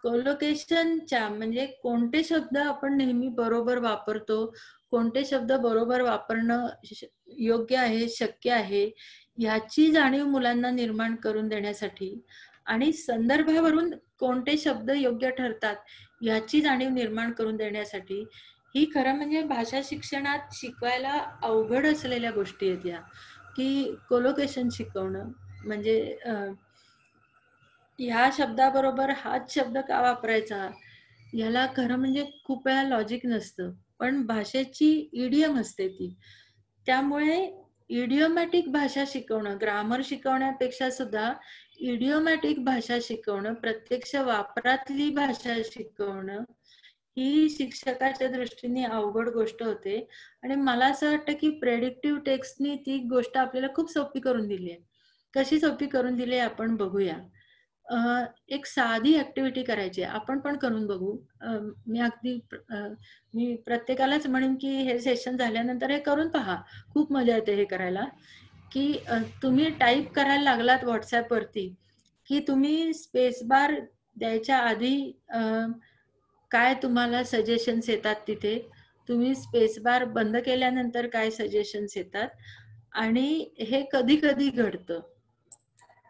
कोलोकेशनच्या म्हणजे कोणते शब्द आपण नेहमी बरोबर वापरतो, कोणते शब्द बरोबर वापरणं योग्य आहे, शक्य आहे, याची जाणीव मुलांना निर्माण करून देण्यासाठी आणि संदर्भावरून कोणते शब्द योग्य ठरतात याची जाणीव निर्माण करून देण्यासाठी ही खरं म्हणजे भाषा शिक्षणात शिकवायला अवघड असलेल्या गोष्टी आहेत या. की कोलोकेशन शिकवणं म्हणजे ह्या शब्दाबरोबर हाच शब्द का वापरायचा, याला खरं म्हणजे खूप वेळा लॉजिक नसतं, पण भाषेची इडियम असते ती. त्यामुळे इडिओमॅटिक भाषा शिकवणं, ग्रामर शिकवण्यापेक्षा सुद्धा इडिओमॅटिक भाषा शिकवणं, प्रत्यक्ष वापरातली भाषा शिकवणं ही शिक्षकाच्या दृष्टीने अवघड गोष्ट होते. आणि मला असं वाटतं की प्रेडिक्टिव्ह टेक्स्टनी ती गोष्ट आपल्याला खूप सोपी करून दिली आहे. कशी सोपी करून दिली आहे आपण बघूया. एक साधी ऍक्टिव्हिटी करायची, आपण पण करून बघू. मी प्रत्येकालाच म्हणेन की हे सेशन झाल्यानंतर हे करून पहा, खूप मजा येते हे करायला. की तुम्ही टाईप करायला लागलात व्हॉट्सअप वरती की तुम्ही स्पेस बार द्यायच्या आधी काय तुम्हाला सजेशन्स येतात, तिथे तुम्ही स्पेस बार बंद केल्यानंतर काय सजेशन्स येतात आणि हे कधी कधी घडतं.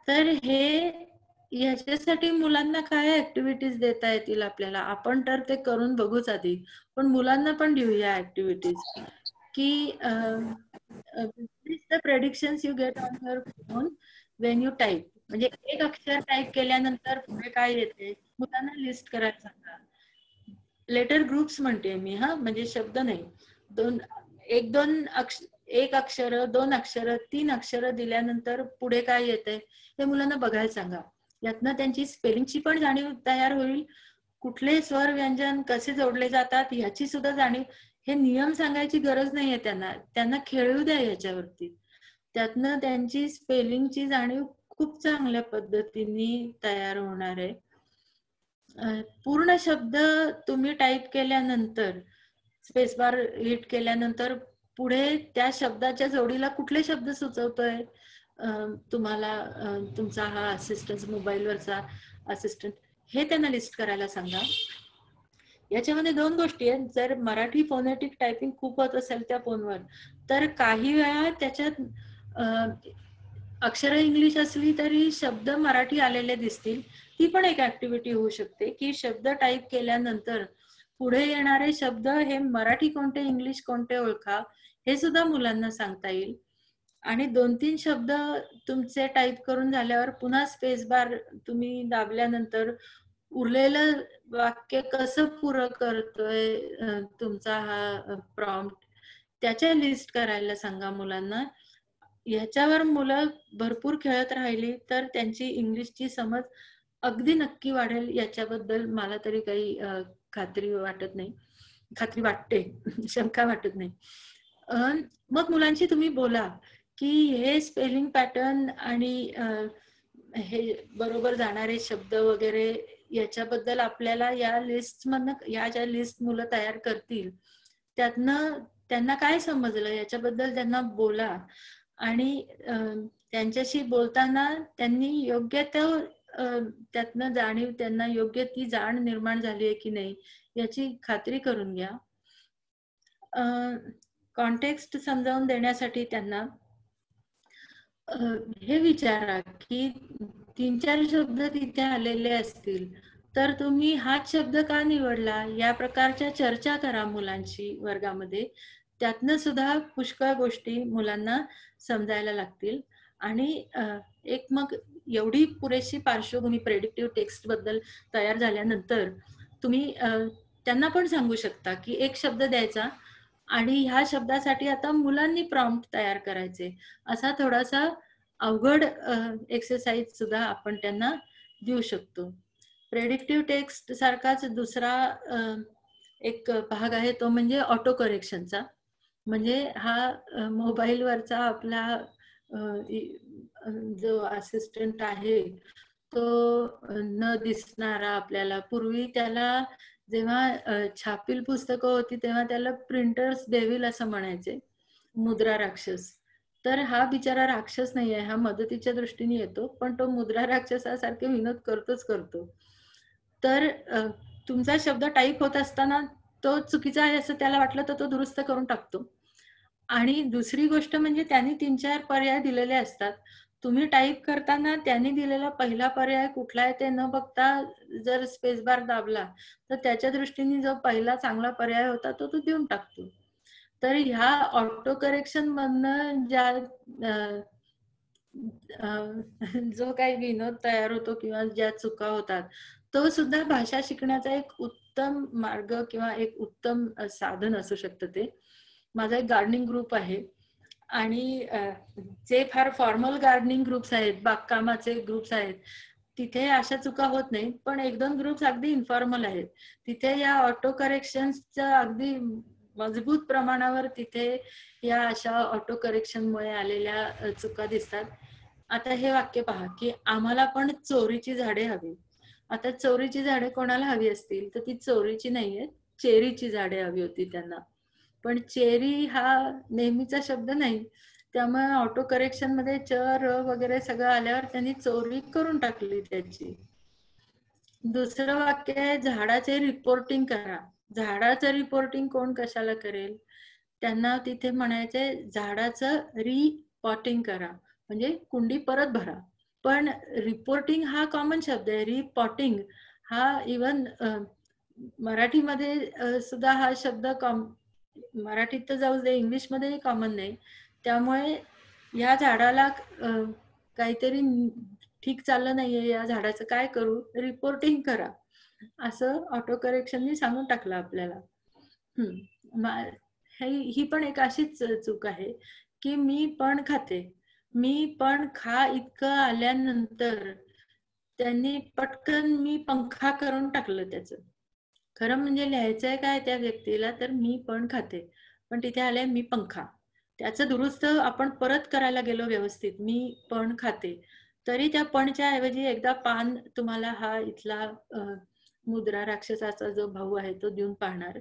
तर हे याच्यासाठी मुलांना काय ऍक्टिव्हिटीज देता येतील आपल्याला, आपण तर ते करून बघूच आधी, पण मुलांना पण देऊया ऍक्टिव्हिटीज की the predictions you get on your phone when you type. म्हणजे एक अक्षर टाईप केल्यानंतर पुढे काय येते मुलांना लिस्ट करायला सांगा. लेटर ग्रुप्स म्हणते मी, म्हणजे शब्द नाही. एक अक्षर, 2 अक्षर, 3 अक्षर दिल्यानंतर पुढे काय येते हे मुलांना बघायला सांगा. यातनं त्यांची स्पेलिंगची पण जाणीव तयार होईल, कुठले स्वर व्यंजन कसे जोडले जातात ह्याची सुद्धा जाणीव. हे नियम सांगायची गरज नाहीये त्यांना खेळू द्या याच्यावरती. त्यातनं त्यांची स्पेलिंगची जाणीव खूप चांगल्या पद्धतीने तयार होणार आहे. पूर्ण शब्द तुम्ही टाईप केल्यानंतर, स्पेस बार हिट केल्यानंतर पुढे त्या शब्दाच्या जोडीला कुठले शब्द सुचवतोय तुम्हाला तुमचा हा असिस्टंट, मोबाईलवरचा असिस्टंट, हे त्यांना लिस्ट करायला सांगा. याच्यामध्ये दोन गोष्टी आहेत. जर मराठी फोनेटिक टायपिंग खूप होत असेल त्या फोनवर, तर काही वेळा त्याच्यात अक्षरं इंग्लिश असली तरी शब्द मराठी आलेले दिसतील. ती पण एक ऍक्टिव्हिटी होऊ शकते की शब्द टाईप केल्यानंतर पुढे येणारे शब्द हे मराठी कोणते इंग्लिश कोणते ओळखा, हे सुद्धा मुलांना सांगता येईल. आणि 2-3 शब्द तुमचे टाईप करून झाल्यावर पुन्हा स्पेस बार तुम्ही दाबल्यानंतर उरलेलं वाक्य कसं पुरं करतोय तुमचा हा प्रॉम्प्ट, त्याच्या लिस्ट करायला सांगा मुलांना. ह्याच्यावर मुलं भरपूर खेळत राहिली तर त्यांची इंग्लिशची समज अगदी नक्की वाढेल, याच्याबद्दल मला तरी काही खात्री वाटते शंका वाटत नाही. मग मुलांशी तुम्ही बोला की हे स्पेलिंग पॅटर्न आणि हे बरोबर जाणारे शब्द वगैरे याच्याबद्दल आपल्याला या लिस्ट मधनं, या ज्या लिस्ट मुलं तयार करतील त्यातनं त्यांना काय समजलं याच्याबद्दल त्यांना बोला. आणि त्यांच्याशी बोलताना त्यांनी योग्य त्यातनं जाणीव, त्यांना योग्य ती जाण निर्माण झाली आहे की नाही याची खात्री करून घ्या. कॉन्टेक्स्ट समजावून देण्यासाठी त्यांना हे विचारा की 3-4 शब्द तिथे आलेले असतील तर तुम्ही हाच शब्द का निवडला, या प्रकारच्या चर्चा करा मुलांशी वर्गामध्ये. त्यातनं सुद्धा पुष्कळ गोष्टी मुलांना समजायला लागतील. आणि एक मग एवढी पुरेशी पार्श्वभूमी प्रेडिक्टिव्ह टेक्स्ट बद्दल तयार झाल्यानंतर तुम्ही त्यांना पण सांगू शकता की एक शब्द द्यायचा आणि ह्या शब्दासाठी आता मुलांनी प्रॉम्प्ट तयार करायचे. असा थोडासा अवघड एक्सरसाइज सुद्धा आपण त्यांना देऊ शकतो. प्रेडिक्टिव्ह टेक्स्ट सारखाच दुसरा एक भाग आहे तो म्हणजे ऑटो करेक्शनचा. म्हणजे हा मोबाईलवरचा आपला जो असिस्टंट आहे तो न दिसणारा आपल्याला, पूर्वी त्याला जेव्हा छापील पुस्तकं होती तेव्हा त्याला प्रिंटर्स डेव्हिल असं म्हणायचे, मुद्रा राक्षस. तर हा बिचारा राक्षस नाही आहे, हा मदतीच्या दृष्टीने येतो, पण तो मुद्रा राक्षसासारखे विनोद करतो. तर तुमचा शब्द टाईप होत असताना तो चुकीचा आहे असं त्याला वाटलं तर तो दुरुस्त करून टाकतो. आणि दुसरी गोष्ट म्हणजे त्यांनी 3-4 पर्याय दिलेले असतात. तुम्ही टाईप करताना त्यांनी दिलेला पहिला पर्याय कुठला आहे ते न बघता जर स्पेस बार दाबला तर त्याच्या दृष्टीने जो पहिला चांगला पर्याय होता तो देऊन टाकतो. तर ह्या ऑटो करेक्शन मधनं ज्या जो काही विनोद तयार होतो किंवा ज्या चुका होतात तो सुद्धा भाषा शिकण्याचा एक उत्तम मार्ग किंवा एक उत्तम साधन असू शकतं. ते माझा एक गार्डनिंग ग्रुप आहे आणि जे फार फॉर्मल गार्डनिंग ग्रुप्स आहेत, बागकामाचे ग्रुप्स आहेत, तिथे अशा चुका होत नाहीत. पण 1-2 ग्रुप्स अगदी इन्फॉर्मल आहेत, तिथे या ऑटो करेक्शनच्या अगदी मजबूत प्रमाणावर तिथे या अशा ऑटो करेक्शनमुळे आलेल्या चुका दिसतात. आता हे वाक्य पहा की आम्हाला पण चोरीची झाडे हवी. आता चोरीची झाडे कोणाला हवी असतील तर ती चोरीची नाहीये, चेरीची झाडे हवी होती त्यांना. पण चेरी हा नेहमीचा शब्द नाही, त्यामुळे ऑटो करेक्शन मध्ये च र वगैरे सगळं आल्यावर त्यांनी चोरी करून टाकली त्याची. दुसरं वाक्य आहे झाडाचे रिपोर्टिंग करा. झाडाचं रिपोर्टिंग कोण कशाला करेल, त्यांना तिथे म्हणायचे झाडाचं रिपॉटिंग करा, म्हणजे कुंडी परत भरा. पण रिपोर्टिंग हा कॉमन शब्द आहे, रिपॉटिंग हा इवन मराठीमध्ये सुद्धा हा शब्द मराठीत तर जाऊ दे, इंग्लिशमध्येही कॉमन नाही. त्यामुळे या झाडाला काहीतरी ठीक चाललं नाहीये, या झाडाचं काय करू, रिपोर्टिंग करा असं ऑटो करेक्शननी सांगून टाकलं आपल्याला. ही पण एक अशीच चूक आहे की मी पण खाते, मी पण खा इतकं आल्यानंतर त्यांनी पटकन मी पंखा करून टाकलं. त्याचं खरं म्हणजे लिहायचंय काय त्या व्यक्तीला तर मी पण खाते, पण तिथे आलंय मी पंखा. त्याचं दुरुस्त आपण परत करायला गेलो व्यवस्थित, मी पण खाते, तरी त्या पणच्या ऐवजी एकदा पान तुम्हाला हा इथला मुद्रा राक्षसाचा जो भाऊ आहे तो देऊन पाहणार.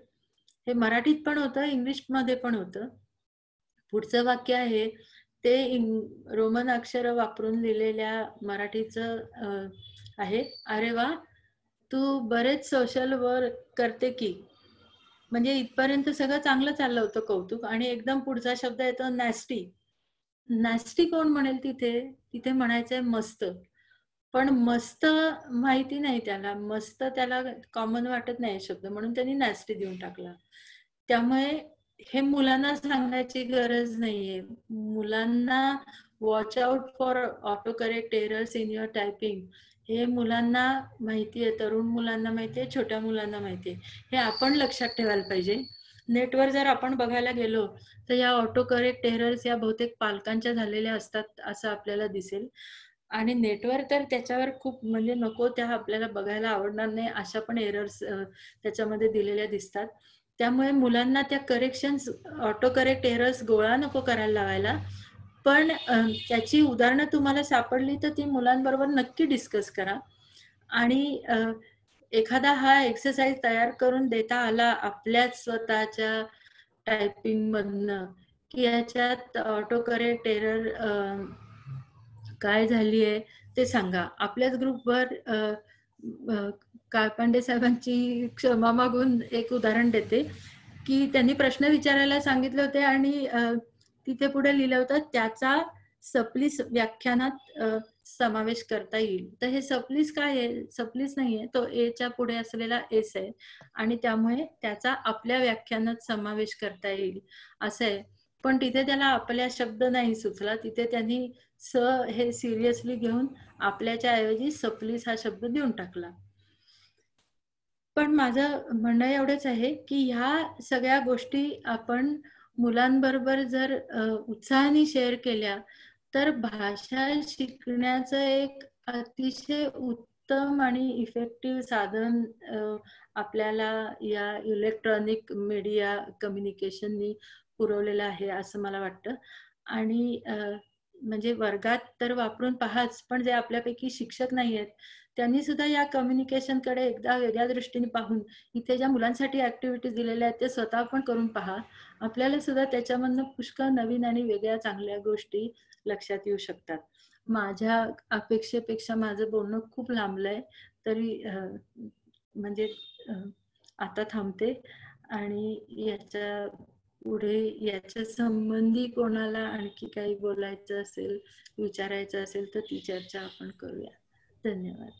हे मराठीत पण होतं, इंग्लिश मध्ये पण होतं. पुढचं वाक्य आहे ते रोमन अक्षर वापरून लिहिलेल्या मराठीचं आहे. अरे वा, तू बरेच सोशल वर्क करते की. म्हणजे इथपर्यंत सगळं चांगलं चाललं होतं, कौतुक. आणि एकदम पुढचा शब्द येतो नॅस्टी. नॅस्टी कोण म्हणेल तिथे? तिथे म्हणायचंय मस्त. पण मस्त माहिती नाही त्याला, मस्त त्याला कॉमन वाटत नाही शब्द, म्हणून त्यांनी नॅस्टी देऊन टाकला. त्यामुळे हे मुलांना सांगायची गरज नाहीये. मुलांना watch out for auto correct errors in your typing हे मुलांना माहिती आहे, तरुण मुलांना माहिती आहे, छोट्या मुलांना माहिती आहे. हे आपण लक्षात ठेवायला पाहिजे. नेटवर जर आपण बघायला गेलो तर या ऑटो करेक्ट एरर्स या बहुतेक पालकांच्या झालेल्या असतात असं आपल्याला दिसेल. आणि नेटवर तर त्याच्यावर खूप म्हणजे नको त्या आपल्याला बघायला आवडणार नाही अशा पण एरर्स त्याच्यामध्ये दिलेल्या दिसतात. त्यामुळे मुलांना त्या करेक्शन्स, ऑटो करेक्ट एरर्स गोळा नको करायला लावायला. पण त्याची उदाहरणं तुम्हाला सापडली तर ती मुलांबरोबर नक्की डिस्कस करा. आणि एखादा हा एक्सरसाइज तयार करून देता आला आपल्याच स्वतःच्या टायपिंग मधनं की याच्यात ऑटो करेक्ट एरर काय झाली आहे ते सांगा. आपल्याच ग्रुपवर काळपांडे साहेबांची क्षमा मागून एक उदाहरण देते की त्यांनी प्रश्न विचारायला सांगितले होते आणि तिथे पुढे लिहिलं होतं त्याचा सप्लीस व्याख्यानात समावेश करता येईल. तर हे सप्लीस काय आहे? सप्लीस नाहीये, तो एच्या पुढे असलेला एस आहे आणि त्यामुळे त्याचा आपल्या व्याख्यानात समावेश करता येईल असं आहे. पण तिथे त्याला आपल्या शब्द नाही सुचला, तिथे त्यांनी स हे सिरियसली घेऊन आपल्याच्या ऐवजी सप्लीस हा शब्द देऊन टाकला. पण माझं म्हणणं एवढंच आहे की ह्या सगळ्या गोष्टी आपण मुलांबरोबर जर उत्साहाने शेअर केल्या तर भाषा शिकण्याचं एक अतिशय उत्तम आणि इफेक्टिव्ह साधन आपल्याला या इलेक्ट्रॉनिक मीडिया कम्युनिकेशननी पुरवलेलं आहे असं मला वाटतं. आणि म्हणजे वर्गात तर वापरून पाहाच, पण जे आपल्यापैकी शिक्षक नाही आहेत त्यांनी सुद्धा या कम्युनिकेशनकडे एकदा वेगळ्या दृष्टीने पाहून इथे ज्या मुलांसाठी ऍक्टिव्हिटीज दिलेल्या आहेत ते स्वतः पण करून पहा. आपल्याला सुद्धा त्याच्यामधनं पुष्कळ नवीन आणि वेगळ्या चांगल्या गोष्टी लक्षात येऊ शकतात. माझ्या अपेक्षेपेक्षा माझं बोलणं खूप लांबलंय, तरी म्हणजे आता थांबते. आणि याच्या पुढे याच्या संबंधी कोणाला आणखी काही बोलायचं असेल, विचारायचं असेल तर ती चर्चा आपण करूया. धन्यवाद.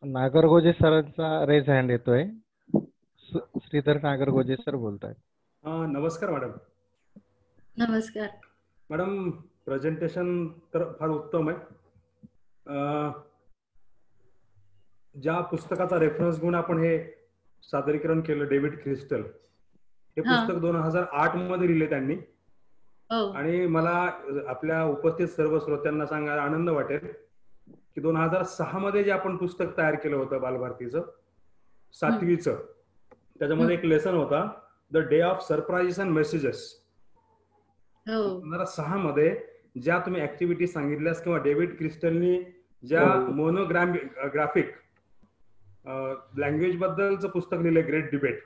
नागरगोजे सरांचा रेज हँड येतोय. श्रीधर नागरगोजे सर बोलतायत. नमस्कार मॅडम. नमस्कार मॅडम. प्रेझेंटेशन तर फार उत्तम आहे. ज्या पुस्तकाचा रेफरन्स घेऊन आपण हे सादरीकरण केलं, डेव्हिड क्रिस्टल, हे पुस्तक 2008 मध्ये लिहिले त्यांनी. आणि मला आपल्या उपस्थित सर्व श्रोत्यांना सांगायला आनंद वाटेल की 2006 मध्ये जे आपण पुस्तक तयार केलं होतं बालभारतीचं 7वीचं, त्याच्यामध्ये एक लेसन होता, the day of surprises and messages. 2006 मध्ये ज्या तुम्ही ऍक्टिव्हिटी सांगितल्यास किंवा डेव्हिड क्रिस्टलनी ज्या मोनोग्राफिक लँग्वेज बद्दलचं पुस्तक लिहिलंय, ग्रेट डिबेट,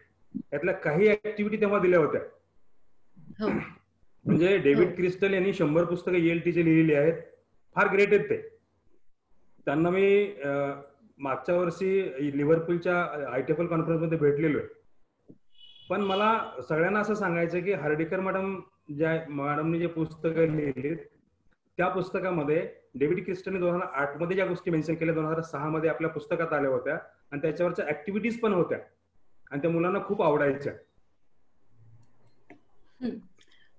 यातल्या काही ऍक्टिव्हिटी तेव्हा दिल्या होत्या. म्हणजे डेव्हिड क्रिस्टल यांनी 100 पुस्तकं ELTची लिहिलेली आहेत. फार ग्रेट आहेत ते. त्यांना मी मागच्या वर्षी लिव्हरपूलच्या ITFL कॉन्फरन्समध्ये भेटलेलो आहे. पण मला सगळ्यांना असं सांगायचं की हर्डीकर मॅडमनी जे पुस्तकं लिहिली त्या पुस्तकामध्ये डेव्हिड क्रिस्टलने 2008 मध्ये ज्या गोष्टी मेन्शन केल्या 2006 मध्ये आपल्या पुस्तकात आल्या होत्या आणि त्याच्यावरच्या ऍक्टिव्हिटीज पण होत्या आणि त्या मुलांना खूप आवडायच्या.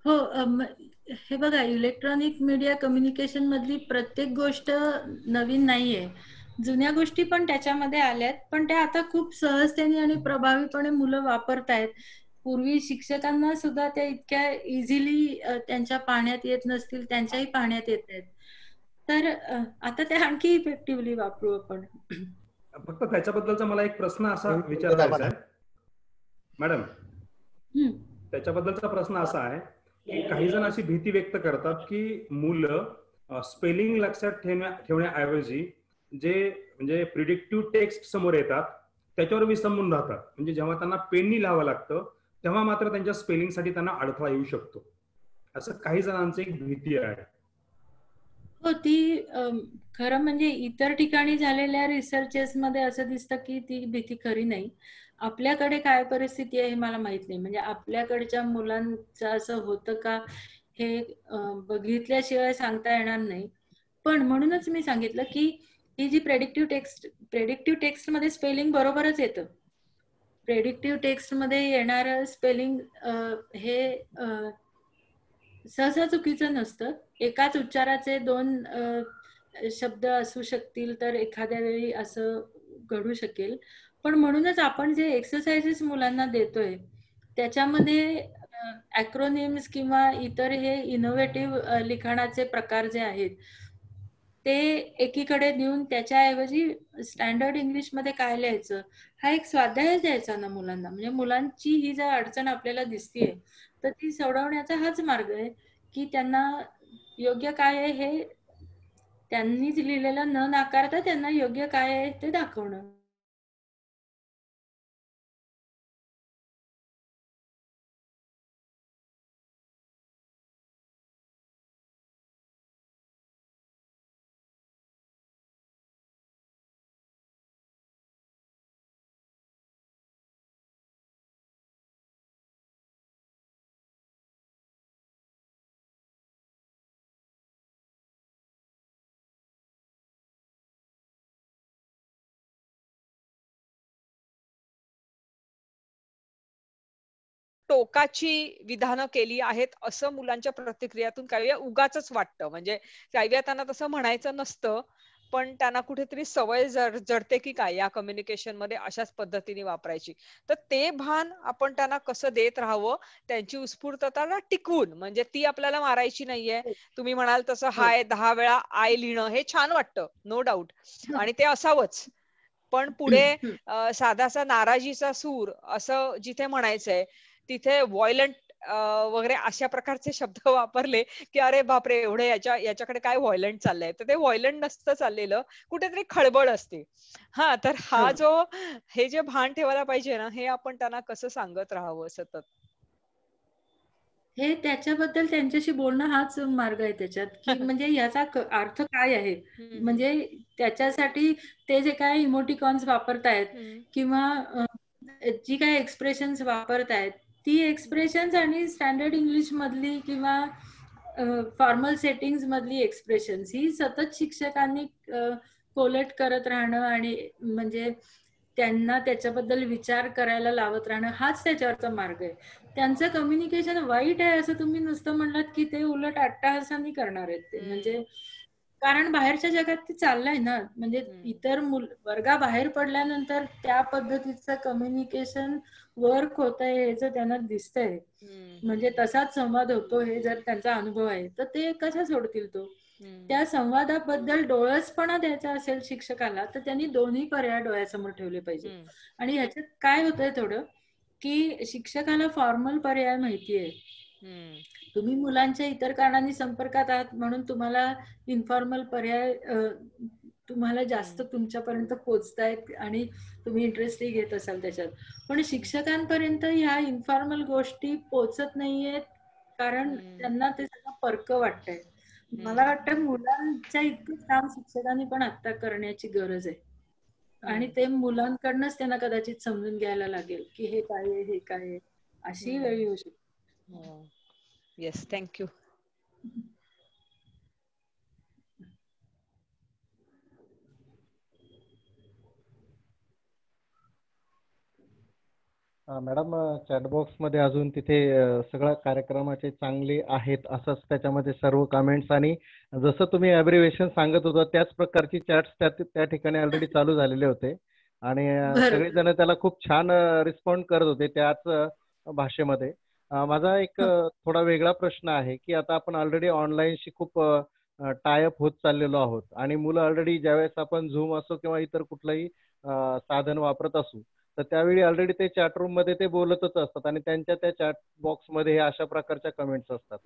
हो, हे बघा, इलेक्ट्रॉनिक मीडिया कम्युनिकेशन मधली प्रत्येक गोष्ट नवीन नाहीये. जुन्या गोष्टी पण त्याच्यामध्ये आल्यात, पण त्या आता खूप सहजतेने आणि प्रभावीपणे मुलं वापरतायत. पूर्वी शिक्षकांना सुद्धा त्या इतक्या इझिली त्यांच्या पाहण्यात येत नसतील, त्यांच्याही पाहण्यात येत आहेत. तर आता ते आणखी इफेक्टिव्हली वापरू आपण. फक्त त्याच्याबद्दलचा मला एक प्रश्न असा विचारायचा आहे मॅडम. त्याच्याबद्दलचा प्रश्न असा आहे की काही जण अशी भीती व्यक्त करतात की मुलं स्पेलिंग लक्षात ठेवण्याऐवजी जे म्हणजे प्रिडिक्टिव्ह टेक्स्ट समोर येतात त्याच्यावर विसंबून राहतात. म्हणजे जेव्हा त्यांना पेननी लिहावं लागतं तेव्हा मात्र त्यांच्या स्पेलिंगसाठी त्यांना अडथळा येऊ शकतो. असं काही जणांची एक भीती आहे. हो, ती खरं म्हणजे इतर ठिकाणी झालेल्या रिसर्चेस मध्ये असं दिसतं की ती भीती खरी नाही. आपल्याकडे काय परिस्थिती आहे हे मला माहित नाही. म्हणजे आपल्याकडच्या मुलांचं असं होतं का हे बघितल्याशिवाय सांगता येणार नाही. पण म्हणूनच मी सांगितलं की ही जी प्रेडिक्टिव्ह टेक्स्ट मध्ये स्पेलिंग बरोबरच येतं. प्रेडिक्टिव्ह टेक्स्ट मध्ये येणारं स्पेलिंग हे सहसा चुकीचं नसतं. एकाच उच्चाराचे दोन शब्द असू शकतील तर एखाद्या वेळी असं घडू शकेल. पण म्हणूनच आपण जे एक्सरसाइजेस मुलांना देतोय त्याच्यामध्ये ॲक्रोनिम्स किंवा इतर हे इनोव्हेटिव्ह लिखाणाचे प्रकार जे आहेत ते एकीकडे देऊन त्याच्याऐवजी स्टँडर्ड इंग्लिशमध्ये काय लिहायचं हा एक स्वाध्याय द्यायचा ना मुलांना. म्हणजे मुलांची ही जर अडचण आपल्याला दिसतीये तर ती सोडवण्याचा हाच मार्ग आहे की त्यांना योग्य काय आहे हे त्यांनीच लिहिलेलं न नाकारता त्यांना योग्य काय आहे ते दाखवणं. टोकाची विधानं केली आहेत असं मुलांच्या प्रतिक्रियातून काही वेळा उगाचच वाटतं. म्हणजे काही वेळा त्यांना तसं म्हणायचं नसतं पण त्यांना कुठेतरी सवय जडते की काय या कम्युनिकेशन मध्ये अशाच पद्धतीने वापरायची. तर ते भान आपण त्यांना कसं देत राहावं त्यांची उत्स्फूर्तता टिकवून. म्हणजे ती आपल्याला मारायची नाहीये. तुम्ही म्हणाल तसं हाय 10 वेळा आय लिहिणं हे छान वाटतं नो डाऊट आणि ते असावंच. पण पुढे साधासा नाराजीचा सूर असं जिथे म्हणायचंय तिथे व्हायलंट वगैरे अशा प्रकारचे शब्द वापरले की अरे बापरे एवढे याच्याकडे काय व्हायलंट चाललंय. तर ते व्हायलंट नसतं चाललेलं कुठेतरी खळबळ असते. हा तर हा जो हे जे भान ठेवायला पाहिजे ना हे आपण त्यांना कसं सांगत राहावं सतत. हे त्याच्याबद्दल त्यांच्याशी बोलणं हाच मार्ग आहे त्याच्यात की म्हणजे याचा अर्थ काय आहे. म्हणजे त्याच्यासाठी ते जे काय इमोटिकॉन्स वापरतायत किंवा जी काय एक्सप्रेशन्स वापरतायत ती एक्सप्रेशन्स आणि स्टँडर्ड इंग्लिश मधली किंवा फॉर्मल सेटिंग्स मधली एक्सप्रेशन्स ही सतत शिक्षकांनी कोलेक्ट करत राहणं आणि म्हणजे त्यांना त्याच्याबद्दल विचार करायला लावत राहणं हाच त्याच्यावरचा मार्ग आहे. त्यांचं कम्युनिकेशन वाईट आहे असं तुम्ही नुसतं म्हणलात की ते उलट अट्टहासाने करणार आहेत ते. म्हणजे कारण बाहेरच्या जगात ते चाललंय ना. म्हणजे इतर वर्गाबाहेर पडल्यानंतर त्या पद्धतीचं कम्युनिकेशन वर्क होत आहे हे जर त्यांना दिसतंय म्हणजे तसाच संवाद होतो हे जर त्यांचा अनुभव आहे तर ते कसा सोडतील तो. त्या संवादाबद्दल डोळसपणा द्यायचा असेल शिक्षकाला तर त्यांनी दोन्ही पर्याय डोळ्यासमोर ठेवले पाहिजे. आणि ह्याच्यात काय होतंय थोडं की शिक्षकाला फॉर्मल पर्याय माहितीये. तुम्ही मुलांच्या इतर कारणांनी संपर्कात आहात म्हणून तुम्हाला इन्फॉर्मल पर्याय तुम्हाला जास्त तुमच्यापर्यंत पोहोचतायत आणि तुम्ही इंटरेस्टही घेत असाल त्याच्यात. पण शिक्षकांपर्यंत ह्या इन्फॉर्मल गोष्टी पोहोचत नाहीयेत कारण त्यांना ते सगळं परक वाटतंय. मला वाटतं मुलांच्या इतकंच काम शिक्षकांनी पण आता करण्याची गरज आहे. आणि ते मुलांकडनंच त्यांना कदाचित समजून घ्यायला लागेल की हे काय आहे हे काय आहे अशी वेळ येऊ शकते. Yes thank you. मॅडम चॅटबॉक्स मध्ये अजून तिथे सगळ्या कार्यक्रमाचे चांगले आहेत असंच त्याच्यामध्ये सर्व कमेंट्स आणि जसं तुम्ही अब्रिव्हिएशन सांगत होता त्याच प्रकारची चॅट्स त्या ठिकाणी ऑलरेडी चालू झालेले होते आणि सगळेजण त्याला खूप छान रिस्पॉन्ड करत होते त्याच भाषेमध्ये. माझा एक थोडा वेगळा प्रश्न आहे की आता आपण ऑलरेडी ऑनलाईनशी खूप टायअप होत चाललेलो आहोत आणि मुलं ऑलरेडी ज्यावेळेस आपण झूम असो किंवा इतर कुठलंही साधन वापरत असू तर त्यावेळी ऑलरेडी ते चॅट रूम मध्ये ते बोलतच असतात आणि त्यांच्या त्या चॅट बॉक्समध्ये हे अशा प्रकारच्या कमेंट्स असतात.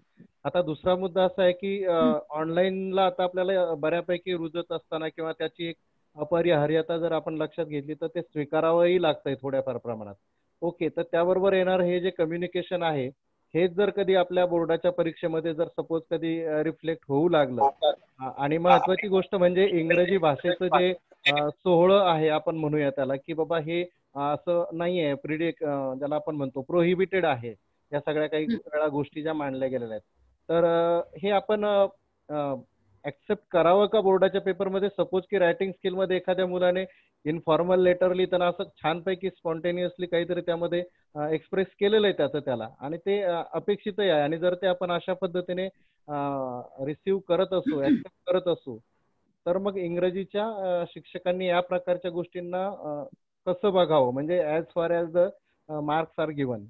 आता दुसरा मुद्दा असा आहे की ऑनलाईनला आता आपल्याला बऱ्यापैकी रुजत असताना किंवा त्याची एक अपरिहार्यता जर आपण लक्षात घेतली तर ते स्वीकारावंही लागतंय थोड्याफार प्रमाणात. ओके, तर त्याबरोबर येणार हे जे कम्युनिकेशन आहे हेच जर कधी आपल्या बोर्डाच्या परीक्षेमध्ये जर सपोज कधी रिफ्लेक्ट होऊ लागलं आणि महत्वाची गोष्ट म्हणजे इंग्रजी भाषेचं जे सोहळं आहे आपण म्हणूया त्याला की बाबा हे असं नाहीये ज्याला आपण म्हणतो प्रोहिबिटेड आहे या सगळ्या काही वेळा गोष्टी ज्या मांडल्या गेलेल्या आहेत. तर हे आपण ऍक्सेप्ट करावं का बोर्डाच्या पेपरमध्ये? सपोज की रायटिंग स्किल मध्ये एखाद्या मुलाने इनफॉर्मल लेटर लिहिताना असं छानपैकी स्पॉन्टेनियसली काहीतरी त्यामध्ये एक्सप्रेस केलेलं आहे त्याचं त्याला आणि ते अपेक्षितही आहे आणि जर ते आपण अशा पद्धतीने रिसिव्ह करत असू ऍक्सेप्ट करत असू तर मग इंग्रजीच्या शिक्षकांनी या प्रकारच्या गोष्टींना कसं बघावं म्हणजे as far as the marks are given?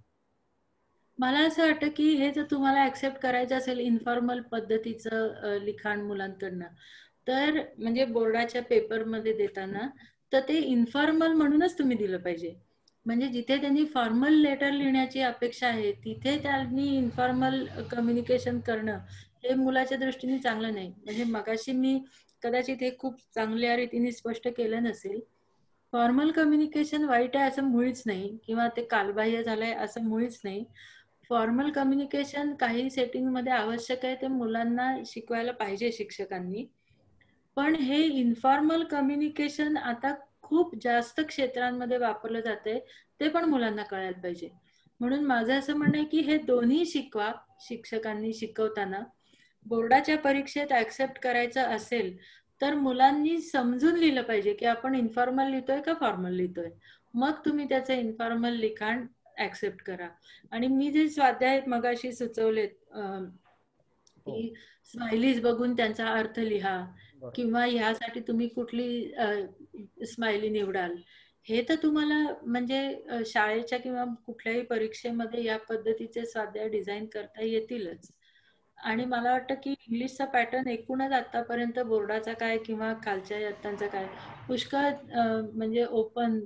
मला असं वाटतं की हे जर तुम्हाला ऍक्सेप्ट करायचं असेल इन्फॉर्मल पद्धतीचं लिखाण मुलांकडनं तर म्हणजे बोर्डाच्या पेपरमध्ये देताना तर ते इन्फॉर्मल म्हणूनच तुम्ही दिलं पाहिजे. म्हणजे जिथे त्यांनी फॉर्मल लेटर लिहिण्याची अपेक्षा आहे तिथे त्यांनी इन्फॉर्मल कम्युनिकेशन करणं हे मुलाच्या दृष्टीने चांगलं नाही. म्हणजे मगाशी मी कदाचित हे खूप चांगल्या रीतीने स्पष्ट केलं नसेल. फॉर्मल कम्युनिकेशन वाईट आहे असं मुळीच नाही किंवा ते कालबाह्य झालंय असं मुळीच नाही. फॉर्मल कम्युनिकेशन काही सेटिंग मध्ये आवश्यक आहे ते मुलांना शिकवायला पाहिजे शिक्षकांनी. पण हे इन्फॉर्मल कम्युनिकेशन आता खूप जास्त क्षेत्रांमध्ये वापरलं जाते ते पण मुलांना कळायला पाहिजे. म्हणून माझं असं म्हणणं आहे की हे दोन्ही शिकवा शिक्षकांनी शिकवताना. बोर्डाच्या परीक्षेत ऍक्सेप्ट करायचं असेल तर मुलांनी समजून लिहिलं पाहिजे की आपण इन्फॉर्मल लिहितोय का फॉर्मल लिहितोय. मग तुम्ही त्याचं इन्फॉर्मल लिखाण ऍक्सेप्ट करा. आणि मी जे स्वाध्याय मगाशी सुचवलेत की स्माइलीज बघून त्यांचा अर्थ लिहा किंवा ह्यासाठी तुम्ही कुठली स्माइली निवडाल हे तर तुम्हाला म्हणजे शाळेच्या किंवा कुठल्याही परीक्षेमध्ये या पद्धतीचे स्वाध्याय डिझाईन करता येतीलच. आणि मला वाटतं की इंग्लिशचा पॅटर्न एकूणच आतापर्यंत बोर्डाचा काय किंवा खालच्या इयत्तांचा काय पुष्कळ म्हणजे ओपन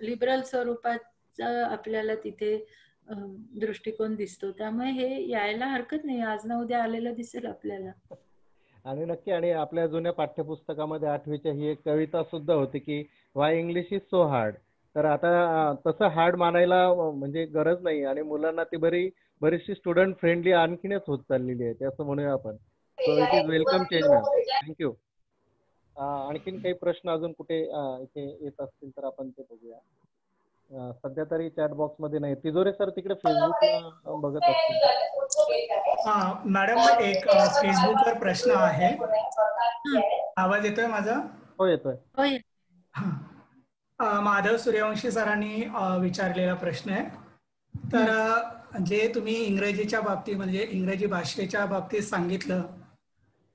लिबरल स्वरूपाचा आपल्याला तिथे दृष्टिकोन दिसतो. त्यामुळे हे यायला हरकत नाही. आज ना उद्या आलेलं दिसेल आपल्याला. आणि नक्की आणि आपल्या जुन्या पाठ्यपुस्तकामध्ये 8वीच्या ही एक कविता सुद्धा होती की Y English is so hard. तर आता तसं हार्ड मानायला म्हणजे गरज नाही आणि मुलांना ती बरीचशी स्टुडंट फ्रेंडली आणखीनच होत चाललेली आहे ते असं म्हणूया आपण. So it is welcome change ma'am. Thank you. आणखीन काही प्रश्न अजून कुठे इथे येत असतील तर आपण ते बघूया. सध्या तरी चॅट बॉक्स मध्ये नाही. तिजोरे सर तिकडे फेसबुकला बघत असतील. मॅडम एक फेसबुकवर प्रश्न आहे. आवाज येतोय माझा? हो येतोय. माधव सूर्यवंशी सरांनी विचारलेला प्रश्न आहे. तर जे तुम्ही इंग्रजीच्या बाबतीत म्हणजे इंग्रजी भाषेच्या बाबतीत सांगितलं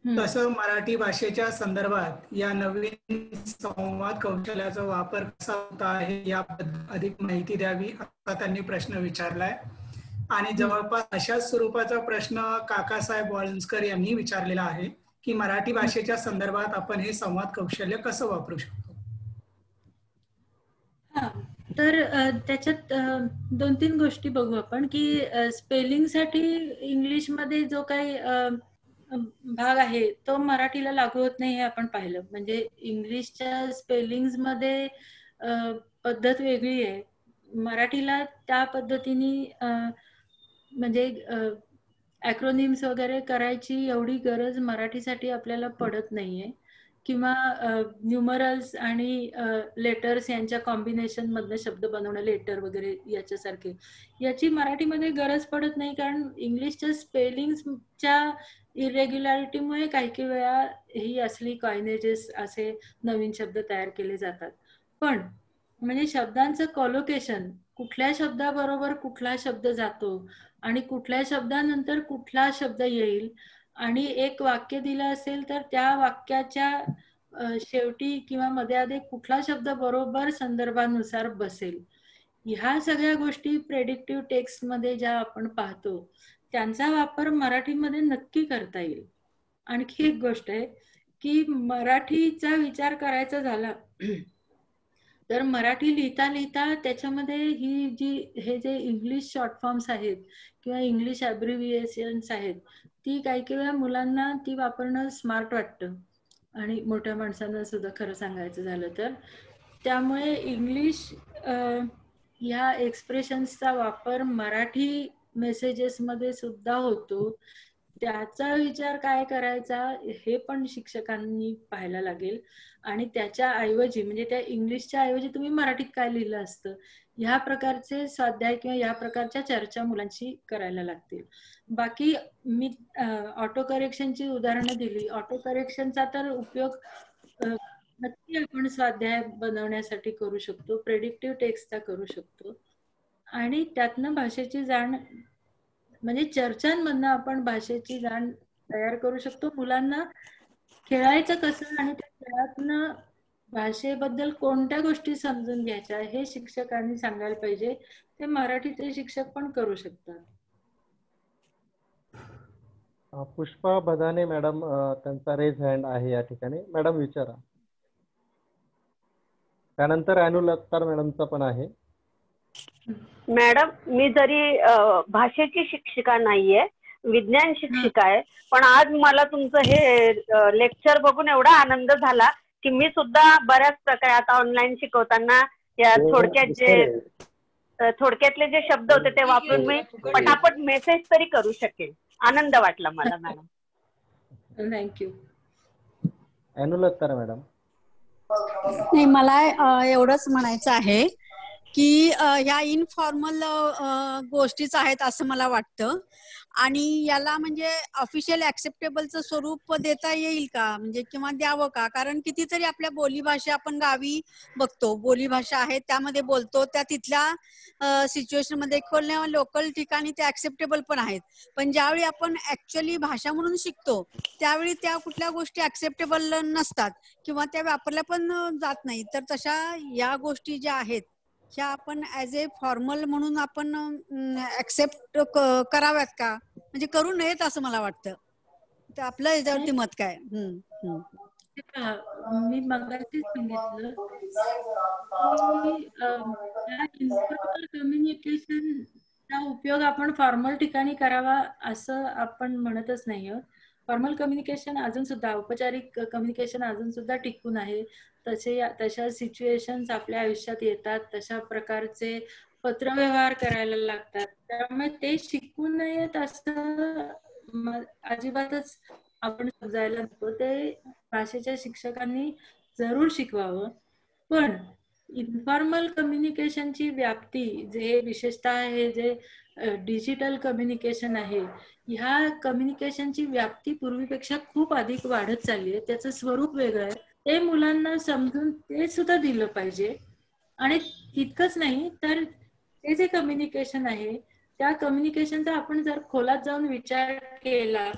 तसं मराठी भाषेच्या संदर्भात या नवीन संवाद कौशल्याचा वापर कसा होता आहे याबद्दल अधिक माहिती द्यावी असा त्यांनी प्रश्न विचारलाय. आणि जवळपास अशाच स्वरूपाचा प्रश्न काकासाहेब वाळुंजकर यांनी विचारलेला आहे की मराठी भाषेच्या संदर्भात आपण हे संवाद कौशल्य कसं वापरू शकतो. तर त्याच्यात 2-3 गोष्टी बघू आपण की स्पेलिंगसाठी इंग्लिशमध्ये जो काही भाग आहे तो मराठीला लागू होत नाही हे आपण पाहिलं. म्हणजे इंग्लिशच्या स्पेलिंग्स मध्ये पद्धत वेगळी आहे. मराठीला त्या पद्धतीने म्हणजे ॲक्रोनिम्स वगैरे करायची एवढी गरज मराठीसाठी आपल्याला पडत नाहीये किंवा न्यूमरल्स आणि लेटर्स यांच्या कॉम्बिनेशन मधनं शब्द बनवणं लेटर वगैरे याच्यासारखे याची मराठीमध्ये गरज पडत नाही. कारण इंग्लिशच्या स्पेलिंगच्या इरेग्युलॅरिटीमुळे काही वेळा ही असली कॉइनेजेस असे नवीन शब्द तयार केले जातात. पण म्हणजे शब्दांचं कॉलोकेशन कुठल्या शब्दाबरोबर कुठला शब्द जातो आणि कुठल्या शब्दानंतर कुठला शब्द येईल आणि एक वाक्य दिलं असेल तर त्या वाक्याच्या शेवटी किंवा मध्ये आधी कुठला शब्द बरोबर संदर्भानुसार बसेल ह्या सगळ्या गोष्टी प्रेडिक्टिव्ह टेक्स्ट मध्ये ज्या आपण पाहतो त्यांचा वापर मराठीमध्ये नक्की करता येईल. आणखी एक गोष्ट आहे की मराठीचा विचार करायचा झाला तर मराठी लिहिता लिहिता त्याच्यामध्ये हे जे इंग्लिश शॉर्ट फॉर्म्स आहेत किंवा इंग्लिश ॲब्रिव्हिएशन्स आहेत, ती काही काही वेळा मुलांना ती वापरणं स्मार्ट वाटतं आणि मोठ्या माणसांना सुद्धा खरं सांगायचं झालं तर. त्यामुळे इंग्लिश ह्या एक्सप्रेशन्सचा वापर मराठी मेसेजेसमध्ये सुद्धा होतो. त्याचा विचार काय करायचा हे पण शिक्षकांनी पाहायला लागेल. आणि त्याच्या ऐवजी म्हणजे त्या इंग्लिशच्या ऐवजी तुम्ही मराठीत काय लिहिलं असतं, ह्या प्रकारचे स्वाध्याय किंवा या प्रकारच्या चर्चा मुलांशी करायला लागतील. बाकी मी ऑटो करेक्शनची उदाहरणं दिली. ऑटो करेक्शनचा तर उपयोग नक्की आपण स्वाध्याय बनवण्यासाठी करू शकतो, प्रेडिक्टिव्ह टेक्स्टचा करू शकतो. आणि त्यातनं भाषेची जाण म्हणजे चर्चांमधनं आपण भाषेची जाण तयार करू शकतो. मुलांना खेळायचं कसं आणि त्या खेळातनं भाषेबद्दल कोणत्या गोष्टी समजून घ्यायच्या हे शिक्षकांनी सांगायला पाहिजे. ते मराठीचे शिक्षक पण करू शकतात. पुष्पा बदाने मॅडम, त्यांचा रेज हँड आहे या ठिकाणी. मॅडम विचारा. त्यानंतर अनुल अत्तार मॅडमचा पण आहे. मॅडम, मी जरी भाषेची शिक्षिका नाहीये, विज्ञान शिक्षिका आहे, पण आज मला तुमचं हे लेक्चर बघून एवढा आनंद झाला की मी सुद्धा बऱ्याच प्रकारे आता ऑनलाईन शिकवताना या थोडक्यातले जे शब्द होते ते वापरून मी पटापट मेसेज तरी करू शकेल. आनंद वाटला मला madam. Thank you. Anul Attar madam. नाही, मला एवढंच म्हणायचं आहे की ह्या इनफॉर्मल गोष्टीच आहेत असं मला वाटतं. आणि याला म्हणजे ऑफिशियल ऍक्सेप्टेबलचं स्वरूप देता येईल का, म्हणजे किंवा द्यावं का? कारण कितीतरी आपल्या बोलीभाषा आपण गावी बघतो, बोलीभाषा आहे त्यामध्ये बोलतो, त्या तिथल्या सिच्युएशन मध्ये किंवा लोकल ठिकाणी ते ऍक्सेप्टेबल पण आहेत. पण ज्यावेळी आपण ऍक्च्युअली भाषा म्हणून शिकतो त्यावेळी त्या कुठल्या गोष्टी ऍक्सेप्टेबल नसतात किंवा त्या वापरल्या पण जात नाही. तर तशा या गोष्टी ज्या आहेत ह्या आपण ऍज ए फॉर्मल म्हणून आपण ऍक्सेप्ट कराव्यात का, म्हणजे करू नयेत असं मला वाटतं. तर आपलं याच्यावरती मत काय? मी मगाशीच सांगितलं की इन्फॉर्मल कम्युनिकेशनचा उपयोग आपण फॉर्मल ठिकाणी करावा असं आपण म्हणतच नाही आहोत. फॉर्मल कम्युनिकेशन अजून सुद्धा, औपचारिक कम्युनिकेशन अजून सुद्धा टिकून आहे. तशा सिच्युएशन्स आपल्या आयुष्यात येतात, तशा प्रकारचे पत्रव्यवहार करायला लागतात. त्यामुळे ते शिकू नयेत असं अजिबातच आपण समजायला नको. ते भाषेच्या शिक्षकांनी जरूर शिकवावं. पण इन्फॉर्मल कम्युनिकेशनची व्याप्ती जे विशेषतः हे जे डिजिटल कम्युनिकेशन आहे, ह्या कम्युनिकेशनची व्याप्ती पूर्वीपेक्षा खूप अधिक वाढत चालली आहे. त्याचं स्वरूप वेगळं आहे. ते मुलांना समजून ते सुद्धा दिलं पाहिजे. आणि इतकंच नाही तर ते जे कम्युनिकेशन आहे त्या कम्युनिकेशनचा आपण जर खोलात जाऊन विचार केला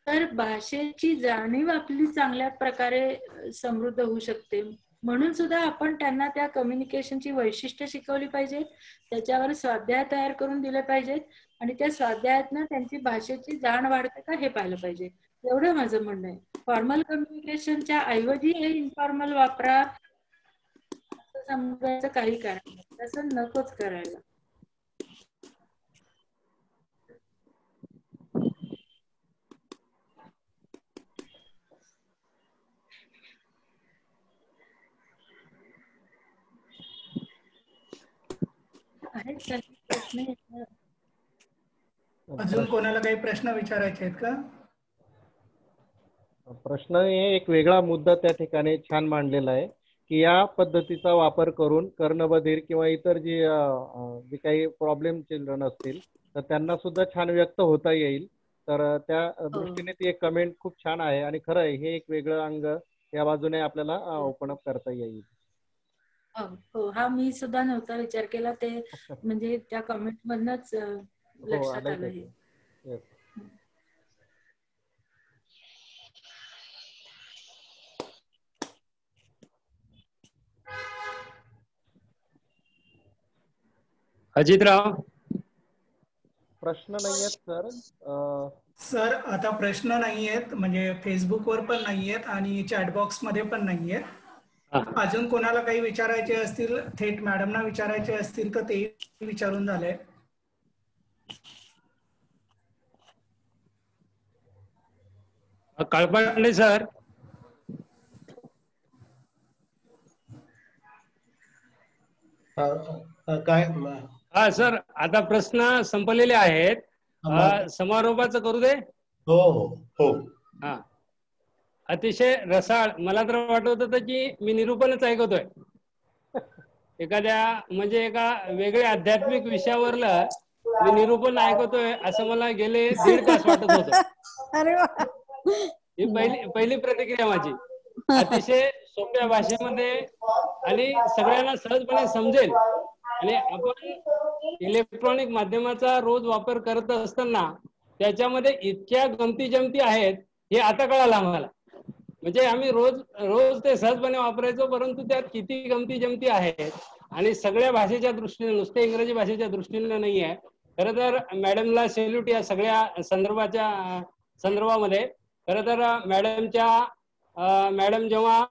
तर भाषेची जाणीव आपली चांगल्या प्रकारे समृद्ध होऊ शकते. म्हणून सुद्धा आपण त्यांना त्या कम्युनिकेशनची वैशिष्ट्य शिकवली पाहिजेत, त्याच्यावर स्वाध्याय तयार करून दिले पाहिजेत आणि त्या स्वाध्यायातनं त्यांची भाषेची जाण वाढते का हे पाहिलं पाहिजे. एवढं माझं म्हणणं आहे. फॉर्मल कम्युनिकेशनच्या ऐवजी हे इन्फॉर्मल वापरा असं समजायचं काही कारण नाही. तसं नकोच करायला. अजून कोणाला काही प्रश्न विचारायचे आहेत का? प्रश्न एक वेगळा मुद्दा त्या ठिकाणी छान मांडलेला आहे की या पद्धतीचा वापर करून कर्णबधीर किंवा इतर जे काही प्रॉब्लेम चिल्ड्रन असतील तर त्यांना सुद्धा छान व्यक्त होता येईल. तर त्या दृष्टीने ती एक कमेंट खूप छान आहे आणि खरं आहे हे एक वेगळं अंग या बाजूने आपल्याला ओपन अप करता येईल. हो, हा मी सुद्धा नव्हता विचार केला. ते म्हणजे त्या कमेंट मधनच लक्षात आलं हे. अजितराव, प्रश्न नाही आहेत सर. सर आता प्रश्न नाही आहेत, म्हणजे फेसबुकवर पण नाही आहेत आणि चॅटबॉक्स मध्ये पण नाही आहेत. अजून कोणाला काही विचारायचे असतील, थेट मॅडमना विचारायचे असतील तर ते विचारून झाले. काळपांडे सर. काय? हा सर, आता प्रश्न संपलेले आहेत. समारोपाचं करू दे. हो हो हो. हा, अतिशय रसाळ. मला तर वाटत होतं की मी निरूपणच ऐकतोय एखाद्या म्हणजे एका वेगळ्या आध्यात्मिक विषयावरलं मी निरूपण ऐकतोय असं मला गेले 1.5 तास वाटत होतं. अरे वा. ही पहिली प्रतिक्रिया माझी. अतिशय सोप्या भाषेमध्ये आणि सगळ्यांना सहजपणे समजेल. आणि आपण इलेक्ट्रॉनिक माध्यमाचा रोज वापर करत असताना त्याच्यामध्ये इतक्या गमती जमती आहेत हे आता कळालं आम्हाला. म्हणजे आम्ही रोज ते सहजपणे वापरायचो, परंतु त्यात किती गमती जमती आहेत आणि सगळ्या भाषेच्या दृष्टीने, नुसते इंग्रजी भाषेच्या दृष्टीने नाही आहे. खरं तर मॅडमला सेल्यूट या सगळ्या संदर्भामध्ये. खरं तर मॅडम जेव्हा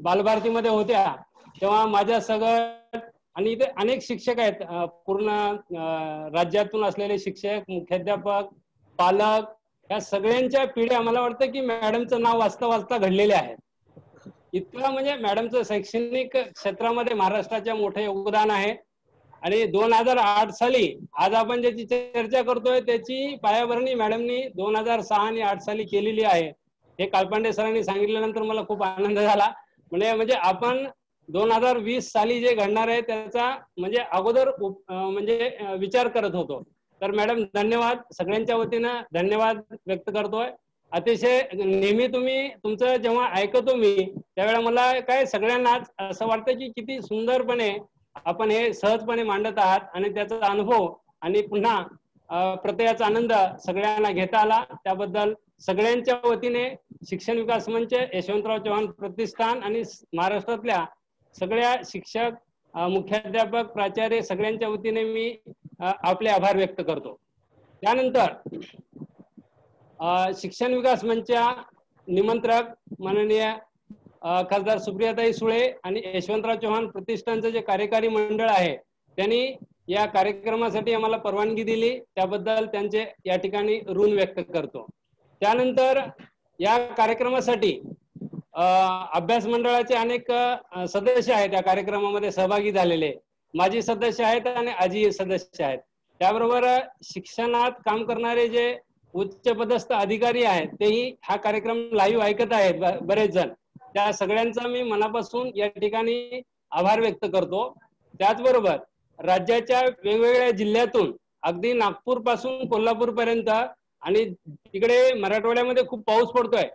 बालभारतीमध्ये होत्या तेव्हा माझ्या सगळं, आणि इथे अनेक शिक्षक आहेत, पूर्ण राज्यातून असलेले शिक्षक, मुख्याध्यापक, पालक, या सगळ्यांच्या पिढ्या मला वाटतं की मॅडमचं नाव वाचता वाचता घडलेले आहेत. इतकं म्हणजे मॅडमचं शैक्षणिक क्षेत्रामध्ये महाराष्ट्राच्या मोठं योगदान आहे. आणि 2008 साली आज आपण ज्याची चर्चा करतोय त्याची पायाभरणी मॅडमनी 2006 आणि 2008 साली केलेली आहे. हे काळपांडे सरांनी सांगितल्यानंतर मला खूप आनंद झाला. म्हणजे आपण 2020 साली जे घडणार आहे त्याचा म्हणजे अगोदर म्हणजे विचार करत होतो. तर मॅडम धन्यवाद, सगळ्यांच्या वतीनं धन्यवाद व्यक्त करतोय. अतिशय नेहमी तुमचं जेव्हा ऐकतो मी त्यावेळेला मला काय सगळ्यांनाच असं वाटतं की किती सुंदरपणे आपण हे सहजपणे मांडत आहात आणि त्याचा अनुभव आणि पुन्हा प्रत्ययाचा आनंद सगळ्यांना घेता आला. त्याबद्दल सगळ्यांच्या वतीने शिक्षण विकास मंच, यशवंतराव चव्हाण प्रतिष्ठान आणि महाराष्ट्रातल्या सगळ्या शिक्षक, मुख्याध्यापक, प्राचार्य सगळ्यांच्या वतीने मी आपले आभार व्यक्त करतो. त्यानंतर शिक्षण विकास मंचच्या निमंत्रक माननीय खासदार सुप्रियाताई सुळे आणि यशवंतराव चव्हाण प्रतिष्ठानचं जे कार्यकारी मंडळ आहे त्यांनी या कार्यक्रमासाठी आम्हाला परवानगी दिली, त्याबद्दल त्यांचे या ठिकाणी ऋण व्यक्त करतो. त्यानंतर या कार्यक्रमासाठी अभ्यास मंडळाचे अनेक सदस्य आहेत या कार्यक्रमामध्ये सहभागी झालेले. माजी सदस्य आहेत आणि आजी सदस्य आहेत. त्याबरोबर शिक्षणात काम करणारे जे उच्च पदस्थ अधिकारी आहेत तेही हा कार्यक्रम लाईव्ह ऐकत आहेत बरेच जण. त्या सगळ्यांचा मी मनापासून या ठिकाणी आभार व्यक्त करतो. त्याचबरोबर राज्याच्या वेगवेगळ्या जिल्ह्यातून अगदी नागपूर पासून कोल्हापूर पर्यंत आणि तिकडे मराठवाड्यामध्ये खूप पाऊस पडतोय,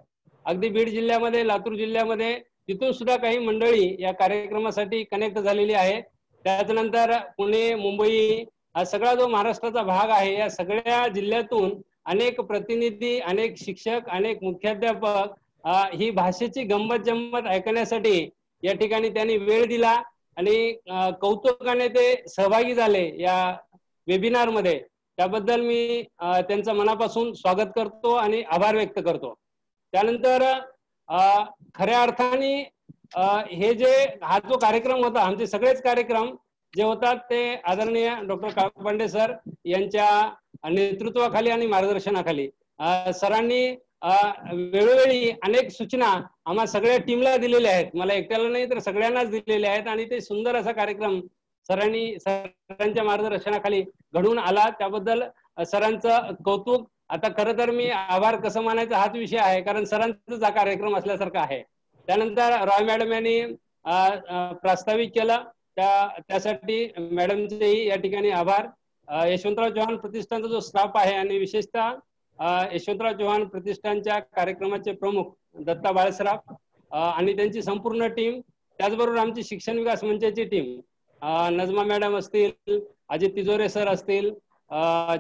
अगदी बीड जिल्ह्यामध्ये, लातूर जिल्ह्यामध्ये, तिथून सुद्धा काही मंडळी या कार्यक्रमासाठी कनेक्ट झालेली आहे. त्याच्यानंतर पुणे, मुंबई हा सगळा जो महाराष्ट्राचा भाग आहे या सगळ्या जिल्ह्यातून अनेक प्रतिनिधी, अनेक शिक्षक, अनेक मुख्याध्यापक ही भाषेची गंमत जम्मत ऐकण्यासाठी या ठिकाणी त्यांनी वेळ दिला आणि कौतुकाने ते सहभागी झाले या वेबिनार मध्ये. त्याबद्दल मी त्यांचं मनापासून स्वागत करतो आणि आभार व्यक्त करतो. त्यानंतर खऱ्या अर्थाने हे जे हा जो कार्यक्रम होता, आमचे सगळेच कार्यक्रम जे होतात ते आदरणीय डॉक्टर काळपांडे सर यांच्या नेतृत्वाखाली आणि मार्गदर्शनाखाली सरांनी वेळोवेळी अनेक सूचना आम्हा सगळ्या टीमला दिलेल्या आहेत. मला एकट्याला नाही तर सगळ्यांनाच दिलेल्या आहेत आणि ते सुंदर असा कार्यक्रम सरांच्या मार्गदर्शनाखाली घडून आला. त्याबद्दल सरांचं कौतुक. आता खरं तर मी आभार कसं मानायचा हाच विषय आहे, कारण सरांचाच हा कार्यक्रम असल्यासारखा आहे. त्यानंतर रॉय मॅडम यांनी प्रास्ताविक केलं, त्यासाठी मॅडमचेही या ठिकाणी आभार. यशवंतराव चव्हाण प्रतिष्ठानचा जो स्टाफ आहे आणि विशेषतः यशवंतराव चव्हाण प्रतिष्ठानच्या कार्यक्रमाचे प्रमुख दत्ता बाळसराफ आणि त्यांची संपूर्ण टीम, त्याचबरोबर आमची शिक्षण विकास मंचाची टीम, नजमा मॅडम असतील, अजित तिजोरे सर असतील,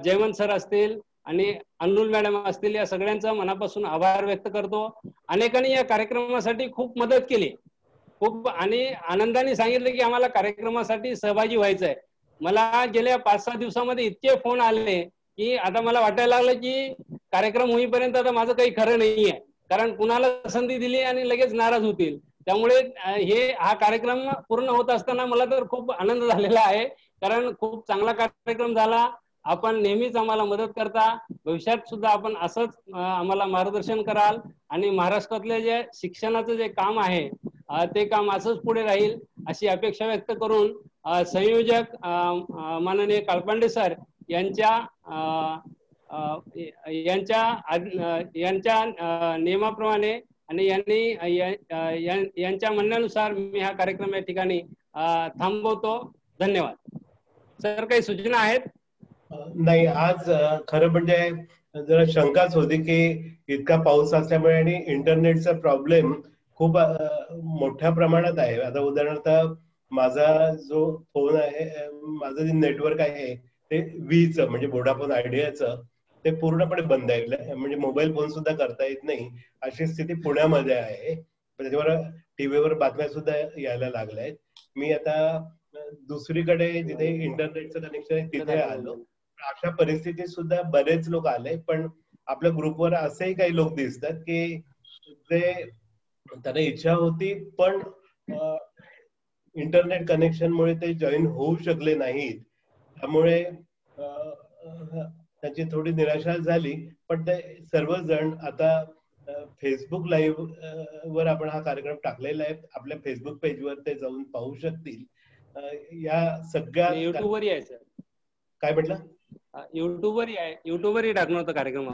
जयवंत सर असतील आणि अनुल मॅडम असतील, या सगळ्यांचा मनापासून आभार व्यक्त करतो. अनेकांनी या कार्यक्रमासाठी खूप मदत केली, खूप, आणि आनंदाने सांगितलं की आम्हाला कार्यक्रमासाठी सहभागी व्हायचं आहे. मला गेल्या 5-6 दिवसामध्ये इतके फोन आले की आता मला वाटायला लागलं की कार्यक्रम होईपर्यंत आता माझं काही खरं नाहीये, कारण कुणाला संधी दिली आणि लगेच नाराज होतील. त्यामुळे हा कार्यक्रम पूर्ण होत असताना मला तर खूप आनंद झालेला आहे, कारण खूप चांगला कार्यक्रम झाला. आपण नेहमीच आम्हाला मदत करता, भविष्यात सुद्धा आपण असंच आम्हाला मार्गदर्शन कराल आणि महाराष्ट्रातले जे शिक्षणाचं जे काम आहे ते काम असंच पुढे राहील अशी अपेक्षा व्यक्त करून संयोजक माननीय काळपांडे सर यांच्या नियमाप्रमाणे आणि यांच्या म्हणण्यानुसार मी हा कार्यक्रम या ठिकाणी थांबवतो. धन्यवाद. सर, काही सूचना आहेत? नाही, आज खरं म्हणजे जरा शंकाच होती की इतका पाऊस असल्यामुळे आणि इंटरनेटचा प्रॉब्लेम खूप मोठ्या प्रमाणात आहे. आता उदाहरणार्थ माझा जो फोन आहे, माझं जे नेटवर्क आहे ते वीचं म्हणजे व्होडाफोन आयडियाचं ते पूर्णपणे बंद आहे. म्हणजे मोबाईल फोन सुद्धा करता येत नाही अशी स्थिती पुण्यामध्ये आहे. त्याच्यावर टीव्हीवर बातम्या सुद्धा यायला लागल्या आहेत. मी आता दुसरीकडे जिथे इंटरनेटचं कनेक्शन आहे तिथे आलो. अशा परिस्थितीत सुद्धा बरेच लोक आले, पण आपल्या ग्रुपवर असेही काही लोक दिसतात की जे त्यांना इच्छा होती पण इंटरनेट कनेक्शनमुळे ते जॉईन होऊ शकले नाहीत. त्यामुळे त्यांची थोडी निराशा झाली. पण ते सर्वजण आता फेसबुक लाईव्ह वर आपण हा कार्यक्रम टाकलेला आहे. आपल्या फेसबुक पेजवर ते जाऊन पाहू शकतील. या सगळ्या युट्यूबवरही आहे सर. काय म्हटलं? युट्यूबवरही आहे. युट्यूबवरही टाकणार होतं कार्यक्रम.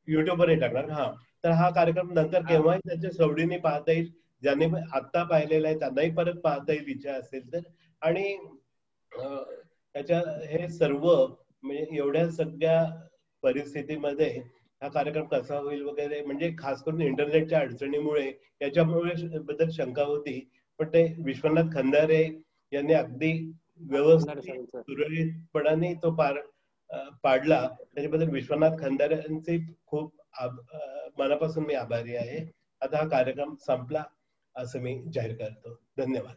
युट्यूबवरही टाकणार. हा, तर हा कार्यक्रम नंतर केव्हाही त्यांच्या सवडीने पाहता येईल. ज्यांनी आता पाहिलेला आहे त्यांनाही परत पाहता येईल इच्छा असेल तर. आणि त्याच्या हे सर्व म्हणजे एवढ्या सगळ्या परिस्थितीमध्ये हा कार्यक्रम कसा होईल वगैरे, म्हणजे खास करून इंटरनेटच्या अडचणीमुळे याच्यामुळे बद्दल शंका होती. पण ते विश्वनाथ खंदारे यांनी अगदी व्यवस्थित सुरळीतपणाने तो पाडला. त्याच्याबद्दल विश्वनाथ खंदारे यांचे खूप मनापासून मी आभारी आहे. आता हा कार्यक्रम संपला असं मी जाहीर करतो. धन्यवाद.